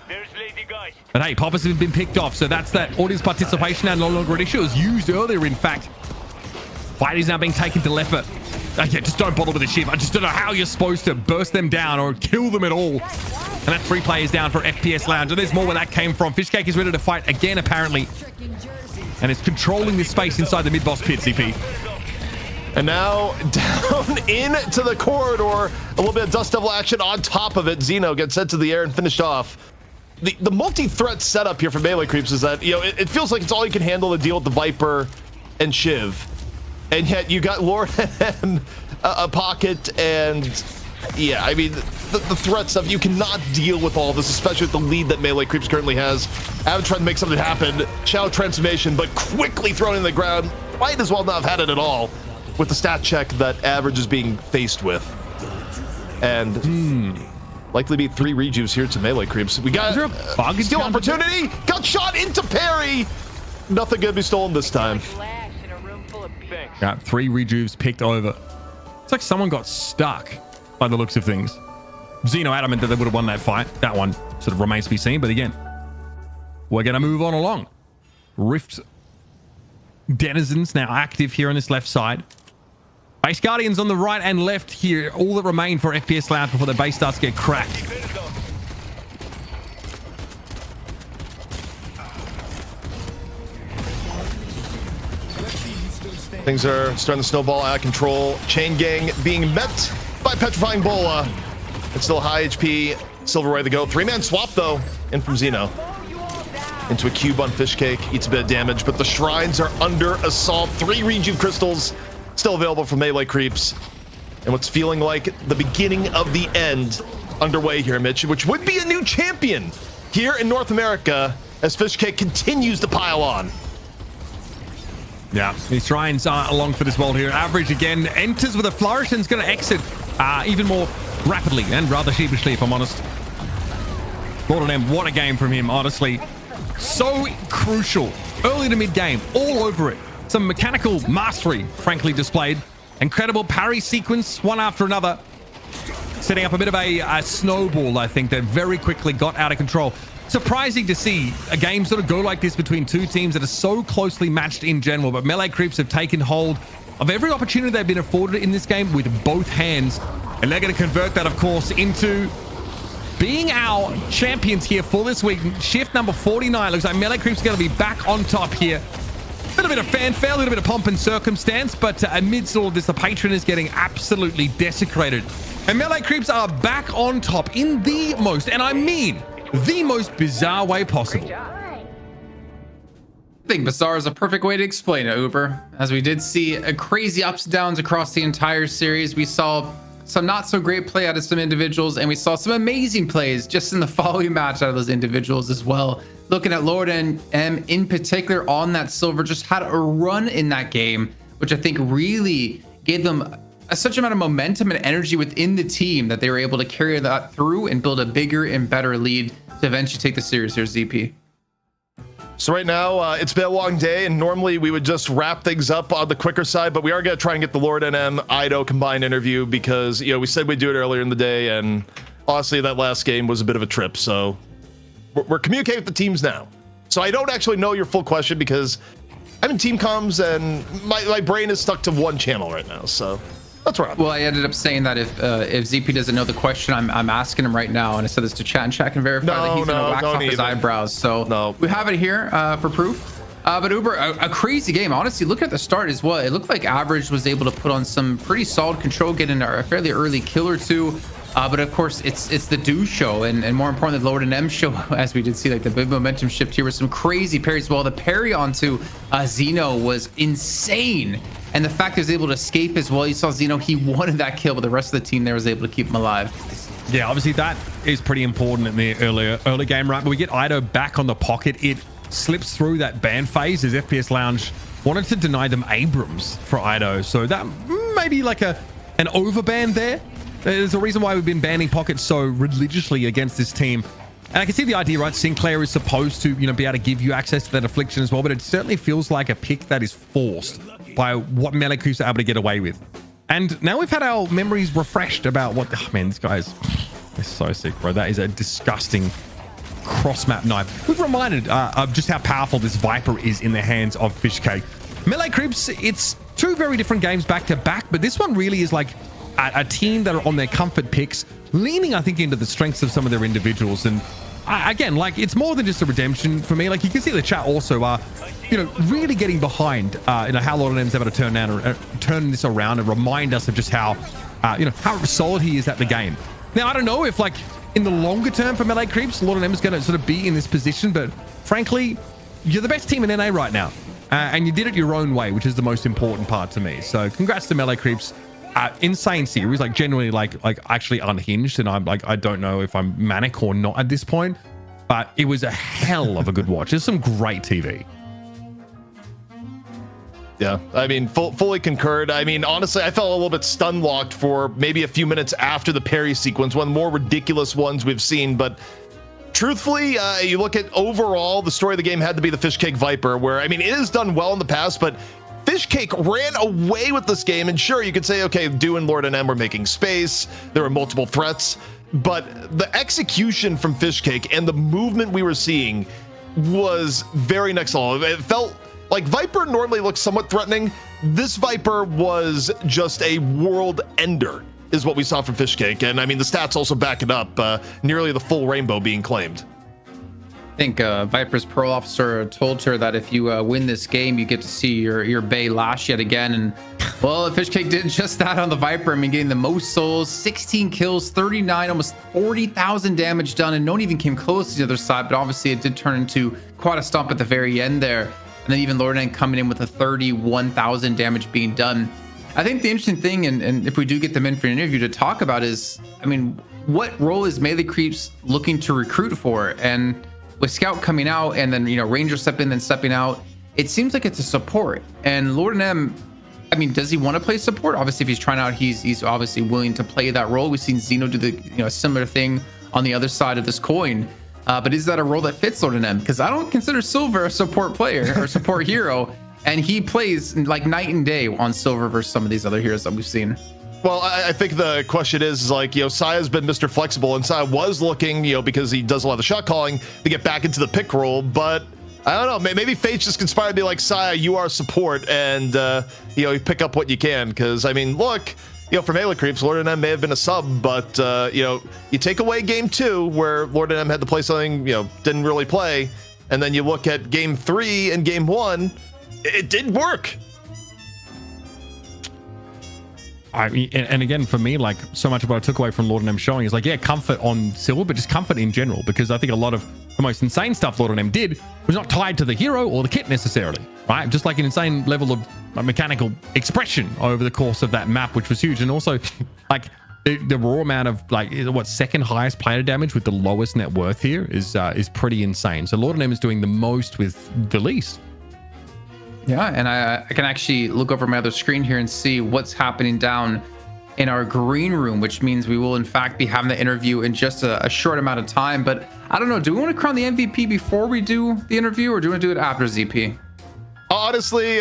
[SPEAKER 2] But hey, Poppers have been picked off. So that's that audience participation and no longer an issue. It was used earlier, in fact. Fight is now being taken to Leffer. Okay, just don't bother with the ship. I just don't know how you're supposed to burst them down or kill them at all. And that's 3 players down for FPS Lounge. And there's more where that came from. Fishcake is ready to fight again, apparently. And it's controlling this space inside the mid-boss pit, CP.
[SPEAKER 3] And now down into the corridor. A little bit of Dust Devil action on top of it. Xeno gets sent to the air and finished off. The multi-threat setup here for Melee Creeps is that, you know, it feels like it's all you can handle to deal with the Viper and Shiv. And yet you got Lord and a Pocket, and yeah, I mean, the threat stuff, you cannot deal with all this, especially with the lead that Melee Creeps currently has. Avid trying to make something happen. Shadow transformation, but quickly thrown in the ground. Might as well not have had it at all with the stat check that Average is being faced with. And likely be 3 rejuves here to Melee Creeps. We got a steal opportunity. Got shot into parry. Nothing gonna be stolen this time.
[SPEAKER 2] Got 3 rejuves picked over. It's like someone got stuck by the looks of things. Xeno adamant that they would have won that fight. That one sort of remains to be seen. But again, we're going to move on along. Rift denizens now active here on this left side. Base Guardians on the right and left here. All that remain for FPS Lounge before the base starts to get cracked.
[SPEAKER 3] Things are starting to snowball out of control. Chain Gang being met by Petrifying Bola. It's still high HP. Silver way to go. 3-man swap, though, in from Xeno. Into a cube on Fishcake. Eats a bit of damage, but the shrines are under assault. 3 rejuve crystals still available for Melee Creeps. And what's feeling like the beginning of the end underway here, Mitch, which would be a new champion here in North America as Fishcake continues to pile on.
[SPEAKER 2] Yeah, these shrines are along for this world here. Average again enters with a flourish and is going to exit even more rapidly and rather sheepishly, if I'm honest. Lord and M, what a game from him, honestly. So crucial. Early to mid game, all over it. Some mechanical mastery, frankly, displayed. Incredible parry sequence, one after another. Setting up a bit of a snowball, I think, that very quickly got out of control. Surprising to see a game sort of go like this between 2 teams that are so closely matched in general, but Melee Creeps have taken hold of every opportunity they've been afforded in this game with both hands, and they're going to convert that, of course, into being our champions here for this week. Shift number 49. Looks like Melee Creeps are going to be back on top here. A little bit of fanfare, a little bit of pomp and circumstance, but amidst all of this, the patron is getting absolutely desecrated. And Melee Creeps are back on top in the most, and I mean the most bizarre way possible.
[SPEAKER 1] I think bizarre is a perfect way to explain it, Uber. As we did see a crazy ups and downs across the entire series. We saw some not so great play out of some individuals, and we saw some amazing plays just in the following match out of those individuals as well. Looking at Lord and M in particular on that silver, just had a run in that game, which I think really gave them such amount of momentum and energy within the team that they were able to carry that through and build a bigger and better lead to eventually take the series here, ZP.
[SPEAKER 3] So right now, it's been a long day, and normally we would just wrap things up on the quicker side, but we are going to try and get the Lord NM Ido combined interview because, you know, we said we'd do it earlier in the day, and honestly, that last game was a bit of a trip, so we're communicating with the teams now. So I don't actually know your full question because I'm in team comms, and my brain is stuck to one channel right now, so that's where I'm at.
[SPEAKER 1] Well, I ended up saying that if ZP doesn't know the question, I'm asking him right now, and I said this to chat, and chat can verify that he's gonna wax off his eyebrows. So we have it here for proof. But Uber, a crazy game. Honestly, look at the start as well. It looked like Average was able to put on some pretty solid control, get in a fairly early kill or two. But of course, it's the Do show, and more importantly, the Lord and M show, as we did see, like the big momentum shift here with some crazy parries. Well, the parry onto Xeno was insane. And the fact he was able to escape as well. You saw Xeno, he wanted that kill, but the rest of the team there was able to keep him alive.
[SPEAKER 2] Yeah, obviously that is pretty important in the early game, right? But we get Ido back on the pocket. It slips through that ban phase as FPS Lounge wanted to deny them Abrams for Ido. So that may be like an overban there. There's a reason why we've been banning pockets so religiously against this team. And I can see the idea, right? Sinclair is supposed to, be able to give you access to that affliction as well, but it certainly feels like a pick that is forced by what Melee Creeps are able to get away with. And now we've had our memories refreshed about what... Oh, man, this guy's... They're so sick, bro. That is a disgusting cross-map knife. We've reminded of just how powerful this Viper is in the hands of Fishcake. Melee Creeps, it's two very different games back-to-back, but this one really is like a team that are on their comfort picks, leaning, I think, into the strengths of some of their individuals. And again, like, it's more than just a redemption for me. Like, you can see the chat also are, really getting behind, how Lord M's able to turn this around and remind us of just how, how solid he is at the game. Now, I don't know if, like, in the longer term for Melee Creeps, Lord M is going to sort of be in this position, but frankly, you're the best team in NA right now. And you did it your own way, which is the most important part to me. So congrats to Melee Creeps. Insane series, like genuinely like actually unhinged. And I'm like, I don't know if I'm manic or not at this point, but it was a hell of a good watch. There's some great TV.
[SPEAKER 3] Yeah, I mean, fully concurred. I mean, honestly, I felt a little bit stun locked for maybe a few minutes after the parry sequence, one of the more ridiculous ones we've seen. But truthfully, you look at overall, the story of the game had to be the Fishcake Viper, where, I mean, it has done well in the past, but Fishcake ran away with this game. And sure, you could say, okay, Do and Lord and M were making space. There were multiple threats, but the execution from Fishcake and the movement we were seeing was very next level. It felt like Viper normally looks somewhat threatening. This Viper was just a world ender, is what we saw from Fishcake. And I mean, the stats also back it up, nearly the full rainbow being claimed.
[SPEAKER 1] I think Viper's Pearl Officer told her that if you win this game, you get to see your Bay lash yet again. And well, Fishcake did just that on the Viper. I mean, getting the most souls, 16 kills, 39, almost 40,000 damage done, and no one even came close to the other side. But obviously, it did turn into quite a stomp at the very end there. And then even Lord N coming in with a 31,000 damage being done. I think the interesting thing, and if we do get them in for an interview to talk about, is, I mean, what role is Melee Creeps looking to recruit for? And with Scout coming out and then, Ranger stepping in, then stepping out, it seems like it's a support. And Lord M, I mean, does he want to play support? Obviously, if he's trying out, he's obviously willing to play that role. We've seen Xeno do the, a similar thing on the other side of this coin. But is that a role that fits Lord M? Because I don't consider Silver a support player or support hero. And he plays like night and day on Silver versus some of these other heroes that we've seen.
[SPEAKER 3] Well, I think the question is like, Saya's been Mr. Flexible, and Saya was looking, because he does a lot of the shot calling, to get back into the pick role. But I don't know, maybe Fate's just conspired to be like, Saya, you are support, and, you pick up what you can. Because, I mean, look, for Melee Creeps, Lord M may have been a sub, but, you take away game 2, where Lord M had to play something, didn't really play, and then you look at game 3 and game 1, it did work.
[SPEAKER 2] I mean, and again, for me, like, so much of what I took away from Lord M showing is like, yeah, comfort on Silver, but just comfort in general, because I think a lot of the most insane stuff Lord M did was not tied to the hero or the kit necessarily, right? Just like an insane level of mechanical expression over the course of that map, which was huge. And also, like, the raw amount of, like, what, second highest player damage with the lowest net worth here is pretty insane. So Lord M is doing the most with the least.
[SPEAKER 1] Yeah, and I can actually look over my other screen here and see what's happening down in our green room, which means we will in fact be having the interview in just a short amount of time. But I don't know, do we want to crown the MVP before we do the interview, or do we want to do it after ZP?
[SPEAKER 3] Honestly,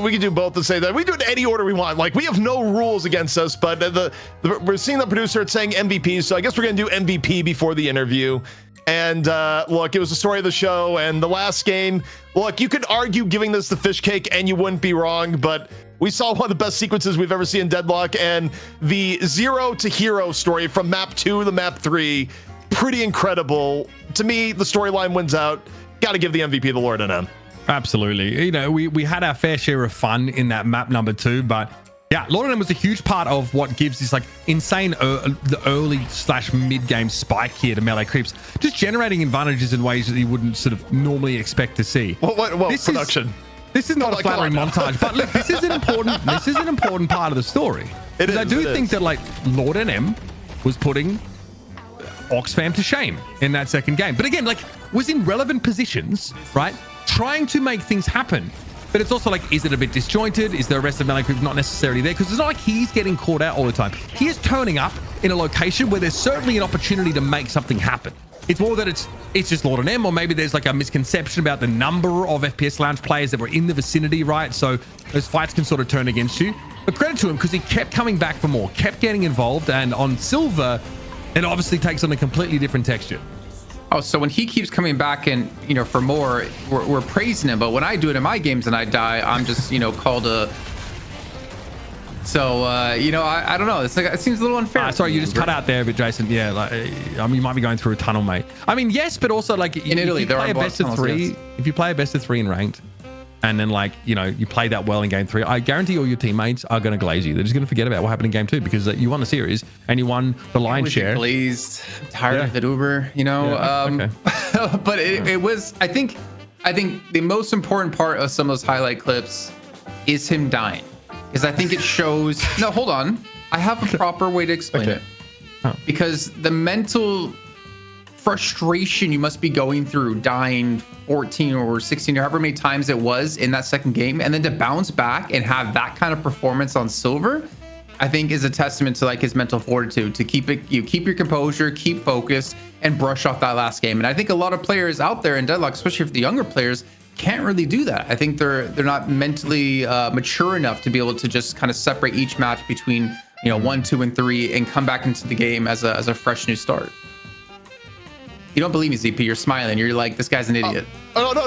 [SPEAKER 3] we can do both to say that. We do it in any order we want. Like, we have no rules against us, but we're seeing the producer saying MVP, so I guess we're going to do MVP before the interview. And look, it was the story of the show, and the last game, look, you could argue giving this to Fishcake and you wouldn't be wrong, but we saw one of the best sequences we've ever seen in Deadlock, and the 0 to hero story from map 2 to map 3, pretty incredible. To me, the storyline wins out. Got to give the MVP to Lord M.
[SPEAKER 2] Absolutely. We had our fair share of fun in that map number 2, but yeah, Lord M was a huge part of what gives this like insane the early / mid game spike here to Melee Creeps, just generating advantages in ways that you wouldn't sort of normally expect to see.
[SPEAKER 3] Well, this production.
[SPEAKER 2] This is not a flattering montage, but look, this is an important part of the story.
[SPEAKER 3] It is.
[SPEAKER 2] I do think that like Lord M was putting Oxfam to shame in that second game. But again, like, was in relevant positions, right? Trying to make things happen. But it's also like, is it a bit disjointed? Is the rest of Melee Creep not necessarily there? Because it's not like he's getting caught out all the time. He is turning up in a location where there's certainly an opportunity to make something happen. It's more that it's just Lord and M, or maybe there's like a misconception about the number of FPS Lounge players that were in the vicinity, right? So those fights can sort of turn against you. But credit to him, because he kept coming back for more, kept getting involved, and on Silver, it obviously takes on a completely different texture.
[SPEAKER 1] Oh, so when he keeps coming back and, you know, for more, we're praising him. But when I do it in my games and I die, I'm just, you know, called a... So, you know, I don't know. It's like, it seems a little unfair.
[SPEAKER 2] Sorry, you just cut out there a bit, Jason. Yeah, like, I mean, you might be going through a tunnel, mate. I mean, yes, but also, like,
[SPEAKER 1] in Italy, there are
[SPEAKER 2] best of three. Yes. If you play a best of 3 in ranked, and then, like, you know, you play that well in game 3, I guarantee all your teammates are going to glaze you. They're just going to forget about what happened in game 2 because you won the series and you won the lion's share.
[SPEAKER 1] Glazed, tired of it, Uber, you know.
[SPEAKER 2] Yeah, okay.
[SPEAKER 1] But it was, I think the most important part of some of those highlight clips is him dying. Because I think it shows... No, hold on. I have a proper way to explain it. Oh. Because the mental frustration you must be going through dying 14 or 16 or however many times it was in that second game, and then to bounce back and have that kind of performance on Silver, I think is a testament to like his mental fortitude to keep your composure, keep focused, and brush off that last game. And I think a lot of players out there in Deadlock, especially for the younger players, can't really do that. I think they're not mentally mature enough to be able to just kind of separate each match between, you know, 1, 2, and 3 and come back into the game as a fresh new start. You don't believe me, ZP? You're smiling. You're like, this guy's an idiot.
[SPEAKER 3] Oh, no.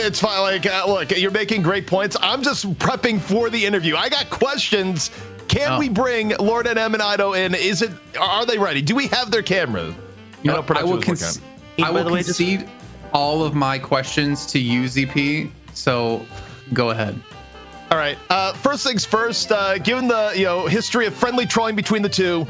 [SPEAKER 3] It's fine. Like, look, you're making great points. I'm just prepping for the interview. I got questions. Can we bring Lord and M and Ido in? Are they ready? Do we have their cameras?
[SPEAKER 1] You know, I will concede all of my questions to you, ZP. So go ahead.
[SPEAKER 3] All right. First things first, given the, you know, history of friendly trolling between the two,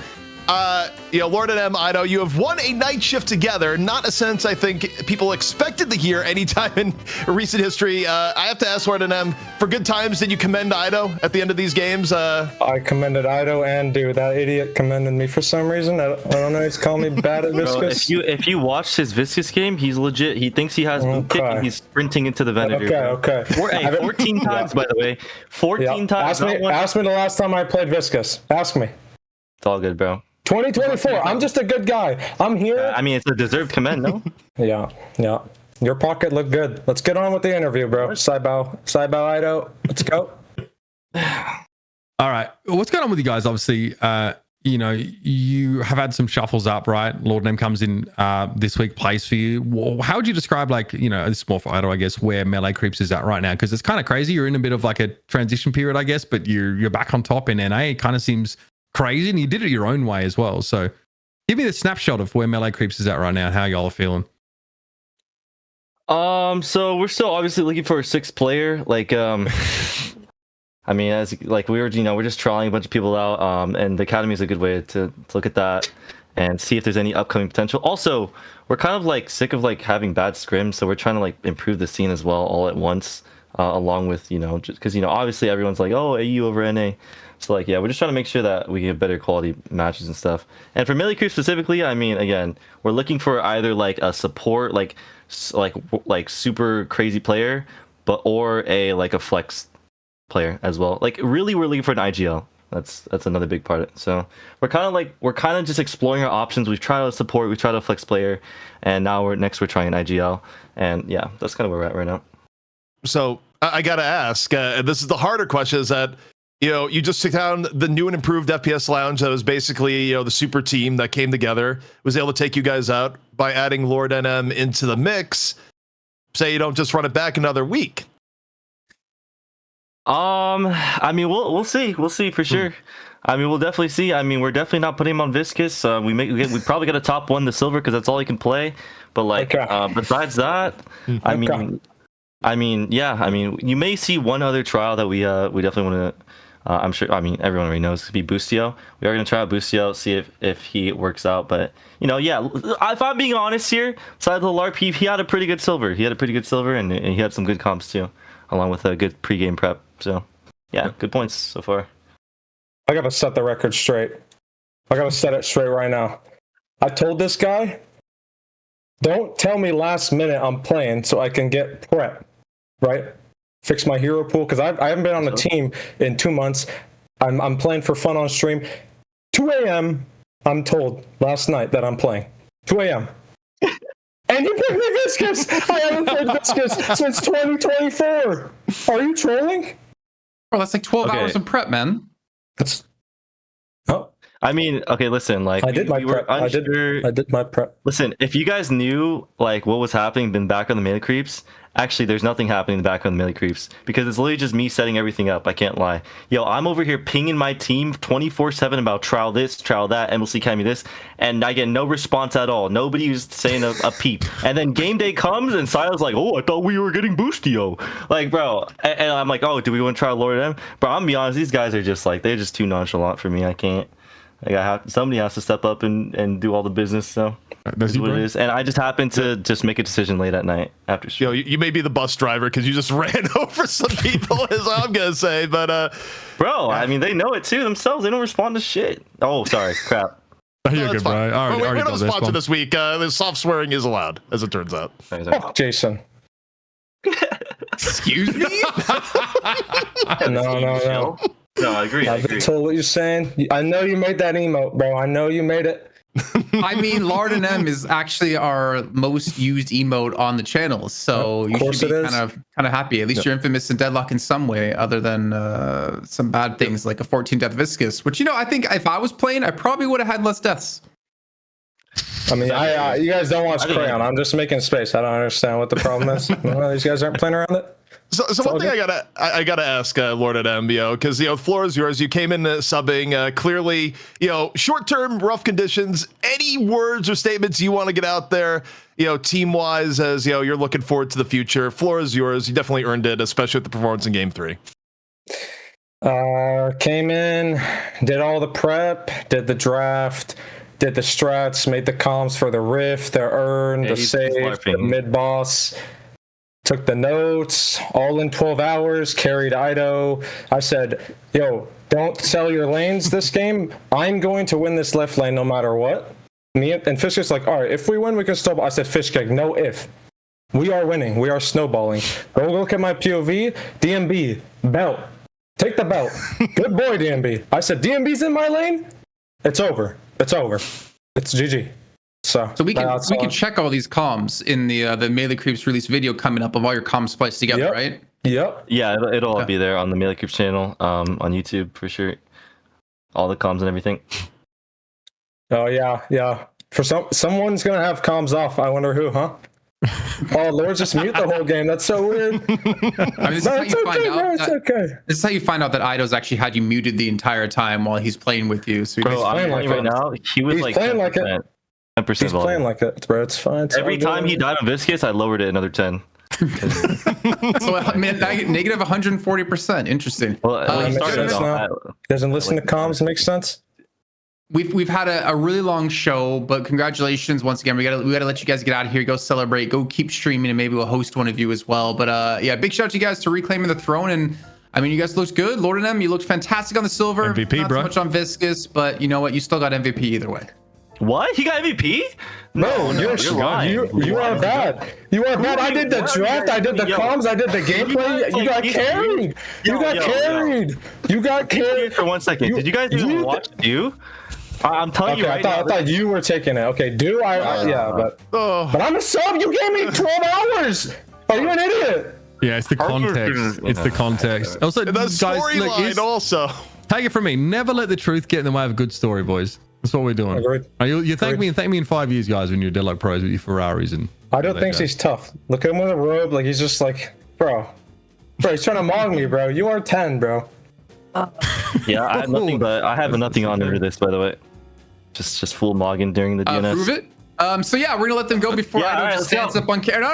[SPEAKER 3] you know, Lord and M, Ido, you have won a night shift together. Not a sense I think people expected to hear anytime in recent history. I have to ask Lord and M, for good times, did you commend Ido at the end of these games?
[SPEAKER 7] I commended Ido, and dude, that idiot commended me for some reason. I don't know. He's calling me bad at Viscous.
[SPEAKER 8] Bro, if you watch his Viscous game, he's legit. He thinks he has boot kick and he's sprinting into the Venator.
[SPEAKER 7] Okay.
[SPEAKER 8] 14 times, by the way. 14 times.
[SPEAKER 7] Ask me the last time I played Viscous. Ask me.
[SPEAKER 8] It's all good, bro.
[SPEAKER 7] 2024. I'm just a good guy. I'm here.
[SPEAKER 8] I mean, it's a deserved commend, no?
[SPEAKER 7] Yeah. Your pocket looked good. Let's get on with the interview, bro. Saibao Ido. Let's go.
[SPEAKER 2] All right. What's going on with you guys? Obviously, you know, you have had some shuffles up, right? Lord Name comes in this week, plays for you. How would you describe, like, you know, this is more for Ido, I guess, where Melee Creeps is at right now? Because it's kind of crazy. You're in a bit of like a transition period, I guess, but you're back on top in NA. It kind of seems crazy, and you did it your own way as well. So give me the snapshot of where Melee Creeps is at right now and how y'all are feeling.
[SPEAKER 8] So we're still obviously looking for a 6th player. Like, I mean, as like we were, you know, we're just trying a bunch of people out. And the academy is a good way to look at that and see if there's any upcoming potential. Also, we're kind of like sick of like having bad scrims, so we're trying to like improve the scene as well all at once, along with, you know, just because, you know, obviously everyone's like, oh, AU over NA. So, like, yeah, we're just trying to make sure that we get better quality matches and stuff. And for Melee Creep specifically, I mean, again, we're looking for either like a support, like super crazy player, or a flex player as well. Like, really, we're looking for an IGL. That's another big part of it. So we're kind of just exploring our options. We've tried a support, we've tried a flex player, and now we're trying an IGL. And yeah, that's kind of where we're at right now.
[SPEAKER 3] So I gotta ask, this is the harder question, is that, you know, you just took down the new and improved FPS Lounge that was basically, you know, the super team that came together, was able to take you guys out by adding Lord NM into the mix. Say you don't just run it back another week.
[SPEAKER 8] I mean, we'll see for sure. I mean, we'll definitely see. I mean, we're definitely not putting him on Viscous. We probably got a top 1 the Silver because that's all he can play. But like, besides that, I mean, yeah. I mean, you may see one other trial that we definitely want to. I'm sure. I mean, everyone already knows, to be Boostio. We are going to try out Boostio, see if he works out. But, you know, yeah. If I'm being honest here, aside the LARP, he had a pretty good Silver. And he had some good comps too, along with a good pregame prep. So, yeah, good points so far.
[SPEAKER 7] I got to set the record straight. I got to set it straight right now. I told this guy, don't tell me last minute I'm playing so I can get prep, right? Fix my hero pool, because I haven't been on the team in 2 months. I'm playing for fun on stream. 2 a.m. I'm told last night that I'm playing. 2 a.m. And you picked me Viscous! I haven't played Viscous since 2024! Are you trolling?
[SPEAKER 1] Bro, that's like 12
[SPEAKER 8] Okay.
[SPEAKER 1] hours of prep, man.
[SPEAKER 7] That's... Oh,
[SPEAKER 8] I mean, okay, listen, like
[SPEAKER 7] I did my
[SPEAKER 8] we were
[SPEAKER 7] prep. I did my prep.
[SPEAKER 8] Listen, if you guys knew like what was happening, been back on the melee creeps, actually there's nothing happening in the back on the melee creeps because it's literally just me setting everything up. I can't lie. Yo, I'm over here pinging my team 24/7 about trial this, trial that, MLC Academy this, and I get no response at all. Nobody's saying a peep. And then game day comes and Silas like, oh, I thought we were getting boostio. Like, bro, and I'm like, oh, do we want to try Lord of them? Bro, I'm gonna be honest, these guys are just like, they're just too nonchalant for me. I can't. Like somebody has to step up and do all the business. So that's what it is. And I just happened to just make a decision late at night after.
[SPEAKER 3] Yo, you may be the bus driver because you just ran over some people, as I'm gonna say. But
[SPEAKER 8] bro, I mean, they know it too themselves. They don't respond to shit. Oh, sorry, crap.
[SPEAKER 2] You're good, bro.
[SPEAKER 3] We're not sponsored this week. The soft swearing is allowed, as it turns out.
[SPEAKER 7] Fuck Jason.
[SPEAKER 1] Excuse me?
[SPEAKER 7] No.
[SPEAKER 8] No, I agree.
[SPEAKER 7] I've been told what you're saying. I know you made that emote, bro. I know you made it.
[SPEAKER 1] I mean, Lord and M is actually our most used emote on the channel, so you should be kind of happy. At least you're infamous in Deadlock in some way, other than some bad things like a 14 death Viscous. Which, you know, I think if I was playing, I probably would have had less deaths.
[SPEAKER 7] I mean, you guys don't watch Crayon. I'm just making space. I don't understand what the problem is. These guys aren't playing around it.
[SPEAKER 3] So one thing I gotta ask Lord at MBO, because the floor is yours. You came in subbing clearly. Short term rough conditions. Any words or statements you want to get out there? Team wise, as you're looking forward to the future. Floor is yours. You definitely earned it, especially with the performance in Game 3.
[SPEAKER 7] Came in, did all the prep, did the draft, did the strats, made the comms for the rift, the earn, the save, the mid boss. Took the notes, all in 12 hours, carried Ido. I said, yo, don't sell your lanes this game. I'm going to win this left lane no matter what. Me and Fishkick's like, all right, if we win, we can snowball. I said, Fishkick, no if. We are winning. We are snowballing. Go look at my POV. DMB, belt. Take the belt. Good boy, DMB. I said, DMB's in my lane. It's over. It's over. It's GG. So
[SPEAKER 1] we can check all these comms in the Melee Creeps release video coming up of all your comms spliced together, right?
[SPEAKER 7] Yep.
[SPEAKER 8] Yeah, it'll all be there on the Melee Creeps channel, on YouTube for sure. All the comms and everything.
[SPEAKER 7] Oh yeah. For someone's gonna have comms off. I wonder who, huh? Oh, Lord, just mute the whole game. That's so weird.
[SPEAKER 1] I mean, this is how you find out that Ido's actually had you muted the entire time while he's playing with you. So
[SPEAKER 8] bro, I'm playing right now. He was like
[SPEAKER 7] playing like it.
[SPEAKER 8] 10%
[SPEAKER 7] He's playing like it, bro. It's fine.
[SPEAKER 8] Every time he died on Viscous, I lowered it another 10.
[SPEAKER 1] So negative 140%. Interesting.
[SPEAKER 8] Well,
[SPEAKER 7] he doesn't listen to comms. Makes sense.
[SPEAKER 1] We've had a really long show, but congratulations once again. We gotta let you guys get out of here, go celebrate, go keep streaming, and maybe we'll host one of you as well. But big shout out to you guys to reclaiming the throne. And I mean, you guys looked good. Lord and M, you looked fantastic on the silver.
[SPEAKER 2] MVP,
[SPEAKER 1] not
[SPEAKER 2] bro.
[SPEAKER 1] so much on Viscous, but you know what? You still got MVP either way.
[SPEAKER 8] What? He got MVP?
[SPEAKER 7] No, you're lying. You are bad. You are bad. I did the draft. I did the comms. I did the gameplay. You got carried. You got carried.
[SPEAKER 8] For 1 second. Did you guys even watch you? I'm telling you right now.
[SPEAKER 7] I thought you were taking it. Okay, but I'm a sub. You gave me 12 hours. Are you an idiot?
[SPEAKER 2] Yeah, it's the context. It's the context. Also,
[SPEAKER 3] The
[SPEAKER 2] guys,
[SPEAKER 3] storyline also.
[SPEAKER 2] take it from me. Never let the truth get in the way of a good story, boys. That's what we're doing.
[SPEAKER 7] Agreed.
[SPEAKER 2] You thank me in 5 years, guys, when you're Deadlock pros with your Ferraris and.
[SPEAKER 7] Ido thinks he's tough. Look at him with a robe. Like he's just like, bro, he's trying to mog me, bro. You are 10, bro.
[SPEAKER 8] Yeah, I have nothing, but I have nothing on under this, by the way. Just full mogging during the DNS.
[SPEAKER 1] Prove it. So yeah, we're gonna let them go before Ido just stands up on camera.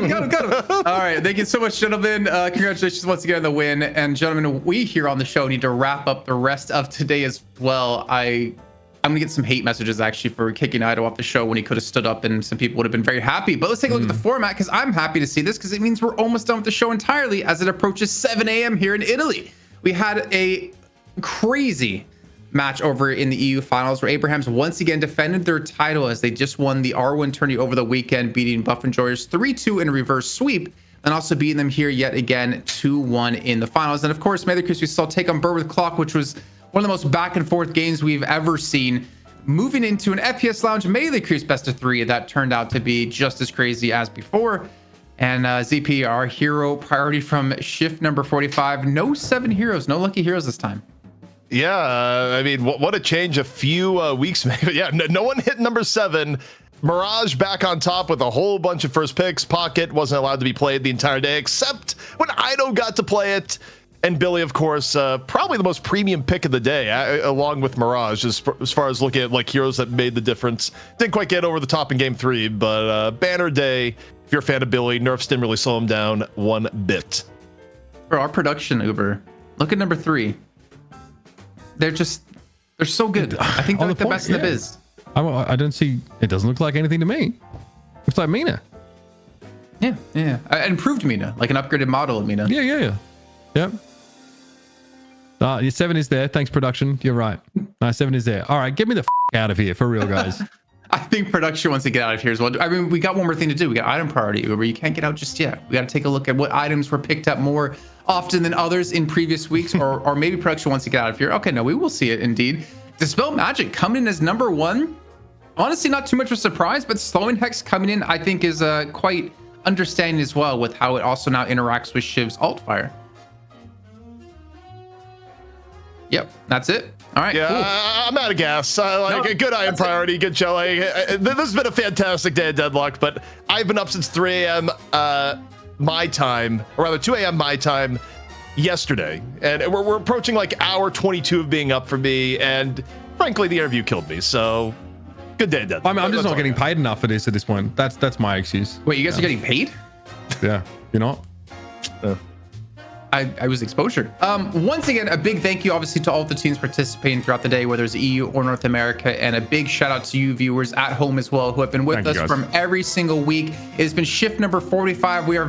[SPEAKER 1] No, cut him. All right, thank you so much, gentlemen. Congratulations once again on the win. And gentlemen, we here on the show need to wrap up the rest of today as well. I'm gonna get some hate messages actually for kicking Ido off the show when he could have stood up, and some people would have been very happy. But let's take a look at the format, because I'm happy to see this, because it means we're almost done with the show entirely as it approaches 7 a.m. here in Italy. We had a crazy match over in the EU finals, where Abrahams once again defended their title as they just won the R1 tourney over the weekend, beating Buff Enjoyers 3-2 in a reverse sweep, and also beating them here yet again 2-1 in the finals. And of course, Melee Creeps, we saw take on Burr with Clock, which was one of the most back and forth games we've ever seen. Moving into an FPS Lounge Melee Creeps best of 3 that turned out to be just as crazy as before. And ZP, our hero priority from shift number 45. No 7 heroes, no lucky heroes this time.
[SPEAKER 3] Yeah, I mean, what a change a few weeks. Yeah, no one hit number 7. Mirage back on top with a whole bunch of first picks. Pocket wasn't allowed to be played the entire day, except when Ido got to play it. And Billy, of course, probably the most premium pick of the day, along with Mirage, as far as looking at like heroes that made the difference. Didn't quite get over the top in game 3, but banner day. If you're a fan of Billy, nerfs didn't really slow him down one bit.
[SPEAKER 1] For our production, Uber, look at number 3. They're so good. I think they're like the best in the biz.
[SPEAKER 2] I don't see, it doesn't look like anything to me. Looks like Mina.
[SPEAKER 1] Yeah. An improved Mina, like an upgraded model of Mina.
[SPEAKER 2] Yeah. Yep. Your 7 is there. Thanks, production. You're right. 7 is there. All right, get me the out of here for real, guys.
[SPEAKER 1] I think production wants to get out of here as well. I mean, we got one more thing to do. We got item priority, where you can't get out just yet. We got to take a look at what items were picked up more often than others in previous weeks, or maybe production wants to get out of here. Okay, no, we will see it indeed. Dispel Magic coming in as number 1. Honestly, not too much of a surprise, but Slowing Hex coming in, I think, is quite understanding as well with how it also now interacts with Shiv's alt fire. Yep, that's it. All right.
[SPEAKER 3] Yeah,
[SPEAKER 1] cool.
[SPEAKER 3] I'm out of gas. A good item priority, good showing. This has been a fantastic day at Deadlock, but I've been up since 3 a.m. My time, or rather 2 a.m. my time yesterday, and we're approaching like hour 22 of being up for me, and frankly, the interview killed me. So, good day, Deadlock.
[SPEAKER 2] I mean, I'm just not getting paid enough for this at this point. That's my excuse.
[SPEAKER 1] Wait, you guys are getting paid?
[SPEAKER 2] Yeah, you're not.
[SPEAKER 1] I was exposure. Once again, a big thank you, obviously, to all of the teams participating throughout the day, whether it's EU or North America, and a big shout out to you viewers at home as well, who have been with us from every single week. It has been shift number 45. We are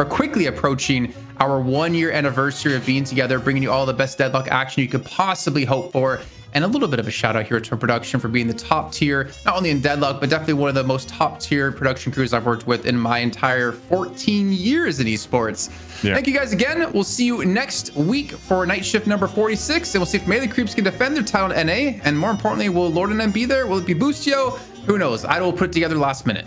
[SPEAKER 1] quickly approaching our 1-year anniversary of being together, bringing you all the best Deadlock action you could possibly hope for. And a little bit of a shout out here to production for being the top tier, not only in Deadlock, but definitely one of the most top tier production crews I've worked with in my entire 14 years in esports. Yeah. Thank you guys again. We'll see you next week for night shift number 46. And we'll see if Melee Creeps can defend their title in NA. And more importantly, will Lord and M be there? Will it be Boostio? Who knows? I will put it together last minute.